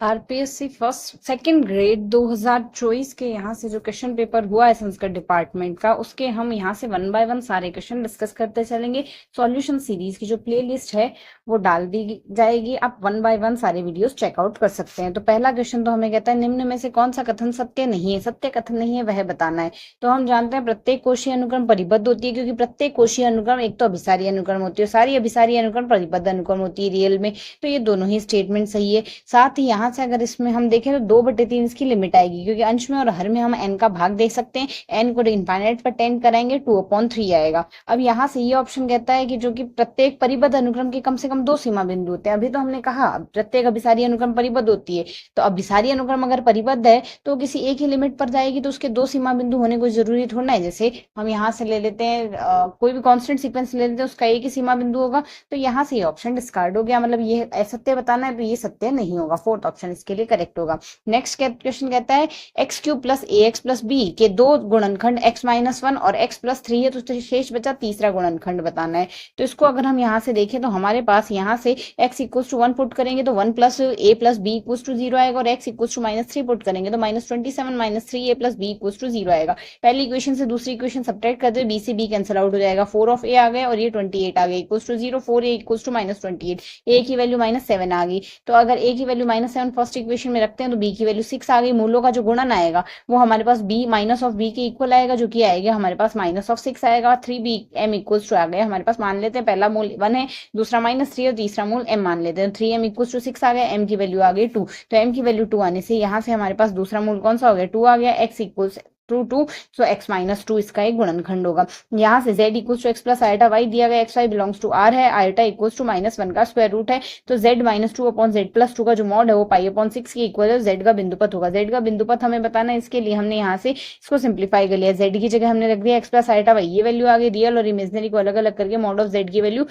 RPSC first second grade 2024 के यहाँ से जो क्वेश्चन पेपर हुआ है संस्कृत डिपार्टमेंट का, उसके हम यहाँ से वन बाय वन सारे क्वेश्चन डिस्कस करते चलेंगे। सॉल्यूशन सीरीज की जो प्लेलिस्ट है वो डाल दी जाएगी, आप वन बाय वन सारे वीडियोस चेकआउट कर सकते हैं। तो पहला क्वेश्चन तो हमें कहता है निम्न में से कौन सा कथन सत्य नहीं है, सत्य कथन नहीं है वह बताना है। तो हम जानते हैं प्रत्येक कोशीय अनुक्रम परिबद्ध होती है, क्योंकि प्रत्येक कोशीय अनुक्रम एक तो अभिसारी अनुक्रम होती है, सारी अभिसारी अनुक्रम परिबद्ध अनुक्रम होती है रियल में। तो ये दोनों ही स्टेटमेंट सही है। साथ ही यहाँ से अगर इसमें हम देखें तो 2/3 इसकी लिमिट आएगी, क्योंकि अंश में और हर में हम n का भाग देख सकते हैं। n को इनफाइनाइट पर टेंड कराएंगे 2/3 आएगा। अब यहाँ से ये ऑप्शन कहता है कि जो कि प्रत्येक परिबद्ध अनुक्रम के कम से कम 2 सीमा बिंदु होते हैं। अभी तो हमने कहा प्रत्येक अभिसारी अनुक्रम परिबद्ध होती है, तो अभिसारी अनुक्रम अगर परिबद्ध है तो किसी एक ही लिमिट पर जाएगी, तो उसके 2 सीमा बिंदु होने को जरूरी थोड़ा है। जैसे हम यहाँ से ले लेते हैं कोई भी कॉन्स्टेंट सीक्वेंस ले लेते हैं, उसका एक ही सीमा बिंदु होगा, तो यहाँ से ये ऑप्शन डिस्कार्ड हो गया। मतलब ये असत्य बताना है तो ये सत्य नहीं होगा, फोर्थ ऑप्शन इसके लिए करेक्ट होगा। नेक्स्ट क्वेश्चन कहता है एक्स क्यूब प्लस ए एक्स प्लस बी के दो गुणनखंड x माइनस 1 और x प्लस 3 है, तो शेष बचा तीसरा गुणनखंड बताना है। तो इसको अगर हम यहाँ से देखें तो हमारे पास यहाँ से x इक्वल टू 1 पुट करेंगे तो 1 plus a plus b equal to 0 आएगा, और x इक्वल टू -3 पुट करेंगे तो -27 minus 3 a plus b equal to 0 आएगा। पहली इक्वेशन से दूसरी इक्वेशन सब्ट्रैक्ट कर दे, बी से बी कैंसिल आउट हो जाएगा, 4 ऑफ ए आ गया और ये 28 आ गया equal to 0, 4a equal to -28, a की वैल्यू -7 आ गई। तो अगर ए की वैल्यू -7 फर्स्ट इक्वेशन में रखते हैं तो बी की वैल्यू 6 आ गई। मूलों का जो गुणन आएगा वो हमारे पास बी माइनस ऑफ बी के इक्वल आएगा, जो कि आएगा हमारे पास -6 आएगा। 3b m इक्वल्स टू आ गया हमारे पास। मान लेते हैं पहला मूल 1 है, दूसरा -3 और तीसरा मूल m मान लेते हैं। 3m इक्वल्स टू 6 आ गया, m की वैल्यू आ गई 2। तो m की वैल्यू 2 आने से यहाँ से हमारे पास दूसरा मूल कौन सा हो गया, 2 आ गया। x equals to 2, so x minus 2 इसका एक गुणनखंड होगा। यहाँ से z equals to x plus iota y दिया गया, x y belongs to r है, आयटा इक्वल्स टू -1 का स्क्वायर रूट है, तो z -2 अपॉन z प्लस 2 का जो मॉड है वो π/6 के इक्वल है। z का बिंदुपथ होगा, z का बिंदुपथ हमें बताना है, इसके लिए हमने यहाँ से इसको सिंप्लीफाई कर लिया। z की जगह हमने रख दिया एक्स प्लस आयटा वाई, ये वैल्यू आ गई। रियल और इमेजनरी को अलग अलग करके मॉड ऑफ z की value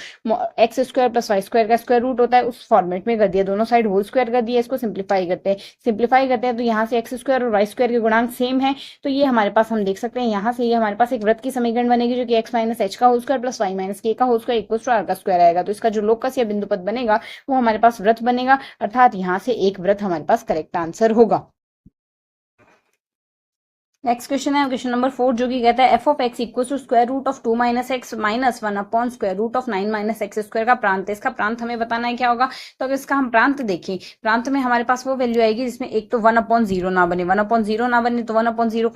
x square plus Y square का स्क्वायर रूट होता है, उस फॉर्मेट में कर दिया। दोनों साइड होल स्क्वायर कर दिया, इसको सिंप्लीफाई करते हैं। सिंप्लीफाई करते हैं तो यहाँ से एक्स स्क्वायर और वाई स्क्वायर के गुणांक सेम है, तो ये हमारे पास हम देख सकते हैं यहाँ से ये हमारे पास एक वृत्त की समीकरण बनेगी, जो कि x माइनस एच का whole square plus y minus k का whole square equal to r का स्क्वायर आएगा। तो इसका जो लोकस या बिंदुपथ बनेगा वो हमारे पास वृत्त बनेगा, अर्थात यहाँ से एक वृत्त हमारे पास करेक्ट आंसर होगा। नेक्स्ट क्वेश्चन है क्वेश्चन नंबर 4, जो कि कहता है f of x equal to square root of 2 minus x minus 1 upon square root of 9 minus x square का प्रांत है। इसका प्रांत हमें बताना है क्या होगा। तो अगर इसका हम प्रांत देखें, प्रांत में हमारे पास वो वैल्यू आएगी जिसमें एक तो 1/0 ना बने। 1/0 ना बने तो 1/0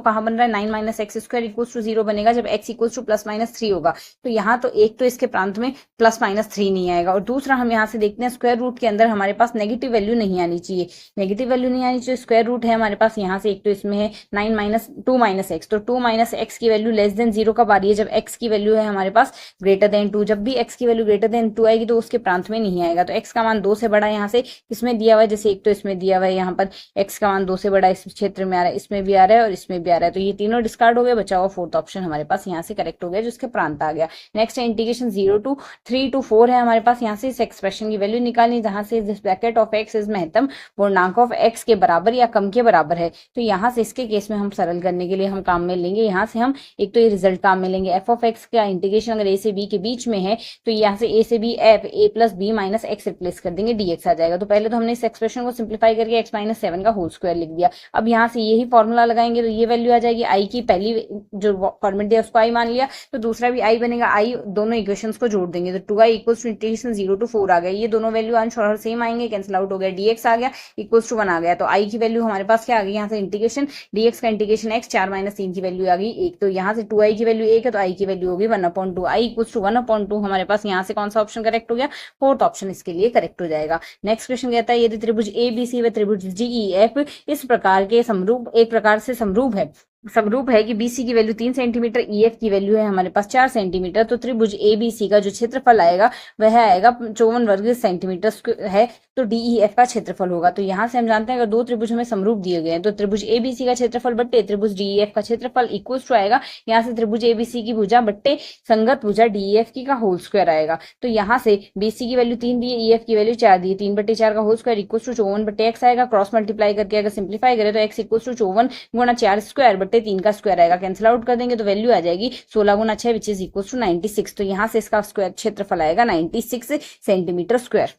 कहाँ बन रहा है, 9 minus x square equal to 0 बनेगा जब x equal to plus minus 3 होगा। तो यहाँ तो एक तो इसके प्रांत में प्लस माइनस 3 नहीं आएगा, और दूसरा हम यहाँ से देखते हैं स्क्वायर रूट के अंदर हमारे पास नेगेटिव वैल्यू नहीं आनी चाहिए। नेगेटिव वैल्यू नहीं आनी चाहिए, स्क्वायर रूट है हमारे पास यहाँ से एक तो इसमें है 9 माइनस 2 माइनस एक्स, तो 2 माइनस एक्स की वैल्यू लेस देन 0 कब आ रही है, जब एक्स की वैल्यू है हमारे पास ग्रेटर देन 2। जब भी एक्स की वैल्यू ग्रेटर देन 2 आएगी तो उसके प्रांत में नहीं आएगा। तो एक्स का मान 2 से बड़ा यहाँ से इसमें दिया हुआ है, जैसे एक तो इसमें दिया हुआ है यहाँ पर एक्स का मान 2 से बड़ा इस क्षेत्र में आ रहा है, इसमें भी आ रहा है और इसमें भी आ रहा है, तो ये तीनों डिस्कार्ड हो गए, बचा हुआ फोर्थ ऑप्शन हमारे पास यहाँ से करेक्ट हो गया, जिसके प्रांत आ गया। नेक्स्ट है इंटीग्रेशन 0 to 3 to 4 है हमारे पास। यहाँ से इस एक्सप्रेशन की वैल्यू निकालनी, जहां से this bracket of x is महत्तम पूर्णांक ऑफ एक्स के बराबर या कम के बराबर है। तो यहाँ से इसके केस में हम सरल करने के लिए हम काम में लेंगे, यहाँ से हम एक तो ये रिजल्ट काम में लेंगे, एफ ऑफ एक्स का इंटीग्रेशन अगर ए से बी के बीच में है तो यहाँ से ए से b f a plus b minus x replace कर देंगे, डीएक्स आ जाएगा। तो पहले तो हमने इस एक्सप्रेशन को सिंप्लीफाई करके एक्स माइनस 7 का होल स्क्वायर लिख दिया। अब यहाँ से यही फॉर्मूला लगाएंगे तो ये वैल्यू आ जाएगी आई की, पहली जो फॉर्मेट दिया उसको आई मान लिया, तो दूसरा भी आई बनेगा। आई दोनों इक्वेशंस को जोड़ देंगे तो 2i equals to integration 0 to 4 आ गया। ये दोनों वैल्यू अंश और सेम आएंगे, कैंसिल आउट हो गया, डीएक्स आ गया इक्वल्स टू 1 आ गया। तो आई की वैल्यू हमारे पास क्या आ गई, यहाँ से इंटीग्रेशन डीएक्स का इंटीग्रेशन एक्स 4 माइनस 3 की वैल्यू आ गई 1। तो यहाँ से 2i की वैल्यू 1 है तो i की वैल्यू होगी 1/2। आई इक्वल्स टू 1/2 हमारे पास यहाँ से कौन सा ऑप्शन करेक्ट हो गया, फोर्थ ऑप्शन इसके लिए करेक्ट हो जाएगा। नेक्स्ट क्वेश्चन कहता है यदि त्रिभुज ए बी सी व त्रिभुज DEF इस प्रकार के समरूप एक प्रकार से समरूप है कि BC की वैल्यू 3 सेंटीमीटर, EF की वैल्यू है हमारे पास 4 सेंटीमीटर, तो त्रिभुज ABC का जो क्षेत्रफल आएगा वह आएगा 54 वर्ग सेंटीमीटर है, तो DEF का क्षेत्रफल होगा। तो यहाँ से हम जानते हैं अगर दो त्रिभुज हमें समरूप दिए गए हैं तो त्रिभुज ABC का क्षेत्रफल बट्टे त्रिभुज DEF का क्षेत्रफल इक्वल्स टू आएगा, यहाँ से त्रिभुज ABC की भुजा बट्टे संगत भुजा DEF की का होल स्क्वायर आएगा। तो यहाँ से BC की वैल्यू 3 दी है, EF की वैल्यू 4 दी, 3/4 का whole square equals to 54/x आएगा। क्रॉस मल्टीप्लाई करके अगर सिंप्लीफाई करें तो x इक्वल्स टू 54 गुणा 4 स्क्वायर 3 का स्क्वायर आएगा, कैंसिल आउट कर देंगे तो वैल्यू आ जाएगी 16 गुना 6 विच इज इक्वल टू 96। तो यहाँ से इसका स्क्वायर क्षेत्रफल आएगा 96 सेंटीमीटर स्क्वायर।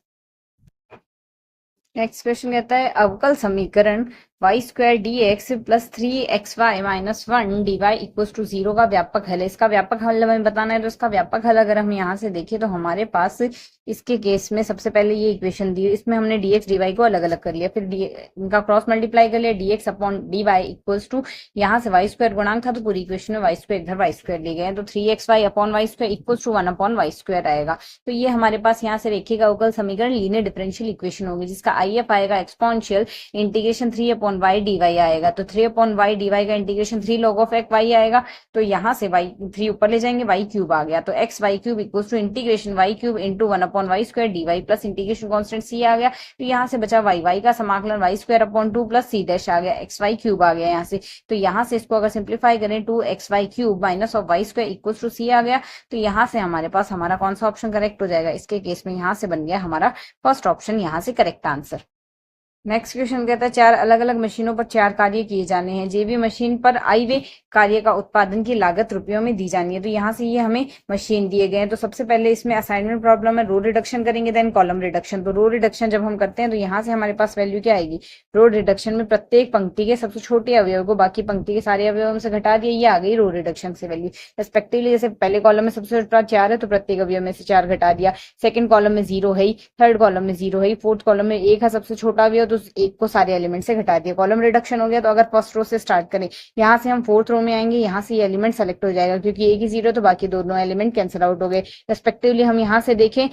नेक्स्ट क्वेश्चन कहता है अवकल समीकरण y square d x plus 3xy minus 1 dy equal to 0 का व्यापक हल है। इसका व्यापक हल हमें बताना है, तो इसका व्यापक हल अगर हम यहाँ से देखें तो हमारे पास इसके केस में सबसे पहले ये इक्वेशन दी है, इसमें हमने dx dy को अलग अलग कर लिया, फिर इनका क्रॉस मल्टीप्लाई कर लिया, dx upon dy equals to यहाँ से वाई स्क्वायर गुणांक था तो पूरी इक्वेशन में वाई स्क्वायर इधर वाई स्क्वायर ले गए, तो 3xy upon y square equals to 1 upon y square आएगा। तो ये हमारे पास यहाँ से रेखीय अवकल समीकरण लीनियर डिफरेंशियल इक्वेशन होगी, जिसका IF आएगा exponential integration 3 upon y d y आएगा। तो 3 अपॉन वाई डी वाई का integration 3 log of x y आएगा, तो यहाँ से वाई 3 ऊपर ले जाएंगे, वाई क्यूब आ गया, तो x y cube equal to integration y cube into 1 upon y square d y plus integration constant c आ गया। तो यहाँ से बचा वाई वाई का समाकलन y square upon 2 plus c dash आ गया, एक्स वाई क्यूब आ गया यहाँ से। तो यहाँ से इसको अगर सिंप्लीफाई करें 2xy cube minus of y square equal to c आ गया। तो यहाँ से हमारे पास हमारा कौन सा ऑप्शन करेक्ट हो जाएगा, इसके केस में यहाँ से बन गया हमारा फर्स्ट ऑप्शन यहाँ से करेक्ट आंसर। नेक्स्ट क्वेश्चन कहता है 4 अलग अलग मशीनों पर 4 कार्य किए जाने हैं, जेबी मशीन पर आई वे कार्य का उत्पादन की लागत रुपयों में दी जानी है। तो यहाँ से ये हमें मशीन दिए गए हैं, तो सबसे पहले इसमें असाइनमेंट प्रॉब्लम है, रो रिडक्शन करेंगे देन कॉलम रिडक्शन। तो रो रिडक्शन जब हम करते हैं तो यहाँ से हमारे पास वैल्यू क्या आएगी, रो रिडक्शन में प्रत्येक पंक्ति के सबसे छोटे अवयव को बाकी पंक्ति के सारे अवयवों से घटा दिया, ये आ गई रो रिडक्शन से वैल्यू रेस्पेक्टिवली। जैसे पहले कॉलम में सबसे छोटा 4 है तो प्रत्येक अवयव में से 4 घटा दिया, सेकंड कॉलम में 0 है, थर्ड कॉलम में 0 है, फोर्थ कॉलम में 1 है सबसे छोटा अवयव, तो 1 को सारे एलिमेंट से घटा दिया, कॉलम रिडक्शन हो गया। तो अगर फर्स्ट रो से स्टार्ट करें, यहाँ से हम फोर्थ रो में आएंगे, यहाँ से ये एलिमेंट सेलेक्ट हो जाएगा क्योंकि एक ही 0 तो बाकी दोनों एलिमेंट कैंसिल आउट हो गए रेस्पेक्टिवली। हम यहाँ से देखें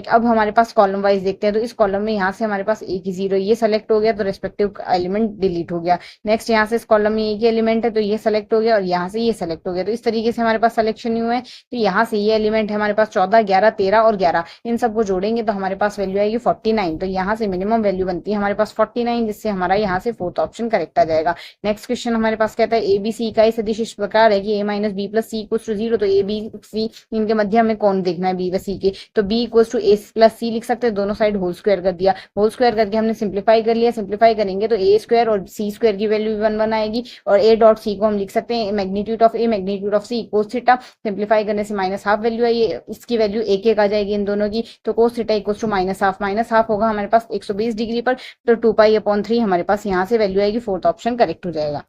अब हमारे पास कॉलम वाइज देखते हैं, तो इस कॉलम में यहाँ से हमारे पास एक ही 0 ये सेलेक्ट हो गया तो रेस्पेक्टिव एलिमेंट डिलीट हो गया। नेक्स्ट यहाँ से इस कॉलम में एक ही एलिमेंट है तो ये सेलेक्ट हो गया और यहाँ से ये सेलेक्ट हो गया, तो इस तरीके से हमारे पास सिलेक्शन नहीं हुआ है। तो यहाँ से ये एलिमेंट है हमारे पास 14, 11, 13 और 11, इन सबको जोड़ेंगे तो हमारे पास वैल्यू आएगी 49। तो यहाँ से मिनिमम वैल्यू बनती है हमारे पास 49, जिससे हमारा यहाँ से फोर्थ ऑप्शन करेक्ट आ जाएगा। नेक्स्ट क्वेश्चन हमारे पास कहता है एबीसी इकाई सदिश इस प्रकार है कि a minus b plus c equal to 0। तो ए बी सी इनके मध्य हमें कौन देखना है, बी व सी के, तो B equal to A plus C लिख सकते हैं, दोनों साइड होल स्क्वायर कर दिया, होल स्क्वायर करके हमने सिंप्लीफाई कर लिया। सिंप्लीफाई करेंगे तो ए स्क्वायर और सी स्क्वायर की वैल्यू 1 आएगी और ए डॉट सी को हम लिख सकते हैं magnitude of a magnitude of c cos theta. Simplify करने से माइनस हाफ वैल्यू आई, इसकी वैल्यू एक एक आ जाएगी इन दोनों की, तो cos theta equal to minus half होगा हमारे पास 120 डिग्री पर, तो 2π/3 हमारे पास यहाँ से वैल्यू आएगी, फोर्थ ऑप्शन करेक्ट हो जाएगा।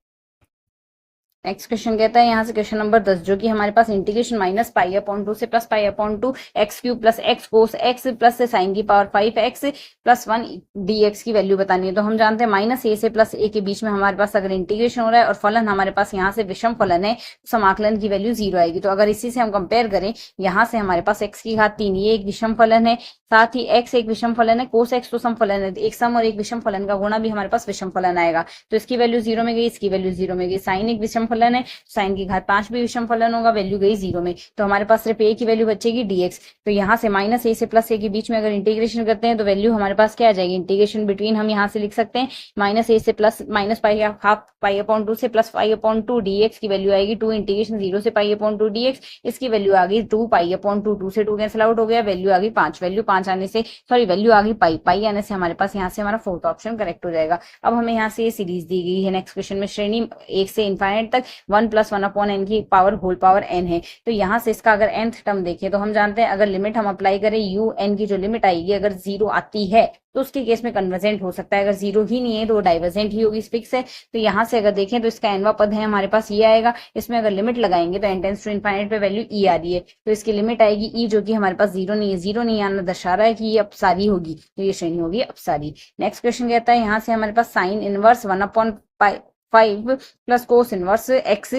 नेक्स्ट क्वेश्चन कहता है यहाँ से क्वेश्चन नंबर 10, जो कि हमारे पास इंटीग्रेशन -π/2 से +π/2 x क्यूब प्लस x कोस x प्लस साइन की पावर 5x प्लस 1 dx की वैल्यू बतानी है। तो हम जानते हैं -a से +a के बीच में हमारे पास अगर इंटीग्रेशन हो रहा है और फलन हमारे पास यहाँ से विषम फलन है, तो समाकलन की वैल्यू 0 आएगी। तो अगर इसी से हम कंपेयर करें, यहाँ से हमारे पास x की घात 3 ये एक विषम फलन है, साथ ही x एक विषम फलन है, कोस x तो सम फलन है, एक सम और एक विषम फलन का गुणा भी हमारे पास विषम फलन आएगा। तो इसकी वैल्यू 0 में गई, इसकी वैल्यू 0 में गई। साइन एक विषम फलन है, साइन की घात 5 भी विषम फलन होगा, वैल्यू गई 0 में, तो हमारे पास सिर्फ a की वैल्यू बचेगी dx। तो यहाँ से -a से +a के बीच में अगर इंटीग्रेशन करते हैं तो वैल्यू हमारे पास क्या आ जाएगी, इंटीग्रेशन बिटवीन हम यहाँ से लिख सकते हैं -a से -π/2 से +π/2 dx की वैल्यू आएगी 2 इंटीग्रेशन 0 से π/2 dx, इसकी वैल्यू आ गई 2π/2, 2 से 2 कैंसिल आउट हो गया, वैल्यू आ गई 5, वैल्यू 5 आने से वैल्यू आ गई पाई आने से हमारे पास यहाँ से हमारा फोर्थ ऑप्शन करेक्ट हो जाएगा। अब हमें यहाँ से ये सीरीज दी गई है, नेक्स्ट क्वेश्चन में श्रेणी 1 से इनफाइनाइट तक 1 + 1/n की पावर होल पावर n है। तो यहाँ से इसका अगर nth टर्म देखें तो हम जानते हैं अगर लिमिट हम अप्लाई करें un की जो लिमिट आएगी अगर 0 आती है तो उसके केस में कन्वर्जेंट हो सकता है, अगर 0 ही नहीं है तो डाइवर्जेंट ही होगी, फिक्स है। तो यहाँ से अगर देखें तो इसका nवां पद है हमारे पास ये आएगा, इसमें अगर लिमिट लगाएंगे तो n टेंड्स टू इनफाइनाइट पे वैल्यू e आ रही है, तो इसकी लिमिट आएगी e, जो कि हमारे पास 0 नहीं है, 0 नहीं आना दर्शा रहा है कि ये अपसारी होगी, तो ये श्रेणी होगी अपसारी। नेक्स्ट क्वेश्चन कहता है यहाँ से हमारे पास sine inverse 1/5 plus cos inverse x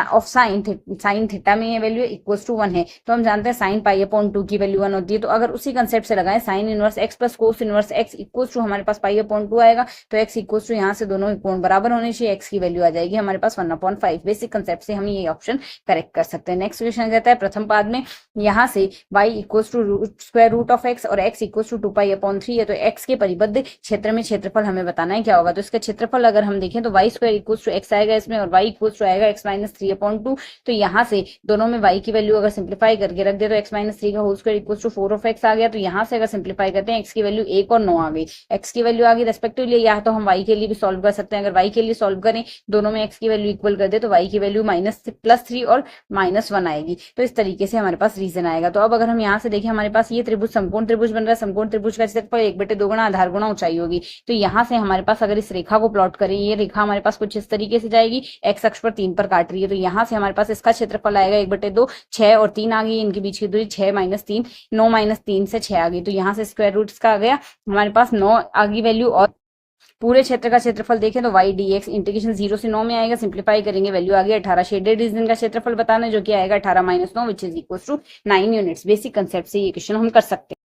of sine theta में ये वैल्यू इक्वल टू 1 है। तो हम जानते हैं साइन π/2 की वैल्यू 1 होती है, तो अगर उसी कंसेप्ट से लगाएं साइन इनवर्स x प्लस cos inverse x equal to हमारे पास π/2 आएगा, तो x इक्वल टू यहाँ से दोनों कोण बराबर होने चाहिए, x की वैल्यू आ जाएगी हमारे पास 1/5। बेसिक कंसेप्ट से हम ये ऑप्शन करेक्ट कर सकते हैं। नेक्स्ट क्वेश्चन कहता है प्रथम पाद में यहाँ से y equal to square root of x और x इक्वल टू 2π/3 है, तो x के परिबद्ध क्षेत्र में क्षेत्रफल हमें बताना है क्या होगा। तो इसका क्षेत्रफल अगर हम देखें तो y y square equals to x आएगा इसमें, और वाई इक्वल्स टू आएगा एक्स माइनस 3/2। तो यहाँ से दोनों में y की वैल्यू अगर सिंप्लीफाई करके रख दे तो x माइनस 3 का whole square equals to 4 of x आ गया। तो यहाँ से अगर सिंप्लीफाई करते हैं x की वैल्यू 1 और 9 आ गई, x की वैल्यू आ गई रेस्पेक्टिवली। या तो हम y के लिए भी सॉल्व कर सकते हैं, अगर y के लिए सॉल्व करें दोनों में x की वैल्यू इक्वल कर दे तो y की वैल्यू +3 और -1 आएगी। तो इस तरीके से हमारे पास रीजन आएगा। तो अब अगर हम यहाँ से देखें, हमारे पास ये त्रिभुज समकोण त्रिभुज बन रहा है, समकोण त्रिभुज का क्षेत्रफल 1/2 गुना आधार गुना ऊंचाई होगी। तो यहाँ से हमारे पास अगर इस रेखा को प्लॉट करें, ये रेखा हमारे पास कुछ इस तरीके से जाएगी, x अक्ष पर 3 पर काट रही है। तो यहाँ से हमारे पास इसका क्षेत्रफल आएगा 1/2, 6 और 3 आ गई, इनके बीच की दूरी 6 - 3, 9 - 3 से 6 आ गई। तो यहाँ से स्क्वायर रूट का आ गया हमारे पास 9 आ गई वैल्यू। और पूरे क्षेत्र का क्षेत्रफल देखें तो y dx इंटीग्रेशन 0 से 9 में आएगा, सिंप्लीफाई करेंगे वैल्यू आ गई 18। शेडेड रीजन का क्षेत्रफल बताना जो कि आएगा 18 - 9 which is equal to 9 units. Basic concept से ये क्वेश्चन हम कर सकते हैं।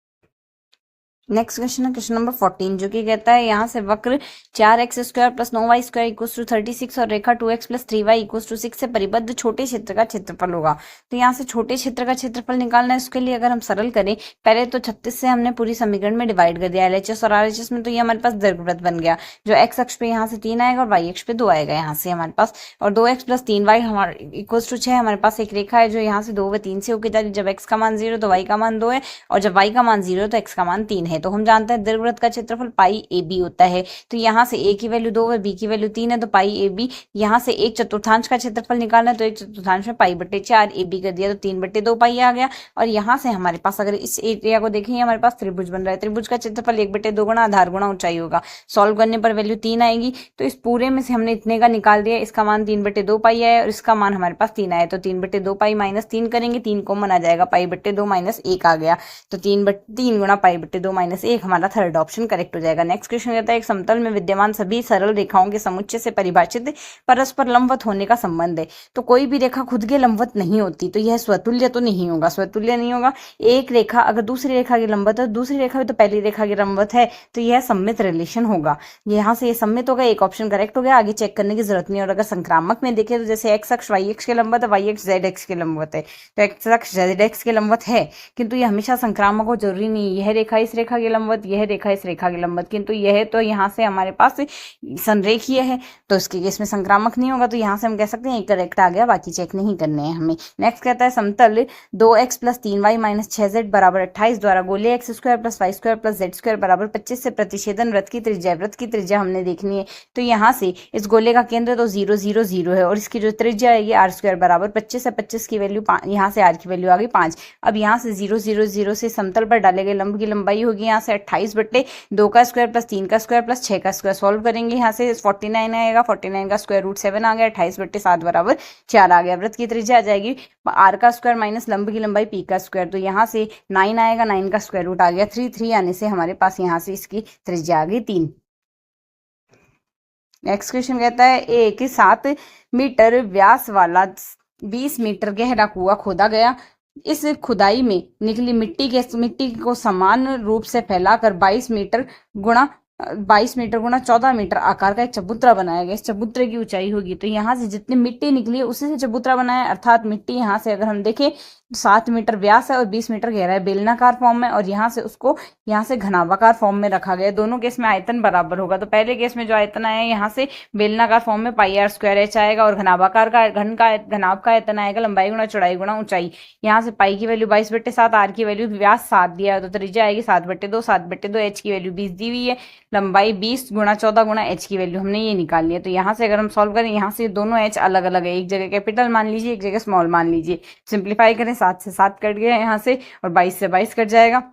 नेक्स्ट क्वेश्चन है क्वेश्चन नंबर 14, जो कि कहता है यहाँ से वक्र 4x square plus 9y square equals to 36 और रेखा 2x plus 3y equals to 6 से परिबद्ध छोटे क्षेत्र का क्षेत्रफल होगा। तो यहाँ से छोटे क्षेत्र का क्षेत्रफल निकालना है। उसके लिए अगर हम सरल करें, पहले तो 36 से हमने पूरी समीकरण में डिवाइड कर दिया LHS और RHS में, तो ये हमारे पास दीर्घवृत्त बन गया जो x अक्ष पे यहाँ से 3 आएगा और y अक्ष पे 2 आएगा यहाँ से हमारे पास, और 2x प्लस 3y हमारे इक्वल्स टू 6। हमारे पास एक रेखा है जो यहाँ से 2 व 3 से होकर जा रही है। जब x का मान 0 तो y का मान 2 है, और जब y का मान 0 तो x का मान 3 है। तो हम जानते हैं दीर्घवृत्त का क्षेत्रफल पाई ए बी होता है। तो यहाँ से a की वैल्यू 2 है, b की वैल्यू 3 है, तो पाई ए बी। यहाँ से 1/4 का क्षेत्रफल निकालना है, तो 1/4 में पाई/4 ए बी कर दिया तो 3/2 पाई आ गया। और यहाँ से हमारे पास अगर इस एरिया को देखें, हमारे पास त्रिभुज बन रहा है, त्रिभुज का क्षेत्रफल 1/2 गुना आधार गुना ऊंचाई होगा। सॉल्व करने पर वैल्यू 3 आएगी। तो इस पूरे में से हमने इतने का निकाल दिया, इसका मान 3/2 पाई आया और इसका मान हमारे पास 3 आया। तो 3/2 पाई माइनस 3 करेंगे, 3 कॉमन आ जाएगा, पाई/2 - 1 आ गया। तो 3 गुना पाई/2 - 1 हमारा थर्ड ऑप्शन करेक्ट हो जाएगा। नेक्स्ट क्वेश्चन कहता है एक समतल में विद्यमान सभी सरल रेखाओं के समुच्चय से परिभाषित परस्पर लंबवत होने का संबंध है। तो कोई भी रेखा खुद के लंबवत नहीं होती, तो यह स्वतुल्य तो नहीं होगा, स्वतुल्य नहीं होगा। एक रेखा अगर दूसरी रेखा की लंबवत है, दूसरी रेखा भी तो पहली रेखा की लंबवत है, तो यह सममित रिलेशन होगा। यहाँ से ये सममित होगा, एक ऑप्शन करेक्ट हो गया, आगे चेक करने की जरूरत नहीं। और अगर संक्रामक में देखें तो जैसे x अक्ष y अक्ष के लंबवत है, y अक्ष z अक्ष के लंबवत है, तो x अक्ष z अक्ष के लंबवत है, किंतु ये हमेशा संक्रामक हो जरूरी नहीं। यह रेखा इस रेखा की लंबवत, यह रेखा इस रेखा की लंबवत, किंतु यह तो यहाँ से हमारे पास संरेखीय है, तो इसके केस में संक्रामक नहीं होगा। तो यहाँ से हम कह सकते हैं एक करेक्ट आ गया, बाकी चेक नहीं करने हैं हमें। नेक्स्ट कहता है समतल 2x plus 3y minus 6z बराबर 28 द्वारा गोले x square plus y square plus z square बराबर 25 से प्रतिच्छेदन वृत्त की त्रिज्या हमने देखनी है। तो यहाँ से इस गोले का केंद्र तो 0 0 0 है, और इसकी जो त्रिज्या है ये r स्क्वायर बराबर 25 है। 25 की वैल्यू यहाँ से r की वैल्यू आ गई 5। अब यहाँ से 0 0 0 से समतल पर डाले गए लंब की लंबाई होगी यहाँ से 28/2 का स्क्वायर प्लस 3 का स्क्वायर प्लस 6 का स्क्वायर। सॉल्व करेंगे यहाँ से 49 आएगा, 49 का स्क्वायर रूट 7 आ गया, 28/7 बराबर 4 आ गया। वृत्त की त्रिज्या आ जाएगी r का स्क्वायर माइनस लंब की लंबाई p का स्क्वायर। तो यहाँ से 9 आएगा, 9 का स्क्वायर रूट आ गया 3 आने से हमारे पास यहाँ से इसकी त्रिज्या आ गई 3। नेक्स्ट क्वेश्चन कहता है एक 7 मीटर व्यास वाला 20 मीटर गहरा कुआं खोदा गया। इस खुदाई में निकली मिट्टी को समान रूप से फैलाकर 22 मीटर गुणा 14 मीटर आकार का एक चबूतरा बनाया गया। इस चबूतरे की ऊंचाई होगी, तो यहाँ से जितनी मिट्टी निकली है उसी से चबूतरा बनाया, अर्थात मिट्टी यहाँ से अगर हम देखें 7 मीटर व्यास है और 20 मीटर गहरा है, बेलनाकार फॉर्म में, और यहाँ से उसको यहाँ से घनाभाकार फॉर्म में रखा गया। दोनों केस में आयतन बराबर होगा। तो पहले केस में जो आयतन आया यहाँ से बेलनाकार फॉर्म में पाई r स्क्वायर h आएगा, और घनाभाकार का घनाभ का आयतन आएगा लंबाई गुणा चौड़ाई गुणा ऊंचाई। यहाँ से पाई की वैल्यू 22/7, r की वैल्यू व्यास 7 दिया है, तो त्रिज्या आएगी 7/2, 7/2 h की वैल्यू 20 दी हुई है, लंबाई 20 गुणा 14 गुणा h की वैल्यू हमने ये निकाल ली है। तो यहाँ से अगर हम सॉल्व करें, यहाँ से दोनों h अलग अलग है, एक जगह कैपिटल मान लीजिए, एक जगह स्मॉल मान लीजिए। सिंप्लीफाई करें, 7 से 7 कट गया यहाँ से, और 22 से 22 कट जाएगा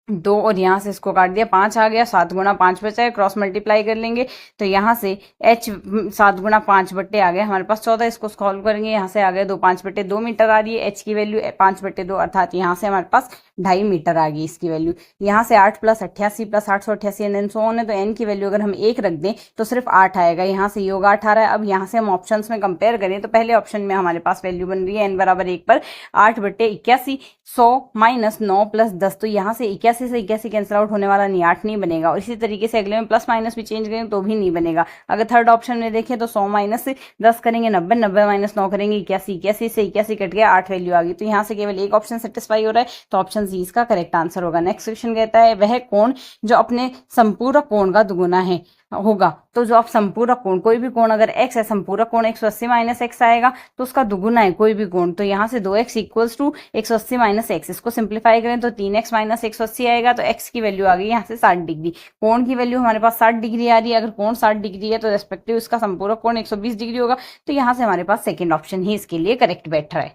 2, और यहाँ से इसको काट दिया 5 आ गया, 7 गुणा 5 बचा है, क्रॉस मल्टीप्लाई कर लेंगे तो यहाँ से h 7 गुणा 5 बट्टे आ गया हमारे पास 14। इसको सॉल्व करेंगे, यहाँ से आ गया 2 5/2 मीटर आ रही है, h की वैल्यू 5/2 अर्थात यहाँ से हमारे पास 2.5 मीटर आ गई इसकी वैल्यू। यहाँ से 8 + 88 + 888 एन सो ऑन है, तो n की वैल्यू अगर हम 1 रख दें तो सिर्फ 8 आएगा। यहाँ से योग 8 आ रहा है। अब यहाँ से हम ऑप्शन में कंपेयर करें तो पहले ऑप्शन में हमारे पास वैल्यू बन रही है n बराबर 1 पर 8/81, 100 - 9 + 10, तो यहाँ से 81 से 81 कैंसिल आउट होने वाला नहीं, 8 नहीं बनेगा। और इसी तरीके से अगले में प्लस माइनस भी चेंज करेंगे तो भी नहीं बनेगा। अगर थर्ड ऑप्शन में देखें तो 100 - 10 करेंगे 90, 90 - 9 करेंगे 81, 81 से 81 कट गया 8 वैल्यू आ गई। तो यहाँ से केवल एक ऑप्शन सेटिस्फाई हो रहा है, तो ऑप्शन ऑप्शन सी इसका करेक्ट आंसर होगा। नेक्स्ट क्वेश्चन कहता है वह कोण जो अपने संपूरक कोण का दुगुना है होगा। तो जो आप संपूरक कोण, कोई भी कोण अगर x है, संपूरक कोण 180 माइनस एक्स आएगा, तो उसका दुगुना है कोई भी कोण, तो यहाँ से 2x equals to 180 minus x, इसको सिंप्लीफाई करें तो 3x माइनस 180 आएगा, तो x की वैल्यू आ गई यहाँ से 60 डिग्री। कोण की वैल्यू हमारे पास 60 डिग्री आ रही है, अगर कोण 60 डिग्री है तो रेस्पेक्टिव इसका संपूरक कोण 120 डिग्री होगा, तो यहाँ से हमारे पास सेकेंड ऑप्शन ही इसके लिए करेक्ट बैठ रहा है।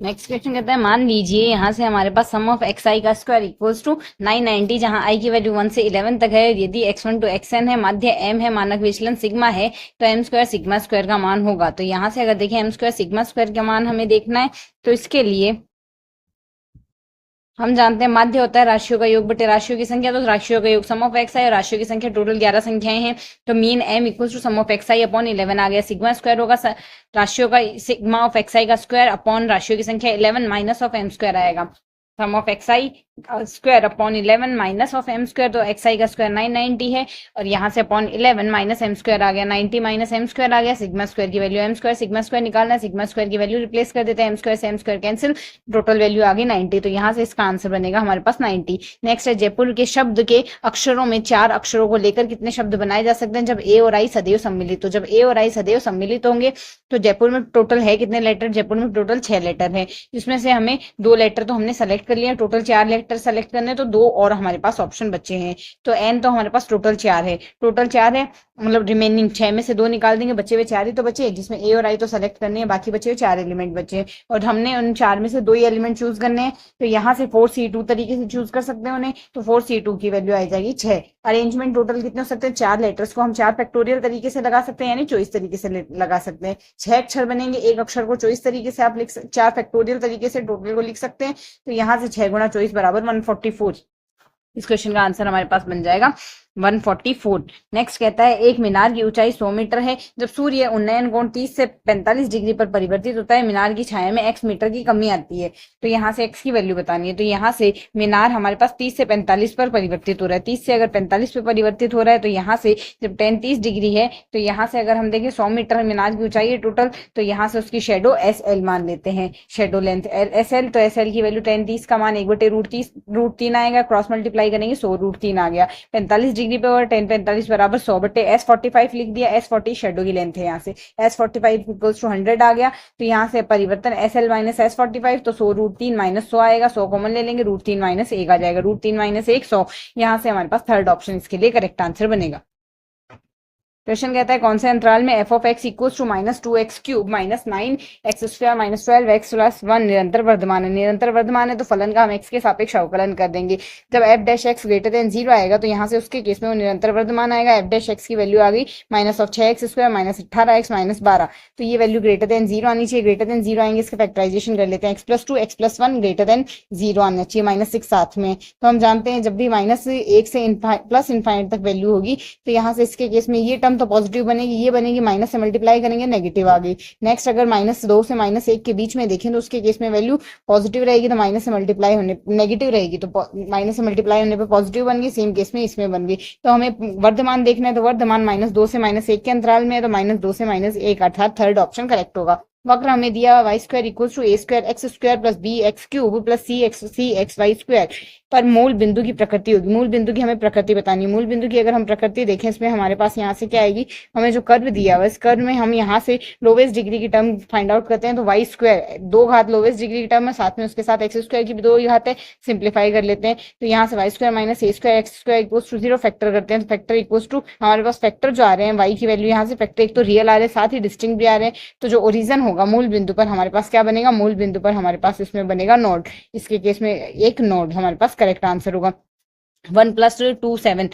नेक्स्ट क्वेश्चन कहता है मान लीजिए यहाँ से हमारे पास सम ऑफ एक्स आई का स्क्वायर इक्वल्स टू 990, जहाँ आई की वैल्यू 1 से 11 तक है। यदि x1 टू xn है, माध्य m है, मानक विचलन सिग्मा है, तो m स्क्वायर सिग्मा स्क्वायर का मान होगा। तो यहाँ से अगर देखें m स्क्वायर सिग्मा स्क्वायर का मान हमें देखना है, तो इसके लिए हम जानते हैं माध्य होता है राशियों का योग बटे राशियों की संख्या, तो राशियों का योग सम ऑफ एक्स आई और राशियों की संख्या टोटल 11 संख्याएं हैं, तो mean m equal to sum of x i upon 11 आ गया। सिग्मा स्क्वायर होगा राशियों का सिग्मा ऑफ एक्स आई का स्क्वायर अपॉन राशियों की संख्या 11 माइनस ऑफ m स्क्वायर आएगा। Sum of x i square upon 11 minus of m square, तो एक्स आई का स्क्वायर 990 है, और यहाँ से अपॉन 11 माइनस m स्क्वायर आ गया, 90 माइनस m स्क्वायर आ गया। सिग्मा स्क्वायर की value m square, sigma square निकालना है, सिग्मा स्क्वायर की वैल्यू रिप्लेस कर देते हैं, m स्क्वायर से m square cancel, total value आ गई 90, तो यहाँ से इसका आंसर बनेगा हमारे पास 90। नेक्स्ट है जयपुर के शब्द के अक्षरों में 4 अक्षरों को लेकर कितने शब्द बनाए जा सकते हैं जब a और i सदैव सम्मिलित। तो जब a और i सदैव सम्मिलित होंगे तो जयपुर में टोटल है कितने लेटर, जयपुर में टोटल 6 लेटर है, जिसमें से हमें 2 लेटर तो हमने सेलेक्ट कर लिया, टोटल 4 लेटर सेलेक्ट करने, तो 2 और हमारे पास ऑप्शन बचे हैं, तो n तो हमारे पास टोटल 4 है, टोटल 4 है, मतलब रिमेनिंग 6 में से 2 निकाल देंगे, बचे हुए 4 ही तो बचे, जिसमें a और i तो सेलेक्ट करने हैं, बाकी बचे हुए 4 एलिमेंट बचे, और हमने उन 4 में से 2 ही एलिमेंट चूज करने हैं, तो यहाँ से 4c2 तरीके से चूज कर सकते हैं उन्हें, तो 4c2 की वैल्यू आ जाएगी 6। अरेंजमेंट टोटल कितने हो सकते हैं, 4 लेटर्स को हम 4 फैक्टोरियल तरीके से लगा सकते हैं, यानी चॉइस तरीके से लगा सकते हैं। 6 अक्षर बनेंगे, एक अक्षर को चॉइस तरीके से आप लिख 4 फैक्टोरियल तरीके से टोटल को लिख सकते हैं, तो यहाँ से 6 गुणा चॉइस बराबर 144। इस क्वेश्चन का आंसर हमारे पास बन जाएगा 144। नेक्स्ट कहता है एक मीनार की ऊंचाई 100 मीटर है, जब सूर्य उन्नयन कोण 30 से 45 डिग्री पर परिवर्तित होता है, मीनार की छाया में x मीटर की कमी आती है, तो यहाँ से x की वैल्यू बतानी है। तो यहाँ से मीनार हमारे पास 30 से 45 पर परिवर्तित हो रहा है, 30 से अगर 45 पर परिवर्तित हो रहा है, तो यहाँ से जब tan 30 डिग्री है, तो यहाँ से अगर हम देखें 100 मीटर मीनार की ऊंचाई है टोटल, तो यहाँ से उसकी शेडो SL मान लेते हैं, शेडो लेंथ SL, तो SL की वैल्यू tan 30 का मान 1/√30 √3 आएगा, क्रॉस मल्टीप्लाई करेंगे 100 √3 आ गया, 45 डिग्री पे और tan 45 बराबर 100 बटे S45 लिख दिया, S40 शेडो की लेंथ है, यहाँ से S45 इक्वल्स टू 100 आ गया, तो यहाँ से परिवर्तन SL माइनस S45, तो 100 √3 माइनस 100 आएगा, 100 कॉमन ले लेंगे, √3 माइनस 1 आ जाएगा, √3 माइनस 1 100, यहाँ से हमारे पास थर्ड ऑप्शन इसके लिए करेक्ट आंसर बनेगा। क्वेश्चन कहता है कौन से अंतराल में f of x equals to -2x cube minus 9x square minus 12x plus 1 निरंतर वर्धमान है। निरंतर वर्धमान है तो फलन का हम x के सापेक्ष अवकलन कर देंगे। जब f dash x greater than 0 आएगा तो यहाँ से उसके केस में वो निरंतर वर्धमान आएगा। f डैश x की वैल्यू आ गई -6x square minus 18x minus 12, तो ये वैल्यू ग्रेटर देन 0 आनी चाहिए। ग्रेटर देन 0 आएंगे, इसका फैक्टराइजेशन कर लेते हैं, x+2 x+1 ग्रेटर देन 0 आना चाहिए, -6 साथ में। तो हम जानते हैं जब भी -1 से प्लस इनफाइनाइट तक वैल्यू होगी तो यहाँ से इसके केस में ये टर्म तो पॉजिटिव बनेगी, ये बनेगी माइनस से मल्टीप्लाई करेंगे नेगेटिव आ गई। नेक्स्ट अगर -2 से -1 के बीच में देखें तो उसके केस में वैल्यू पॉजिटिव रहेगी, तो माइनस से मल्टीप्लाई होने नेगेटिव रहेगी, तो माइनस से मल्टीप्लाई होने पे पॉजिटिव बन गई। सेम केस में इसमें बन गई। तो हमें वर्धमान देखना है, तो वर्धमान -2 से -1 के अंतराल में है, तो -2 से -1 अर्थात थर्ड ऑप्शन करेक्ट होगा। वक्र हमें दिया y square equal to a square x square plus b x cube plus c x y square पर मूल बिंदु की प्रकृति होगी। मूल बिंदु की हमें प्रकृति बतानी है। मूल बिंदु की अगर हम प्रकृति देखें, इसमें हमारे पास यहाँ से क्या आएगी, हमें जो कर्व दिया हुआ है, इस कर्व में हम यहाँ से लोवेस्ट डिग्री की टर्म फाइंड आउट करते हैं, तो y स्क्वायर 2 घात लोवेस्ट डिग्री की टर्म है, साथ में उसके साथ x स्क्वायर की भी 2 घात है, सिंप्लीफाई कर लेते हैं, तो यहाँ से y square minus a square x square equals to 0 factor करते हैं, तो फैक्टर इक्वल्स टू हमारे पास फैक्टर जो आ रहे हैं y की वैल्यू यहाँ से फैक्टर एक तो रियल आ रहे हैं, साथ ही डिस्टिंक्ट भी आ रहे हैं, तो जो ओरिजन होगा मूल बिंदु पर हमारे पास क्या बनेगा, मूल बिंदु पर हमारे पास इसमें बनेगा नोड। इसके केस में एक नोड हमारे पास करेक्ट आंसर होगा। 1 + 2 7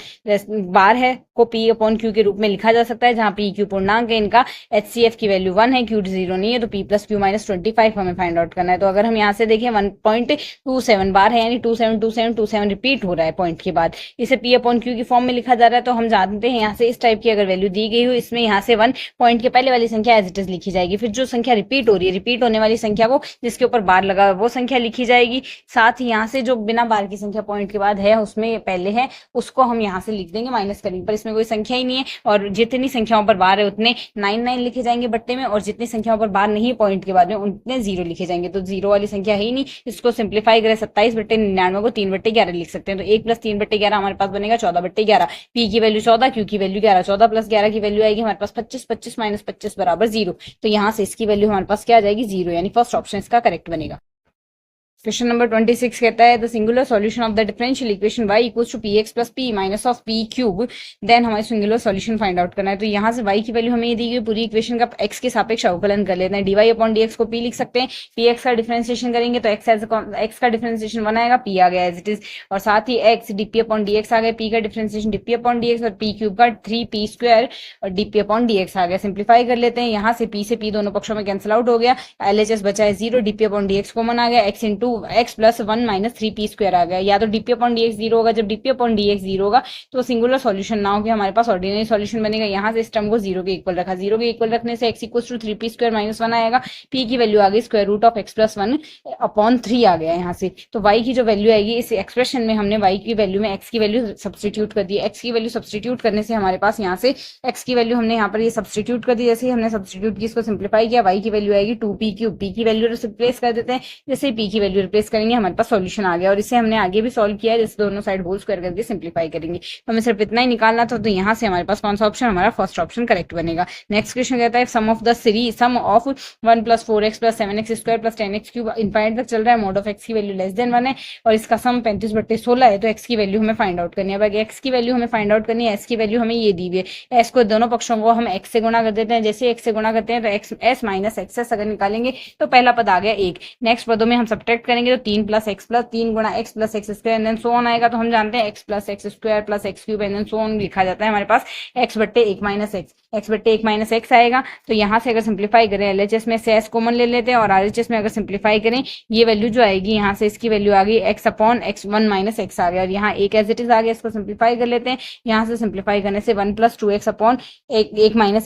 बार है को P अपॉन Q के रूप में लिखा जा सकता है, जहां P Q पूर्णांक है, इनका HCF की वैल्यू 1 है, Q 0 नहीं है, तो P + Q - 25 हमें फाइंड आउट करना है। तो अगर हम यहाँ से देखें 1.27 बार है, यानी 272727 रिपीट हो रहा है पॉइंट के बाद, इसे P अपॉन Q की फॉर्म में लिखा जा रहा है, तो हम जानते हैं यहाँ से इस टाइप की अगर वैल्यू दी गई हो, इसमें यहाँ से 1 पॉइंट के पहले वाली संख्या एज इट इज लिखी जाएगी, फिर जो संख्या रिपीट हो रही है, रिपीट होने वाली संख्या को जिसके ऊपर बार लगा वो संख्या लिखी जाएगी, साथ ही यहाँ से जो बिना बार की संख्या पॉइंट के बाद है उसमें के पहले है उसको हम यहाँ से लिख देंगे माइनस करेंगे, पर इसमें कोई संख्या ही नहीं है और जितनी संख्याओं पर बार है उतने 9 लिखे जाएंगे बट्टे में, और जितनी संख्याओं पर बार नहीं है पॉइंट के बाद में उतने 0 लिखे जाएंगे। तो 0 वाली संख्या है ही नहीं, इसको सिंप्लीफाई करें 27/99 को 3/11 लिख सकते हैं। तो 1 + 3/11 हमारे पास बनेगा 14/11। पी की वैल्यू 14, क्यू की वैल्यू 11, 14 + 11 की वैल्यू आएगी हमारे पास 25, 25 - 25 = 0। तो यहाँ से इसकी वैल्यू हमारे पास क्या आ जाएगी 0, यानी फर्स्ट ऑप्शन इसका करेक्ट बनेगा। क्वेश्चन नंबर 26 कहता है the singular solution of the differential equation y = px + p - p cube, then हमें सिंगुलर सॉल्यूशन फाइंड आउट करना है। तो यहाँ से y की वैल्यू हमें ये दी गई, पूरी इक्वेशन का x के सापेक्ष अवकलन कर लेते हैं। dy/dx को p लिख सकते हैं, px का डिफरेंशिएशन करेंगे तो x का डिफरेंशिएशन 1 आएगा, p आ गया एज इट इज, और साथ ही x dp/dx आ गया, p का डिफरेंशिएशन dp/dx और p क्यूब का 3p² और dp/dx आ गया। सिंप्लीफाई कर लेते हैं, यहाँ से p से p दोनों पक्षों में कैंसिल आउट हो गया, LHS बचा है 0, dp/dx कॉमन आ गया, x इंटू x + 1 - 3p² आ गया। या तो dp/dx 0 होगा, जब dp/dx 0 होगा तो सिंगुलर सॉल्यूशन ना होकर हमारे पास ऑर्डिनरी सॉल्यूशन बनेगा। यहाँ से इस टर्म को 0 के इक्वल रखा, 0 के इक्वल रखने से x = 3p² - 1 आएगा, p की वैल्यू आ गई √x + 1/3 आ गया यहाँ से। तो y की जो वैल्यू आएगी इस एक्सप्रेशन में हमने y की वैल्यू में x की वैल्यू सब्सटीट्यूट कर दी। x की वैल्यू सब्सटीट्यूट करने से हमारे पास यहाँ से x की वैल्यू हमने यहाँ पर ये सब्सटीट्यूट कर दी, जैसे हमने सब्सटीट्यूट की इसको सिंप्लीफाई किया, y की वैल्यू आएगी 2p³, p की वैल्यू रिप्लेस कर देते हैं, जैसे p की वैल्यू रिप्लेस करेंगे हमारे पास सॉल्यूशन आ गया। और इसे हमने आगे भी सॉल्व किया है, जैसे दोनों साइड होल स्क्वायर करके सिंप्लीफाई करेंगे। तो हमें सिर्फ इतना ही निकालना था, तो यहाँ से हमारे पास कौन सा ऑप्शन, हमारा फर्स्ट ऑप्शन करेक्ट बनेगा। नेक्स्ट क्वेश्चन कहता है sum of 1 + 4x + 7x² + 10x³ infinite तक चल रहा है, मोड ऑफ x की वैल्यू <1 है और इसका सम 35/16 है। तो x की वैल्यू हमें फाइंड आउट करनी है। अब x की वैल्यू हमें फाइंड आउट करनी है, s की वैल्यू हमें ये दी हुई है, s को दोनों पक्षों को हम x से गुणा कर देते हैं, जैसे x से गुणा करते हैं तो s - xs अगर निकालेंगे तो पहला पद आ गया 1, नेक्स्ट पदों में हम सब्ट्रैक्ट करेंगे तो 3 + x + 3 × x + x² and then so on आएगा। तो हम जानते हैं x + x² + x³ and then so on लिखा जाता है हमारे पास x/1 - x x आएगा। तो यहाँ से अगर सिंप्लीफाई करें LHS में से s कॉमन ले लेते हैं और RHS में अगर सिंप्लीफाई करें ये वैल्यू जो आएगी यहाँ से इसकी वैल्यू आ गई x/(1 - x) आ गया और यहाँ एक एज इट इज आ गया। इसको सिंप्लीफाई कर लेते हैं, यहाँ से सिंप्लीफाई करने से 1 + 2x/(1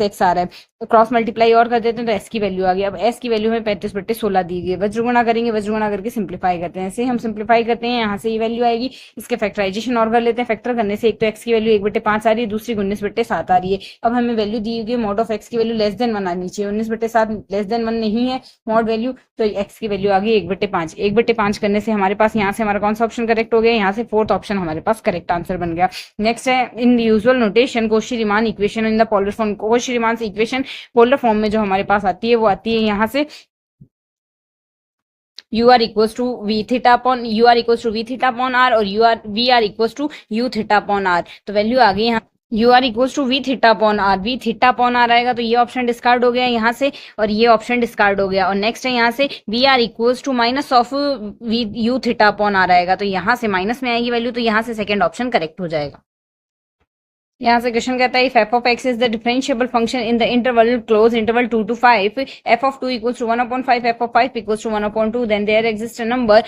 - x) आ रहा है। तो क्रॉस मल्टीप्लाई और कर देते हैं तो s की वैल्यू आ गई। अब s की वैल्यू में 35/16 दी गई है, वज्रगुणा करेंगे, वज्रगुणा करके सिंप्लीफाई करते हैं, ऐसे हम सिंप्लीफाई करते हैं, यहाँ से ये वैल्यू आएगी। इसके फैक्टराइजेशन और कर लेते हैं, फैक्टर करने से एक तो x की वैल्यू 1/5 आ रही है, दूसरी 19/7 आ रही है। अब हमें वैल्यू दी गई मोड ऑफ x की वैल्यू <1 आनी चाहिए, 19/7 <1 नहीं है मोड वैल्यू, तो x की वैल्यू आ गई 1/5। 1/5 करने से हमारे पास यहाँ से हमारा कौन सा ऑप्शन करेक्ट हो गया, यहाँ से फोर्थ ऑप्शन हमारे पास करेक्ट आंसर बन गया। नेक्स्ट है in the usual notation Cauchy-Riemann equation in the polar form. Cauchy-Riemann से इक्वेशन पोलर फॉर्म में जो हमारे पास आती है वो आती है यहाँ से u r equals to v theta upon r और v r equals to u theta upon r। तो वैल्यू आ गई यहाँ u r equals to v theta upon r, v theta upon r आएगा तो ये ऑप्शन डिस्कार्ड हो गया यहाँ से और ये ऑप्शन डिस्कार्ड हो गया। और नेक्स्ट है यहाँ से v r equals to minus of u theta upon r आएगा, तो यहाँ से माइनस में आएगी वैल्यू, तो यहाँ से सेकंड ऑप्शन करेक्ट हो जाएगा। यहाँ से क्वेश्चन कहता है f of x is the differentiable function in the interval close interval 2 to 5, f of 2 equals to 1/5, f of 5 equals to 1/2, then there exists a number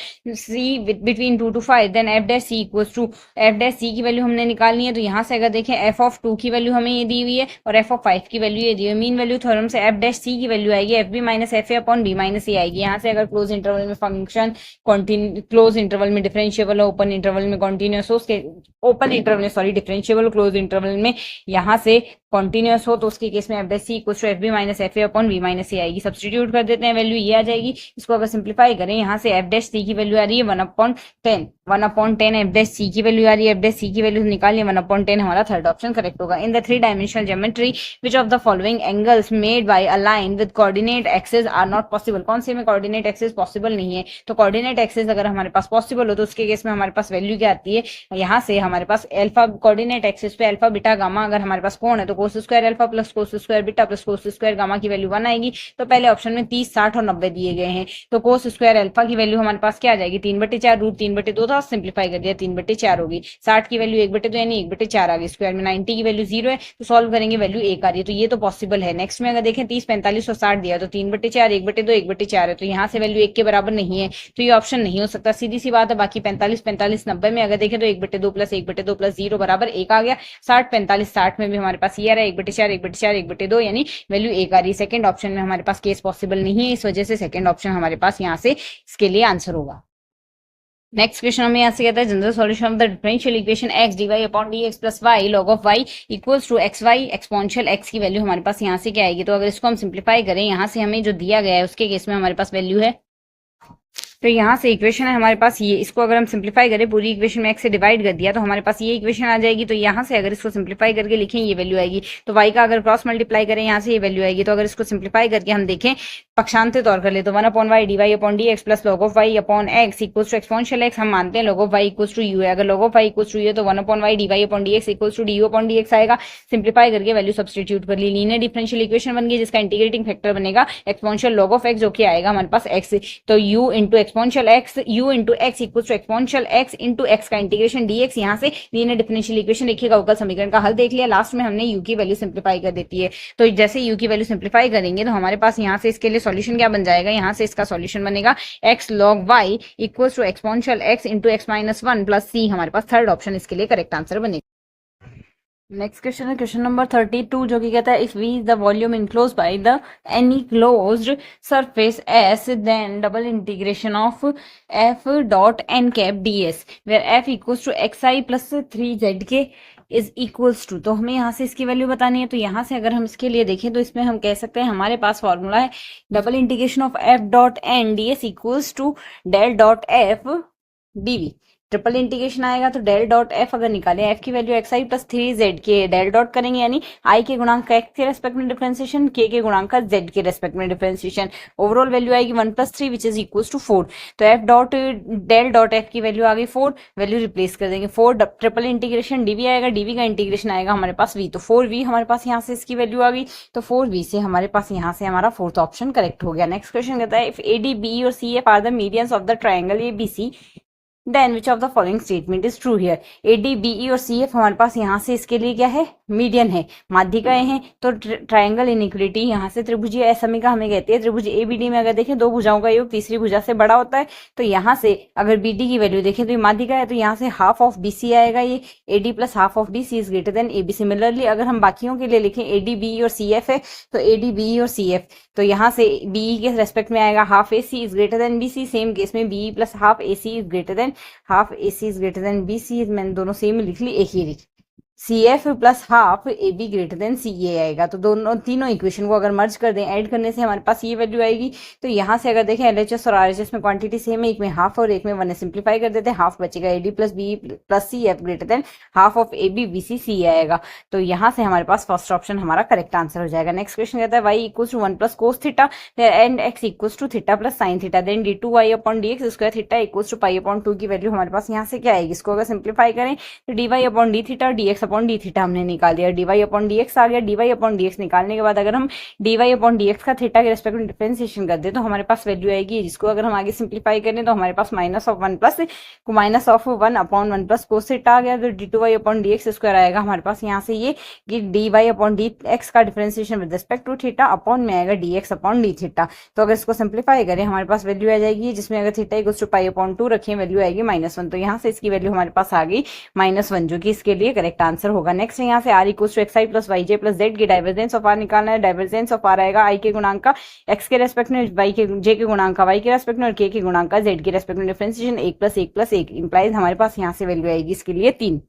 c between 2 to 5, then f dash c equals to f dash c की value हमने निकालनी है। तो यहाँ से अगर देखें f of 2 की वैल्यू हमें ये दी हुई है और f of 5 की वैल्यू ये दी हुई है। मीन वैल्यू थ्योरम से f dash c की वैल्यू आएगी fb - fa/b - a आएगी। यहाँ से अगर क्लोज इंटरवल में फंक्शन क्लोज इंटरवल में डिफरेंशिएबल, ओपन इंटरवल में कॉन्टिन्यूअस हो, उसके ओपन इंटरवल में सॉरी डिफरेंशिएबल, क्लोज इंटरवल में यहाँ से कॉन्टिन्यूअस हो तो उसके केस में f c = fb - fa/b - a आएगी। सब्स्टिट्यूट कर देते हैं, वैल्यू ये आ जाएगी। इसको अगर सिंप्लीफाई करें यहाँ से f dash c की वैल्यू आ रही है 1/10, 1/10 f dash c की वैल्यू आ रही है, f dash c की वैल्यू निकालिए 1/10, हमारा थर्ड ऑप्शन करेक्ट होगा। In the three dimensional geometry which of the following angles made by a line with coordinate axis are not possible. कौन से में कोऑर्डिनेट एक्सिस पॉसिबल नहीं है, तो कोऑर्डिनेट एक्सिस अगर हमारे पास पॉसिबल हो तो उसके केस में हमारे पास वैल्यू क्या आती है, यहाँ से हमारे पास अल्फा कोऑर्डिनेट एक्सिस पे अल्फा बीटा गामा अगर हमारे पास कोण है तो cos square alpha plus cos square beta plus cos square gamma की वैल्यू 1 आएगी। तो पहले ऑप्शन में 30, 60 और 90 दिए गए हैं, तो cos स्क्वायर अल्फा की वैल्यू हमारे पास क्या आ जाएगी 3/4, रूट 3/2 था, सिंप्लीफाई कर दिया 3/4 होगी। 60 की वैल्यू 1/2 यानी 1/4 आ गई, स्क्वायर में 90 की वैल्यू 0 है तो सॉल्व करेंगे वैल्यू 1 आ रही है, तो ये तो पॉसिबल है। नेक्स्ट में अगर देखें 30, 45 और 60 दिया तो 3/4, 1/2, 1/4 है, तो यहाँ से वैल्यू 1 के बराबर नहीं है, तो ये ऑप्शन नहीं हो सकता, सीधी सी बात है। बाकी 45, 45, 90 में अगर देखें तो 1/2 प्लस 1/2 प्लस 0 बराबर 1 आ गया। 60, 45, 60 में भी हमारे पास ये आ रहा है 1/4, 1/4, 1/2 यानी वैल्यू 1 आ रही है। सेकंड ऑप्शन में हमारे पास केस पॉसिबल नहीं है, इस वजह से सेकंड ऑप्शन हमारे पास यहाँ से इसके लिए आंसर होगा। नेक्स्ट क्वेश्चन हमें यहाँ से कहता है general solution of the differential equation x d y upon d x plus y log of y equals to x y exponential x की वैल्यू हमारे पास यहाँ से क्या आएगी। तो अगर इसको हम सिंप्लीफाई करें, यहाँ से हमें जो दिया गया है उसके केस में हमारे पास वैल्यू है, तो यहाँ से इक्वेशन है हमारे पास ये, इसको अगर हम सिंप्लीफाई करें पूरी इक्वेशन में एक्स से डिवाइड कर दिया तो हमारे पास ये इक्वेशन आ जाएगी। तो यहाँ से अगर इसको सिंप्लीफाई करके लिखें ये वैल्यू आएगी। तो वाई का अगर क्रॉस मल्टीप्लाई करें यहाँ से ये वैल्यू आएगी। तो अगर इसको सिंप्लीफाई करके हम देखें पक्षांतर तौर कर ले तो 1 upon y d y upon d x plus log of y upon x equals to exponential x. हम मानते हैं log of y equals to u है। अगर log of y equals to u है तो 1 upon y d y upon d x equals to d u upon d x आएगा। Simplify करके value substitute कर ली, लीनियर डिफरेंशियल इक्वेशन बन गई जिसका इंटीग्रेटिंग फैक्टर बनेगा एक्सपोनेंशियल लॉग ऑफ एक्स जो कि आएगा हमारे पास एक्स। तो u into exponential x, u into x equal to exponential x into x का इंटीग्रेशन dx। यहाँ से लीनियर डिफरेंशियल इक्वेशन देखिएगा, अवकल समीकरण का हल देख लिया, लास्ट में हमने u की वैल्यू सिंप्लीफाई कर देती है। तो जैसे u की वैल्यू सिंप्लीफाई करेंगे तो हमारे पास यहाँ से इसके लिए सॉल्यूशन क्या बन जाएगा, यहाँ से इसका सॉल्यूशन बनेगा x log y equal to exponential x into x minus one plus c। हमारे पास थर्ड ऑप्शन इसके लिए करेक्ट आंसर बनेगा। नेक्स्ट क्वेश्चन है क्वेश्चन नंबर 32 जो कि कहता है if v the volume enclose by the any closed surface s then double integration of f dot n cap d s where f equals to x i plus 3z k is equals to. तो हमें यहाँ से इसकी value बतानी है। तो यहाँ से अगर हम इसके लिए देखें तो इसमें हम कह सकते हैं हमारे पास फॉर्मूला है double integration of f dot n d s equals to del dot f dv. Triple integration आएगा तो डेल डॉट एफ अगर निकालें, एफ की value x i plus 3z के डेल डॉट करेंगे यानी आई के गुणांक का एक्स के रेस्पेक्ट में डिफरेंशिएशन, के गुणांक का जेड के रेस्पेक्ट में डिफरेंशिएशन। ओवरऑल वैल्यू आएगी 1 plus 3 which is equals to 4। तो f dot del dot f की वैल्यू आ गई 4, वैल्यू रिप्लेस कर देंगे 4। ट्रिपल इंटीग्रेशन डीवी आएगा, डीवी का इंटीग्रेशन आएगा हमारे पास वी। तो 4v हमारे पास यहाँ से इसकी वैल्यू आ गई। तो 4v से हमारे पास यहाँ से हमारा फोर्थ ऑप्शन करेक्ट हो गया। नेक्स्ट क्वेश्चन कहता है इफ ए डी बी और C F are the medians of the triangle A B C then which of the following statement is true here. A D B E और C F हमारे पास यहाँ से इसके लिए क्या है, मीडियन है, माध्यिकाएं हैं। तो ट्राइंगल इनइक्वलिटी यहाँ से त्रिभुजीय असमीका हमें कहती है। त्रिभुज ए बी डी में अगर देखें दो भुजाओं का योग तीसरी भुजा से बड़ा होता है। तो यहाँ से अगर बी डी की वैल्यू देखें तो ये माध्यिका है, तो यहाँ से हाफ ऑफ बी सी आएगा, ये A D plus half of D C is greater than A B. Similarly अगर हम बाकियों के लिए लिखें ए डी बी ई और सी एफ है तो ए डी बी ई और सी एफ, तो यहाँ से बी के रेस्पेक्ट में आएगा half a c is greater than b c. Same case में b plus half a c is greater than half a c is greater than b c. मैंने दोनों सेम लिख ली, एक ही लिख। C f plus half a b greater than c a आएगा। तो दोनों तीनों इक्वेशन को अगर मर्ज कर दें, ऐड करने से हमारे पास ये वैल्यू आएगी। तो यहाँ से अगर देखें एलएचएस और आरएचएस में क्वांटिटी सेम है, एक में हाफ और एक में 1 है, सिंप्लीफाई कर देते हैं, हाफ बचेगा a D plus b plus c f greater than half of a B B C c आएगा। तो यहाँ से हमारे पास फर्स्ट ऑप्शन हमारा करेक्ट आंसर हो जाएगा। नेक्स्ट क्वेश्चन कहता है y equals to 1 plus cos theta and x equals to theta plus sine theta then d two y upon d x square theta equals to pi upon 2 की value हमारे पास यहाँ से क्या आएगी। इसको अगर सिंप्लीफाई करें तो d y upon d theta d x upon d theta हमने निकाल दिया, d y upon d x आ गया। D y upon d x निकालने के बाद अगर हम d y upon d x का थीटा के रेस्पेक्ट में डिफरेंशिएशन कर दे तो हमारे पास वैल्यू आएगी, जिसको अगर हम आगे सिंप्लीफाई करें तो हमारे पास minus of 1 upon 1 plus cos theta आ गया। तो d two y upon d x square आएगा हमारे पास यहाँ से ये कि d y upon d x का differentiation with respect to theta upon में आएगा d x upon d theta. तो अगर इसको सिंप्लीफाई करें हमारे पास वैल्यू आ जाएगी, जिसमें अगर theta equals to pi upon 2 रखें वैल्यू आएगी -1। तो यहाँ से इसकी वैल्यू हमारे पास आ गई -1 जो कि इसके लिए करेक्ट आंसर होगा। नेक्स्ट यहाँ से r equals to x i plus y j plus z की डाइवर्जेंस ऑफ आर निकालना है। डाइवर्जेंस ऑफ आर आएगा आई के गुणांक का एक्स के रेस्पेक्ट में, वाई के जे के गुणांक का वाई के रेस्पेक्ट में और के गुणांक का जेड के रेस्पेक्ट में। डिफरेंशिएशन 1 प्लस 1 प्लस 1 इंप्लाइज हमारे पास यहाँ से वैल्यू आएगी इसके लिए 3।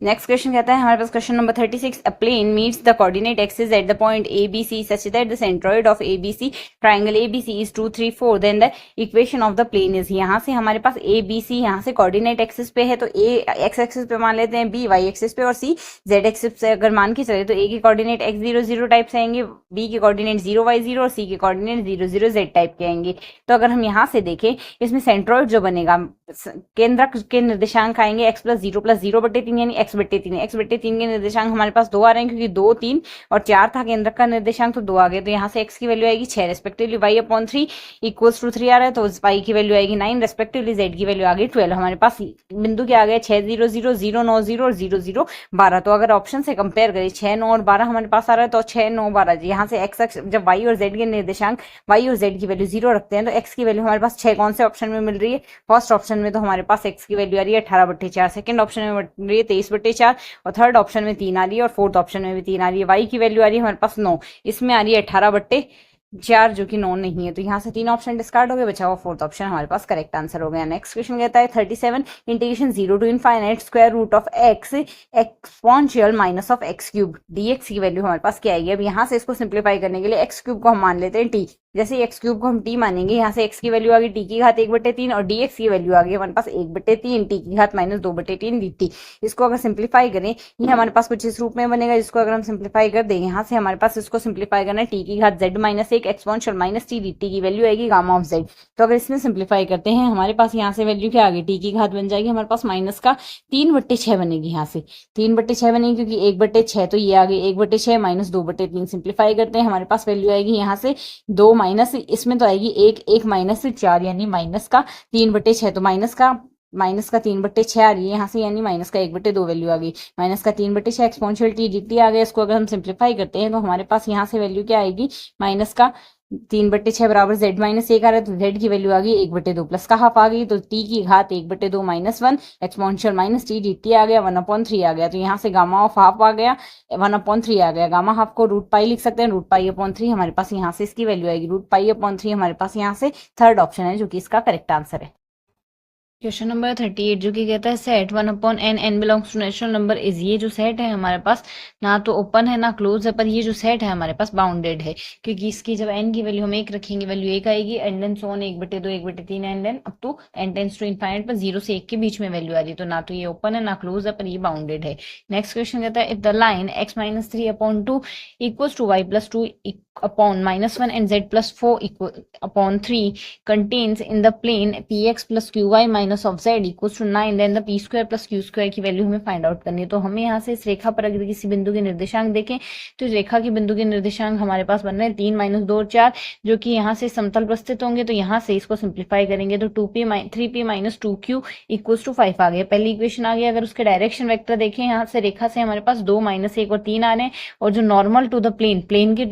नेक्स्ट क्वेश्चन कहता है हमारे पास question number 36 a plane meets the coordinate axis at the point a B c such that the centroid of a B c triangle A B C is 2 3 4 then the equation of the plane is. यहाँ से हमारे पास A B C यहाँ से coordinate axis पे है तो ए x axis पे मान लेते हैं, बी वाई एक्सिस पे और सी जेड एक्सिस पे अगर मान के चले तो ए के कोऑर्डिनेट x 0 0 टाइप से आएंगे, बी के कोऑर्डिनेट 0 y 0 और सी के कोऑर्डिनेट 0 0 z टाइप के आएंगे। तो अगर हम यहाँ से देखें इसमें सेंट्रोइड जो बनेगा केंद्रक के निर्देशांक आएंगे x प्लस 0 बटे 3 यानी x बटे 3। x बटे 3 के निर्देशांक हमारे पास 2 आ रहे हैं क्योंकि 2 3 और 4 था केंद्रक का निर्देशांक तो 2 आ गए। तो यहाँ से x की वैल्यू आएगी 6 respectively, y upon 3 equals to 3 आ रहा है तो y की वैल्यू आएगी 9 रेस्पेक्टिवली, z की वैल्यू आ गई 12। हमारे पास बिंदु क्या आ गया 6 0 0 0 9 0 और 0 0 12। तो अगर ऑप्शन से कंपेयर करें 6 9 और 12 हमारे पास आ रहा है तो 6 9 12 यहाँ से x जब y और z के निर्देशांक y और z की वैल्यू 0 रखते हैं तो x की वैल्यू हमारे पास 6 कौन से ऑप्शन में मिल रही है, फर्स्ट ऑप्शन में तो हमारे पास x की वैल्यू आ रही है 18/4, सेकंड ऑप्शन में मिल रही है 23/4 और थर्ड ऑप्शन में 3 आ रही है और फोर्थ ऑप्शन में भी 3 आ रही है। y की वैल्यू आ रही है हमारे पास 9, इसमें आ रही है 18/4 4 जो कि नॉन नहीं है, तो यहाँ से 3 ऑप्शन डिस्कार्ड हो गए, बचा हुआ 4th ऑप्शन हमारे पास करेक्ट आंसर हो गया। नेक्स्ट क्वेश्चन कहता है 37 integration 0 to infinite square root of x exponential minus of x cube dx की वैल्यू हमारे पास क्या आएगी। अब यहाँ से इसको सिंप्लीफाई करने के लिए x क्यूब को हम मान लेते हैं t, जैसे x क्यूब को हम t मानेंगे, यहाँ से x की वैल्यू आ गई t की घात 1/3 और dx की वैल्यू आ गई हमारे पास 1/3 t की घात माइनस 2/3 dt। इसको अगर सिंप्लीफाई करें, ये हमारे पास कुछ इस रूप में बनेगा, जिसको अगर हम सिंप्लीफाई कर दें, यहाँ से हमारे पास इसको सिंप्लीफाई करना है, t की घात z minus 1 exponential minus t dt की वैल्यू आएगी गामा ऑफ z। तो अगर इसमें सिंप्लीफाई करते हैं, हमारे पास यहाँ से वैल्यू क्या आ गई, t की घात बन जाएगी हमारे पास माइनस का 3/6 बनेगी, यहाँ से 3/6 बनेगी, क्योंकि 1/6 तो ये आ गई 1/6 माइनस 2/3। सिंप्लीफाई करते हैं, हमारे पास वैल्यू आएगी यहाँ से 2 माइनस, इसमें तो आएगी 1 माइनस 4, यानी माइनस का 3/6, तो माइनस का 3/6 आ रही है यहाँ से, यानी माइनस का 1/2 वैल्यू आ गई, माइनस का 3/6 एक्सपोनेंशियल टी डी टी आ गया। इसको अगर हम सिंप्लीफाई करते हैं तो हमारे पास यहाँ से वैल्यू क्या आएगी, माइनस का 3/6 बराबर z माइनस 1 आ रहा है, तो z की वैल्यू आ गई 1/2 प्लस का हाफ आ गई, तो t की घात 1/2 minus 1 exponential minus t d T आ गया, 1/3 आ गया। तो यहाँ से गामा ऑफ हाफ आ गया 1/3 आ गया, गामा हाफ को रूट पाई लिख सकते हैं, रूट पाई अपॉन 3 हमारे पास यहाँ से इसकी वैल्यू आएगी, रूट पाई अपॉन 3 हमारे पास यहाँ से 3rd ऑप्शन है जो कि इसका करेक्ट आंसर है। क्वेश्चन नंबर 38 जो कि कहता है set 1/n n belongs to natural number is, ये जो सेट है हमारे पास ना तो ओपन है ना क्लोज है, पर ये जो सेट है हमारे पास बाउंडेड है, क्योंकि इसकी जब n की वैल्यू हम 1 रखेंगे वैल्यू 1 आएगी, and then so on 1/2 1/3 and then up to n tends to infinite पर 0 से 1 के बीच में वैल्यू आ रही है, तो ना तो ये ओपन है ना क्लोज है, पर ये बाउंडेड है। नेक्स्ट क्वेश्चन कहता है if the line x-3/2 equals to y+2 upon -1 and z+4 upon 3 contains in the plane px plus qy minus of z equals to 9, then the p square plus q square की value हमें find out करनी है। तो हमें यहाँ से इस रेखा पर अगर किसी बिंदु के निर्देशांक देखें तो इस रेखा के बिंदु के निर्देशांक हमारे पास बन रहे हैं 3 - 2 और 4, जो कि यहाँ से समतल प्रस्थित होंगे, तो यहाँ से इसको सिंप्लीफाई करेंगे तो 3p - 2q इक्वल्स टू 5 आ गया, पहली इक्वेशन आ गया। अगर उसके डायरेक्शन वेक्टर देखें, यहाँ से रेखा से हमारे पास 2 - 1 और 3 आ रहे हैं, और जो नॉर्मल टू द प्लेन के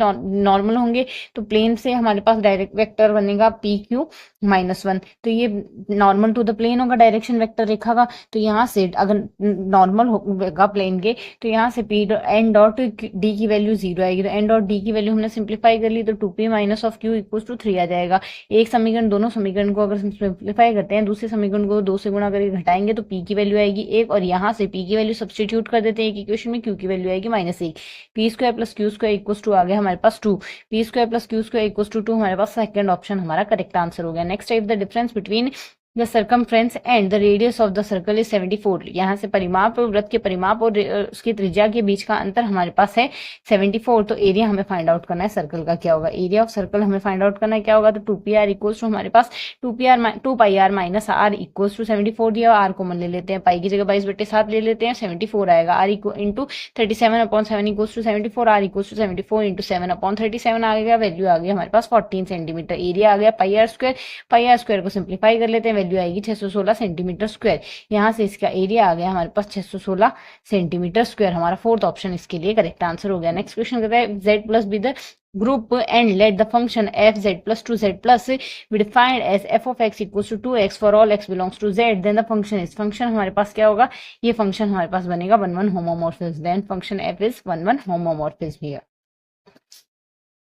नॉर्मल होंगे, तो प्लेन से हमारे पास डायरेक्ट वेक्टर बनेगा PQ -1, तो ये नॉर्मल टू द प्लेन होगा डायरेक्शन वेक्टर रेखा का। तो यहाँ से अगर नॉर्मल होगा प्लेन के, तो यहाँ से n डॉट d की वैल्यू 0 आएगी, तो n डॉट d की वैल्यू हमने सिंप्लीफाई कर ली, तो 2p minus of q equals to 3 आ जाएगा। एक समीकरण, दोनों समीकरण को अगर सिंप्लीफाई करते हैं, दूसरे समीकरण को 2 से गुणा करके घटाएंगे तो p की वैल्यू आएगी 1, और यहाँ से p की वैल्यू सब्सटीट्यूट कर देते हैं एक इक्वेशन में, q की वैल्यू आएगी -1, p square plus q square equals to आ गया हमारे पास 2, p square plus q square equals to 2 हमारे पास सेकंड ऑप्शन हमारा करेक्ट आंसर हो गया। Next type the difference between the circumference and the radius of the circle is 74, यहाँ से परिमाप, वृत्त के परिमाप और उसकी त्रिज्या के बीच का अंतर हमारे पास है 74। तो एरिया हमें फाइंड आउट करना है सर्कल का, क्या होगा, एरिया ऑफ सर्कल हमें फाइंड आउट करना है, क्या होगा, तो 2pr इक्वल्स टू हमारे पास 2πr minus r equals to 74 दिया, r कॉमन ले लेते हैं, पाई की जगह 22/7 ले लेते हैं, 74 आएगा, r into 37/7 equals to 74, r equals to 74 into 7/37 आ गया, वैल्यू आ गई हमारे पास 14 सेंटीमीटर, एरिया आ गया पाई आर स्क्वायर को सिंप्लीफाई कर लेते हैं, वैल्यू आएगी 616 सेंटीमीटर स्क्वायर। यहाँ से इसका एरिया आ गया हमारे पास 616 सेंटीमीटर स्क्वायर, हमारा 4th ऑप्शन इसके लिए करेक्ट आंसर हो गया। नेक्स्ट क्वेश्चन कहता है z plus be the group and let the function f z plus 2z plus be defined as f of x equals to 2x for all x belongs to z, then the function is, function हमारे पास क्या होगा, ये function हमारे पास बनेगा 1 homomorphism, then function f is 1 homomorphism here।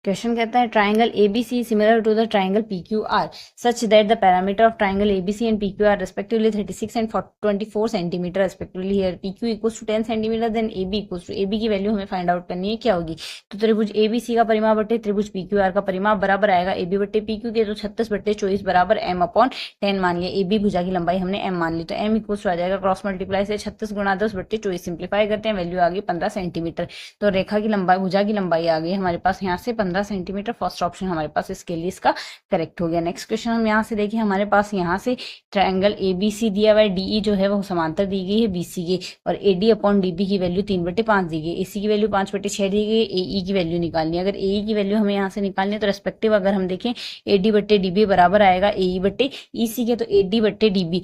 Question कहता है triangle ABC similar to the triangle PQR such that the parameter of triangle ABC and PQR respectively 36 and 24 centimetre respectively here PQ equals to 10 centimetre, then AB equals to, AB की value हमें find out करनी है, क्या होगी, तो त्रिभुज ABC का परिमाप बटे त्रिभुज PQR का परिमाप बराबर आएगा AB बटे PQ के, तो 36/24 बराबर m/10 मान लिया, AB भुजा की लंबाई हमने m मान ली, तो m इक्वल्स टू आ जाएगा क्रॉस मल्टीप्लाई से 36 × 10/24, सिंप्लीफाई करते हैं, वैल्यू आ गई 15 सेंटीमीटर, तो रेखा की लंबाई, भुजा की लंबाई आ गई हमारे पास यहाँ से 15 सेंटीमीटर, फर्स्ट ऑप्शन हमारे पास इसके लिए इसका करेक्ट हो गया। नेक्स्ट क्वेश्चन हम यहाँ से देखिए, हमारे पास यहाँ से ट्रायंगल ABC दिया हुआ है, DE जो है वो समांतर दी गई है BC के, और AD अपॉन DB की वैल्यू 3/5 दी गई, AC की वैल्यू 5/6 दी गई, AE की वैल्यू निकालनी है। अगर AE की वैल्यू हमें यहाँ से निकालनी है तो रेस्पेक्टिव अगर हम देखें AD/DB बराबर आएगा AE/EC के, तो AD/DB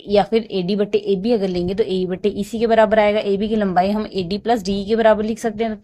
या फिर AD/AB अगर लेंगे तो AE/EC के बराबर आएगा। AB की लंबाई हम AD + DE के बराबर लिख सकते हैं, तो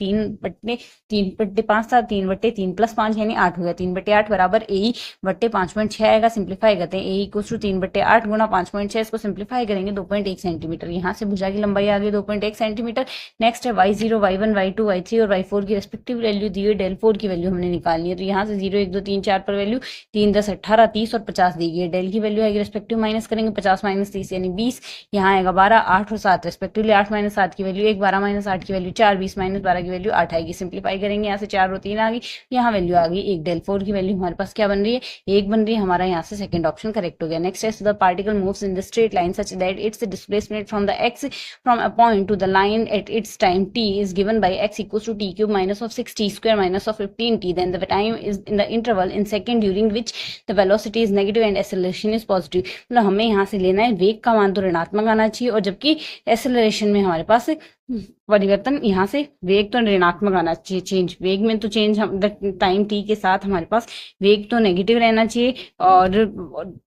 3/5 था, था 3/3 प्लस 5 यानी 8 हो गया। 3/8 बराबर ए बट्टे 5.6 आएगा। सिंप्लीफाई करते हैं, ए इक्वल टू 3/8 गुना 5.6, इसको सिंप्लीफाई करेंगे 2.1 सेंटीमीटर। यहाँ से भुजा की लंबाई आ गई 2.1 सेंटीमीटर। नेक्स्ट है y0, y1, y2, y3 और y4 की रेस्पेक्टिव वैल्यू दी है। डेल 4 की वैल्यू हमने निकालनी है, तो यहाँ से 0, 1, 2, 3, 4 पर वैल्यू 3, 10, 18, 30 और 50 दी गई है। डेल की वैल्यू आएगी रेस्पेक्टिव माइनस करेंगे 50 माइनस 30 यानी 20। यहाँ आएगा 12, 8 और 7 रेस्पेक्टिवली। 8 माइनस 7 की वैल्यू 1, 12 माइनस 8 की वैल्यू 4, 20 माइनस 12 की वैल्यू 8 आएगी। सिंप्लीफाई करेंगे, यहाँ से 4 और 3 आ गई, यहाँ वैल्यू आ गई 1। डेल 4 की वैल्यू हमारे पास क्या बन रही है, 1 बन रही है। हमारा यहाँ से सेकंड ऑप्शन करेक्ट हो गया। नेक्स्ट है the particle moves in the straight line such that it's displacement from the x from a point two the line at its time t is given by x equals to t cube minus of 6t square minus of 15t. Then the time is in the interval in second during which the velocity is negative and acceleration is positive. मतलब हमें यहाँ से लेना है वेग का मान तो ऋणात्मक आना चाहिए और जबकि एक्सेलरेशन में हमारे पास परिवर्तन यहाँ से वेग तो ऋणात्मक आना चाहिए। चेंज वेग में तो चेंज टाइम t के साथ हमारे पास वेग तो नेगेटिव रहना चाहिए और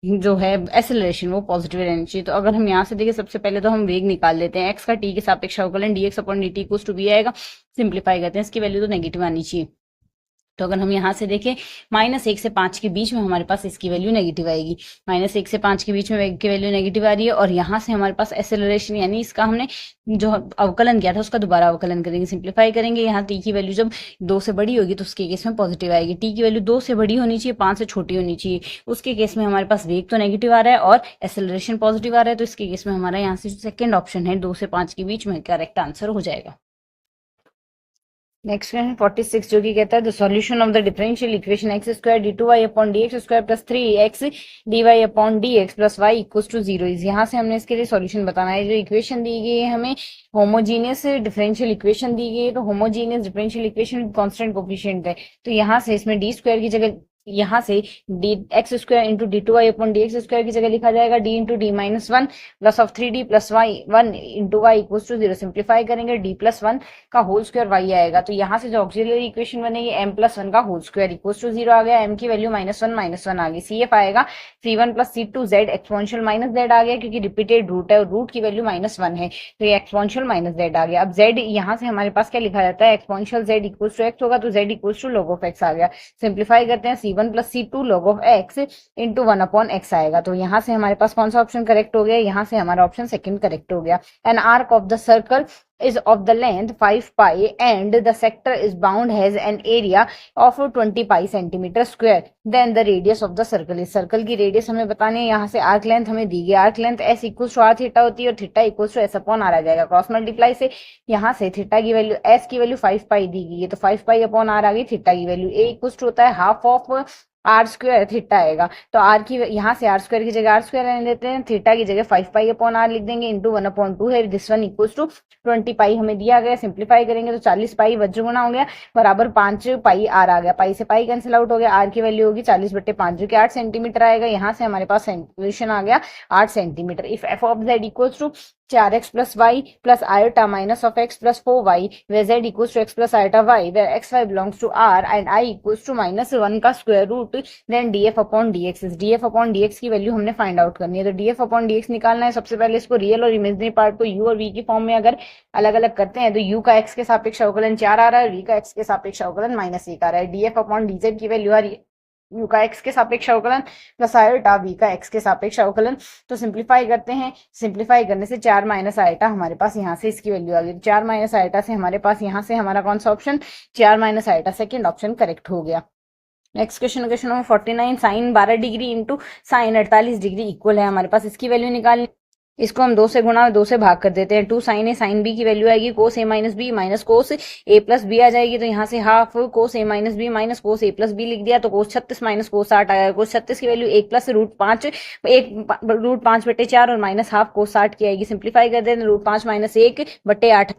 जो है एक्सेलरेशन वो पॉजिटिव रहना चाहिए। तो अगर हम यहाँ से देखें, सबसे पहले तो हम वेग निकाल लेते हैं। x का t के सापेक्ष अवकलन dx upon dt equals to b आएगा। सिंप्लीफाई करते हैं, इसकी वैल्यू तो नेगेटिव आनी चाहिए। तो अगर हम यहाँ से देखें -1 से 5 के बीच में हमारे पास इसकी वैल्यू नेगेटिव आएगी। -1 से 5 के बीच में वेग की वैल्यू नेगेटिव आ रही है और यहाँ से हमारे पास एक्सेलरेशन यानी इसका हमने जो अवकलन किया था उसका दोबारा अवकलन करेंगे। सिंप्लीफाई करेंगे, यहाँ t की वैल्यू जब 2 से बड़ी होगी तो उसके केस में पॉजिटिव आएगी। t की वैल्यू 2 से बड़ी होनी चाहिए, 5 से छोटी होनी चाहिए। उसके केस में हमारे पास वेग तो नेगेटिव आ रहा है और एक्सेलरेशन पॉजिटिव आ रहा है, तो इसके केस में हमारा यहाँ से जो सेकेंड ऑप्शन है 2 से 5 के बीच में करेक्ट आंसर हो जाएगा। नेक्स्ट क्वेश्चन 46 जो कि कहता है the solution of the differential equation x square d two y upon d x square plus 3x d y upon d x plus y equal to 0 is. यहाँ से हमने इसके लिए सॉल्यूशन बताना है। जो इक्वेशन दी गई है हमें होमोजीनियस डिफरेंशियल इक्वेशन दी गई है, तो homogeneous differential equation constant coefficient है, तो यहाँ से इसमें डी स्क्वायर की जगह यहाँ से d x square into d two y upon d x square की जगह लिखा जाएगा d into d minus 1 plus of 3d plus y 1 into y equal to 0। Simplify करेंगे d प्लस 1 का होल स्क्वायर वाई आएगा, तो यहाँ से जो ऑक्सिलरी इक्वेशन बनेगी m प्लस 1 का होल स्क्वायर इक्वल टू 0 आ गया। m की वैल्यू -1 आ गई। CF आएगा C1 plus C2 z exponential minus z आ गया क्योंकि रिपीटेड रूट है और रूट की वैल्यू -1 है, तो ये एक्सपोनेंशियल माइनस z आ गया। अब z यहाँ से हमारे पास क्या लिखा जाता है, exponential z equal to x होगा, तो z equal to log of x आ गया। सिंप्लीफाई करते हैं, C1 plus C2 log of x into 1 upon x आएगा, तो यहाँ से हमारे पास कौन सा ऑप्शन करेक्ट हो गया, यहाँ से हमारा ऑप्शन सेकंड करेक्ट हो गया। An arc of the circle is of the length 5 pi and the sector is bound has an area of 20 pi centimeter square, then the radius of the circle is। Circle की radius हमें बतानी है। यहाँ से arc length हमें दी गई, arc length s equals to r theta होती है और theta equals to s upon r आ जाएगा। क्रॉस मल्टीप्लाई से यहाँ से थीटा की वैल्यू s की वैल्यू 5 पाई दी गई है, तो 5 पाई अपॉन आर आ गई। थीटा की वैल्यू a इक्वल्स टू होता है half of r square theta आएगा, तो आर की यहाँ से आर स्क्वायर की जगह आर स्क्वायर रहने देते हैं, थीटा की जगह 5 पाई अपॉन आर लिख देंगे इंटू 1 अपॉन 2 है। दिस वन इक्वल्स टू 20 पाई हमें दिया गया। सिंप्लीफाई करेंगे तो 40 पाई वज्र गुना हो गया बराबर 5 पाई आर आ गया। पाई से पाई कैंसिल आउट हो गया, आर की वैल्यू होगी 40/5 जो कि 8 सेंटीमीटर आएगा। यहाँ से हमारे पास सोल्यूशन आ गया 8 centimetre. If f of Z equals to 4x plus y plus iota minus of x plus 4y where z equals to x plus iota y where xy belongs to r and I equals to -1 का square root, then df upon dx is। df upon dx की value हमने find out करनी है, तो df upon dx निकालना है। सबसे पहले इसको रियल और इमेजिनरी पार्ट को u और v की फॉर्म में अगर अलग अलग करते हैं तो u का x के सापेक्ष अवकलन 4 आ रहा है और v का x के सापेक्ष अवकलन -1 आ रहा है। df अपॉन dz की वैल्यू आ रही है u का x के सापेक्ष अवकलन प्लस आयोटा v का x के सापेक्ष अवकलन। तो सिंप्लीफाई करते हैं, सिंप्लीफाई करने से 4 माइनस आयोटा हमारे पास यहाँ से इसकी वैल्यू आ गई। 4 माइनस आयोटा से हमारे पास यहाँ से हमारा कौन सा option 4 minus iota second option correct हो गया। Next question, question number 49 sine 12 degree into sine 48 degree equal है हमारे पास, इसकी वैल्यू निकालनी। इसको हम 2 से गुणा 2 से भाग कर देते हैं। 2 साइन ए साइन बी की वैल्यू आएगी कोस ए माइनस बी माइनस कोस ए प्लस बी आ जाएगी, तो यहाँ से हाफ कोस ए माइनस बी माइनस कोस ए प्लस बी लिख दिया, तो कोस 36 माइनस कोस 8 आएगा। कोस 36 की वैल्यू 1 प्लस रूट 5 1/5/4 और माइनस हाफ कोस 8 की आएगी। सिंप्लीफाई कर देते हैं, रूट 5 माइनस 1/8,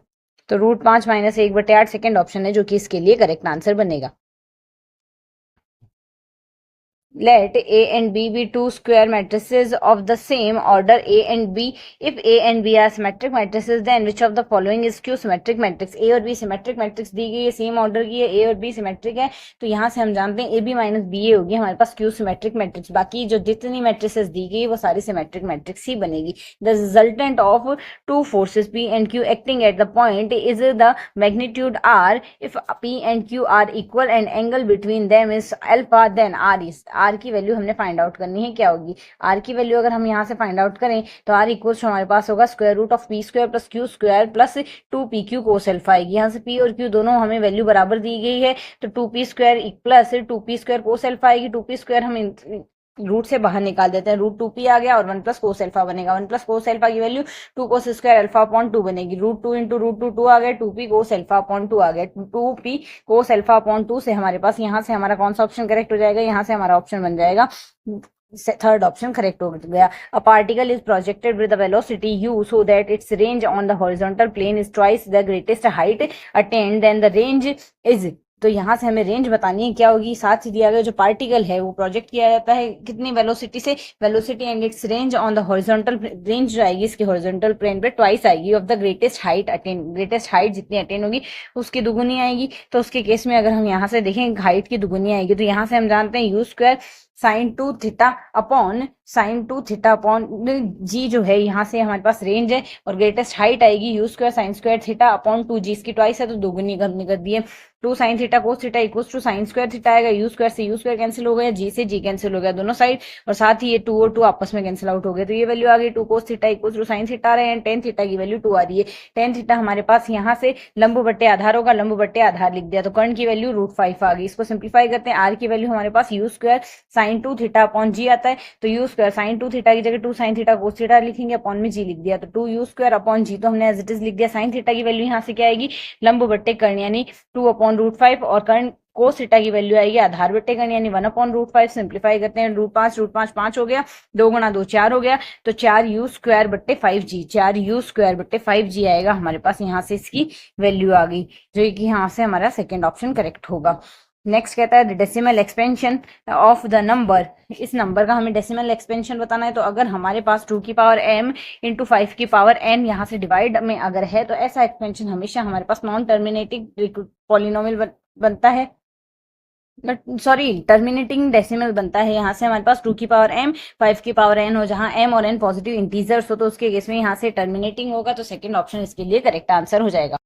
तो रूट 5 माइनस 1/8 सेकेंड ऑप्शन है जो कि इसके लिए करेक्ट आंसर बनेगा। Let A and B be two square matrices of the same order A and B. If A and B are symmetric matrices, then which of the following is skew symmetric matrix? A और B symmetric matrix दी गई है, same order की है, A और B symmetric है, तो यहाँ से हम जानते हैं AB माइनस BA होगी हमारे पास skew symmetric matrix। बाकी जो जितनी matrices दी गई वो सारी symmetric matrix ही बनेगी। The resultant of two forces P and Q acting at the point is the magnitude R. If P and Q are equal and angle between them is alpha, then R is R की value हमने find out करनी है, क्या होगी are की value अगर हम यहाँ से फाइंड आउट करें तो आर इक्वल हमारे पास होगा square root of p square plus q square plus 2p cos alpha आएगी। यहाँ से पी और क्यू दोनों हमें वैल्यू बराबर दी गई है तो 2p square plus 2p square कोस अल्फा आएगी। 2p स्क्वायर हम रूट से बाहर निकाल देते हैं, रूट 2p आ गया और 1 प्लस कोस अल्फा बनेगा। 1 प्लस कोस अल्फा की value 2 cos square alpha upon 2 बनेगी। रूट 2 इंटू रूट 2 2 आ गया, 2p कोस अल्फा अपॉन 2 आ गया। 2p कोस अल्फा अपॉन 2 से हमारे पास यहाँ से हमारा कौन सा ऑप्शन करेक्ट हो जाएगा, यहाँ से हमारा ऑप्शन बन जाएगा थर्ड ऑप्शन करेक्ट हो गया। A particle is projected with the velocity u so that its range on the horizontal plane is twice the greatest height attained then the range is। तो यहाँ से हमें रेंज बतानी है क्या होगी, साथ ही दिया गया जो पार्टिकल है वो प्रोजेक्ट किया जाता है कितनी वेलोसिटी से, velocity and it's range on the horizontal range जो आएगी इसके हॉरिजॉन्टल प्लेन पे ट्वाइस आएगी of the greatest height attain, greatest height जितनी अटेन होगी उसकी दुगुनी आएगी। तो उसके केस में अगर हम यहाँ से देखें हाइट की दुगुनी आएगी तो यहाँ से हम जानते हैं u square sine 2 theta upon sine 2 theta upon g जो है यहाँ से हमारे पास रेंज है और ग्रेटेस्ट हाइट आएगी u square sine square theta upon 2 g, इसकी ट्वाइस है तो दोगुनी हमने कर दी है। 2 sine theta cos theta equals to sine square theta आएगा, यू स्क्वायर से यू स्क्वायर कैंसिल हो गया, जी से जी कैंसिल हो गया दोनों साइड और साथ ही ये 2 और 2 आपस में कैंसिल आउट हो गए तो ये वैल्यू आ गई 2 cos theta equals to sine theta आ रहे हैं, टेन थीटा की वैल्यू 2 आ रही है। टेन थीटा हमारे पास यहाँ से लंब बट्टे आधार होगा, लंब बट्टे आधार लिख दिया तो कर्ण की वैल्यू √5 आ गई। इसको सिंप्लीफाई करते हैं, आर की वैल्यू हमारे पास u square sine 2 theta upon g आता है तो यू स्क्वायर साइन 2 थीटा की जगह 2 साइन थीटा कोस थीटा लिखेंगे, अपॉन में जी लिख दिया तो 2 यू स्क्वायर अपॉन जी तो हमने एज इट इज लिख दिया। साइन थीटा की वैल्यू यहाँ से क्या आएगी लंब बट्टे कर्ण यानी 2 अपॉन √5 और कर्ण कोस थीटा की वैल्यू आएगी आधार बट्टे कर्ण यानी 1 अपॉन √5। सिंप्लीफाई करते हैं √5 5 हो गया, 2 गुणा 2 4 हो गया तो 4 यू स्क्वायर बट्टे 5g, 4 यू स्क्वायर बट्टे 5g आएगा हमारे पास, यहाँ से इसकी वैल्यू आ गई जो कि यहाँ से हमारा सेकेंड ऑप्शन करेक्ट होगा। नेक्स्ट कहता है decimal expansion of the number, इस नंबर का हमें डेसिमल एक्सपेंशन बताना है तो अगर हमारे पास 2 की पावर m इंटू 5 की पावर n यहाँ से डिवाइड में अगर है तो ऐसा एक्सपेंशन हमेशा हमारे पास नॉन टर्मिनेटिंग पॉलिनोमियल बनता है, सॉरी टर्मिनेटिंग डेसिमल बनता है। यहाँ से हमारे पास 2 की पावर m 5 की पावर n हो, जहाँ m और n पॉजिटिव इंटीजर्स हो तो उसके केस में यहाँ से टर्मिनेटिंग होगा तो सेकंड ऑप्शन इसके लिए करेक्ट आंसर हो जाएगा।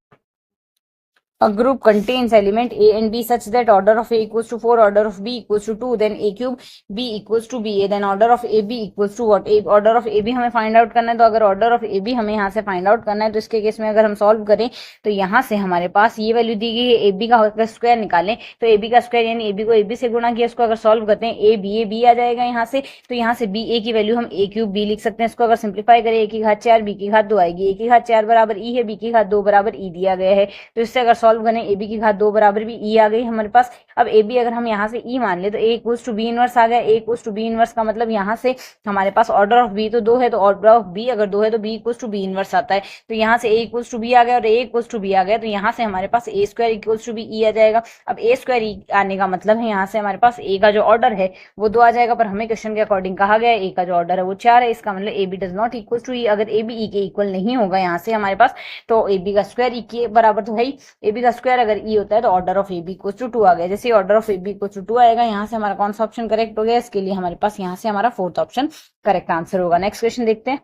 A group contains element A and B such that order of A equals to 4, order of B equals to 2, then A cube B equals to BA, then order of AB equals to what? Order of AB हमें find out करना है तो अगर order of AB हमें यहाँ से find out करना है तो इसके केस में अगर हम सॉल्व करें तो यहाँ से हमारे पास ये वैल्यू दी गई है AB का स्क्वायर निकालें तो AB का स्क्वायर यानी AB को AB से गुणा किया, इसको अगर सॉल्व करते हैं A आ जाएगा यहाँ से तो यहाँ से BA की वैल्यू हम A क्यूब B लिख सकते हैं। इसको अगर सिंप्लीफाई करें A की घात 4 B की घात 2 आएगी, A की घात 4 बराबर E है, B की घात 2 बराबर E दिया गया है तो इससे अगर सॉल्व करें AB की घात 2 बराबर भी E आ गई हमारे पास। अब AB अगर हम यहाँ से E मान ले तो A equals to B inverse आ गया, A equals to B inverse का मतलब यहाँ से हमारे पास ऑर्डर ऑफ B तो 2 है तो ऑर्डर ऑफ B अगर 2 है तो B equals to B inverse आता है तो यहाँ से A इक्वल्स टू B आ गया और A इक्वल्स टू B आ गया तो यहाँ से हमारे पास A square equals to B E आ जाएगा। अब A स्क्वायर E आने का मतलब है यहाँ से हमारे पास A का जो ऑर्डर है वो 2 आ जाएगा, पर हमें क्वेश्चन के अकॉर्डिंग कहा गया है A का जो ऑर्डर है वो 4 है, इसका मतलब AB does not equals to E। अगर AB E के इक्वल नहीं होगा यहाँ से हमारे पास तो AB का स्क्वायर E के बराबर तो है ही, AB का स्क्वायर अगर E होता है तो order of AB equals to 2 आ गया। जैसे order of AB equals to 2 आएगा यहाँ से हमारा कौन सा ऑप्शन करेक्ट हो गया, इसके लिए हमारे पास यहाँ से हमारा फोर्थ ऑप्शन करेक्ट आंसर होगा। नेक्स्ट क्वेश्चन देखते हैं।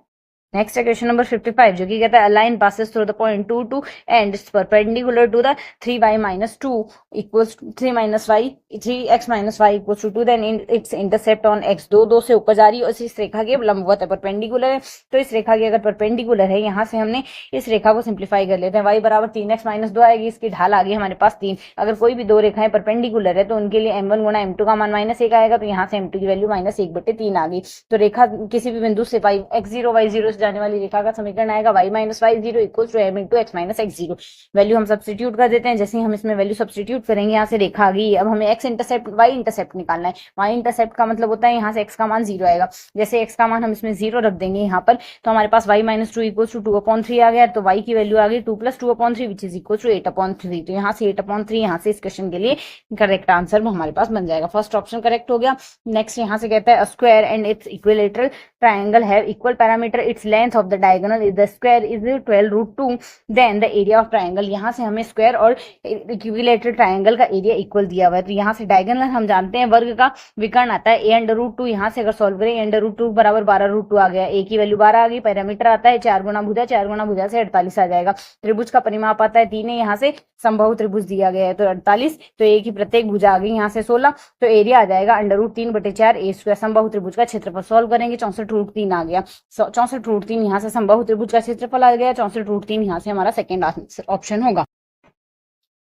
नेक्स्ट है क्वेश्चन नंबर 55 जो कि कहता है line passes through the point 2 2 and it's perpendicular to the 3y minus 2 equals 3x minus y equals to 2 then its intercept on x, 2 2 से ऊपर जा रही है और इस रेखा के लंबवत है, परपेंडिकुलर है तो इस रेखा की अगर परपेंडिकुलर है यहाँ से हमने इस रेखा को सिंप्लीफाई कर लेते हैं। y बराबर 3x माइनस 2 आएगी, इसकी ढाल आ गई हमारे पास 3। अगर कोई भी दो रेखाएं परपेंडिकुलर है तो उनके लिए m1 गुणा m2 का मान -1 आएगा तो यहाँ से m2 की वैल्यू -1/3 आ गई। तो रेखा किसी भी बिंदु से x0 y0 जाने वाली रेखा का समीकरण आएगा y minus y zero equal to m into x minus x zero. Value हम सब्सटीट्यूट कर देते हैं। जैसे ही हम इसमें वैल्यू सब्सटीट्यूट करेंगे यहाँ से रेखा आ गई। अब हमें x इंटरसेप्ट y इंटरसेप्ट निकालना है। y इंटरसेप्ट का मतलब होता है यहाँ से x का मान जीरो आएगा। जैसे x का मान हम इसमें जीरो रख देंगे यहाँ पर, तो हमारे पास y minus two equal to 2/3 आ गया। तो y की वैल्यू आ गई 2 + 2/3 विच इज इक्वल टू 8/3। तो यहाँ से 8/3 यहाँ से इस क्वेश्चन के लिए करेक्ट आंसर हमारे पास बन जाएगा। फर्स्ट ऑप्शन करेक्ट हो गया। नेक्स्ट यहाँ से कहता है square and its equilateral triangle have equal parameter, its length of the diagonal is the square is 12√2, then the area of triangle. यहाँ से हमें स्क्वायर और इक्विलेटरल ट्राइंगल का एरिया इक्वल दिया हुआ है। तो यहाँ से डायगोनल हम जानते हैं वर्ग का विकर्ण आता है a√2। यहाँ से अगर सॉल्व करें a√2 बराबर 12√2 आ गया, a की वैल्यू 12 आ गई। पैरामीटर आता है 4 गुना भुजा, 4 गुना भुजा से 48 आ जाएगा। त्रिभुज का परिमाप आता है 3 है, यहाँ से समबाहु त्रिभुज दिया गया है तो 48, तो a की प्रत्येक भुजा आ गई यहाँ से 16, तो एरिया आ जाएगा √3/4 a²। समबाहु त्रिभुज का क्षेत्रफल सॉल्व करेंगे 64√3 आ गया। 64√3 यहाँ से समबाहु त्रिभुज का क्षेत्रफल आ गया। 64√3 यहाँ से हमारा सेकेंड ऑप्शन होगा।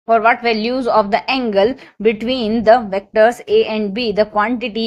For what values of the angle between the vectors a and b, the quantity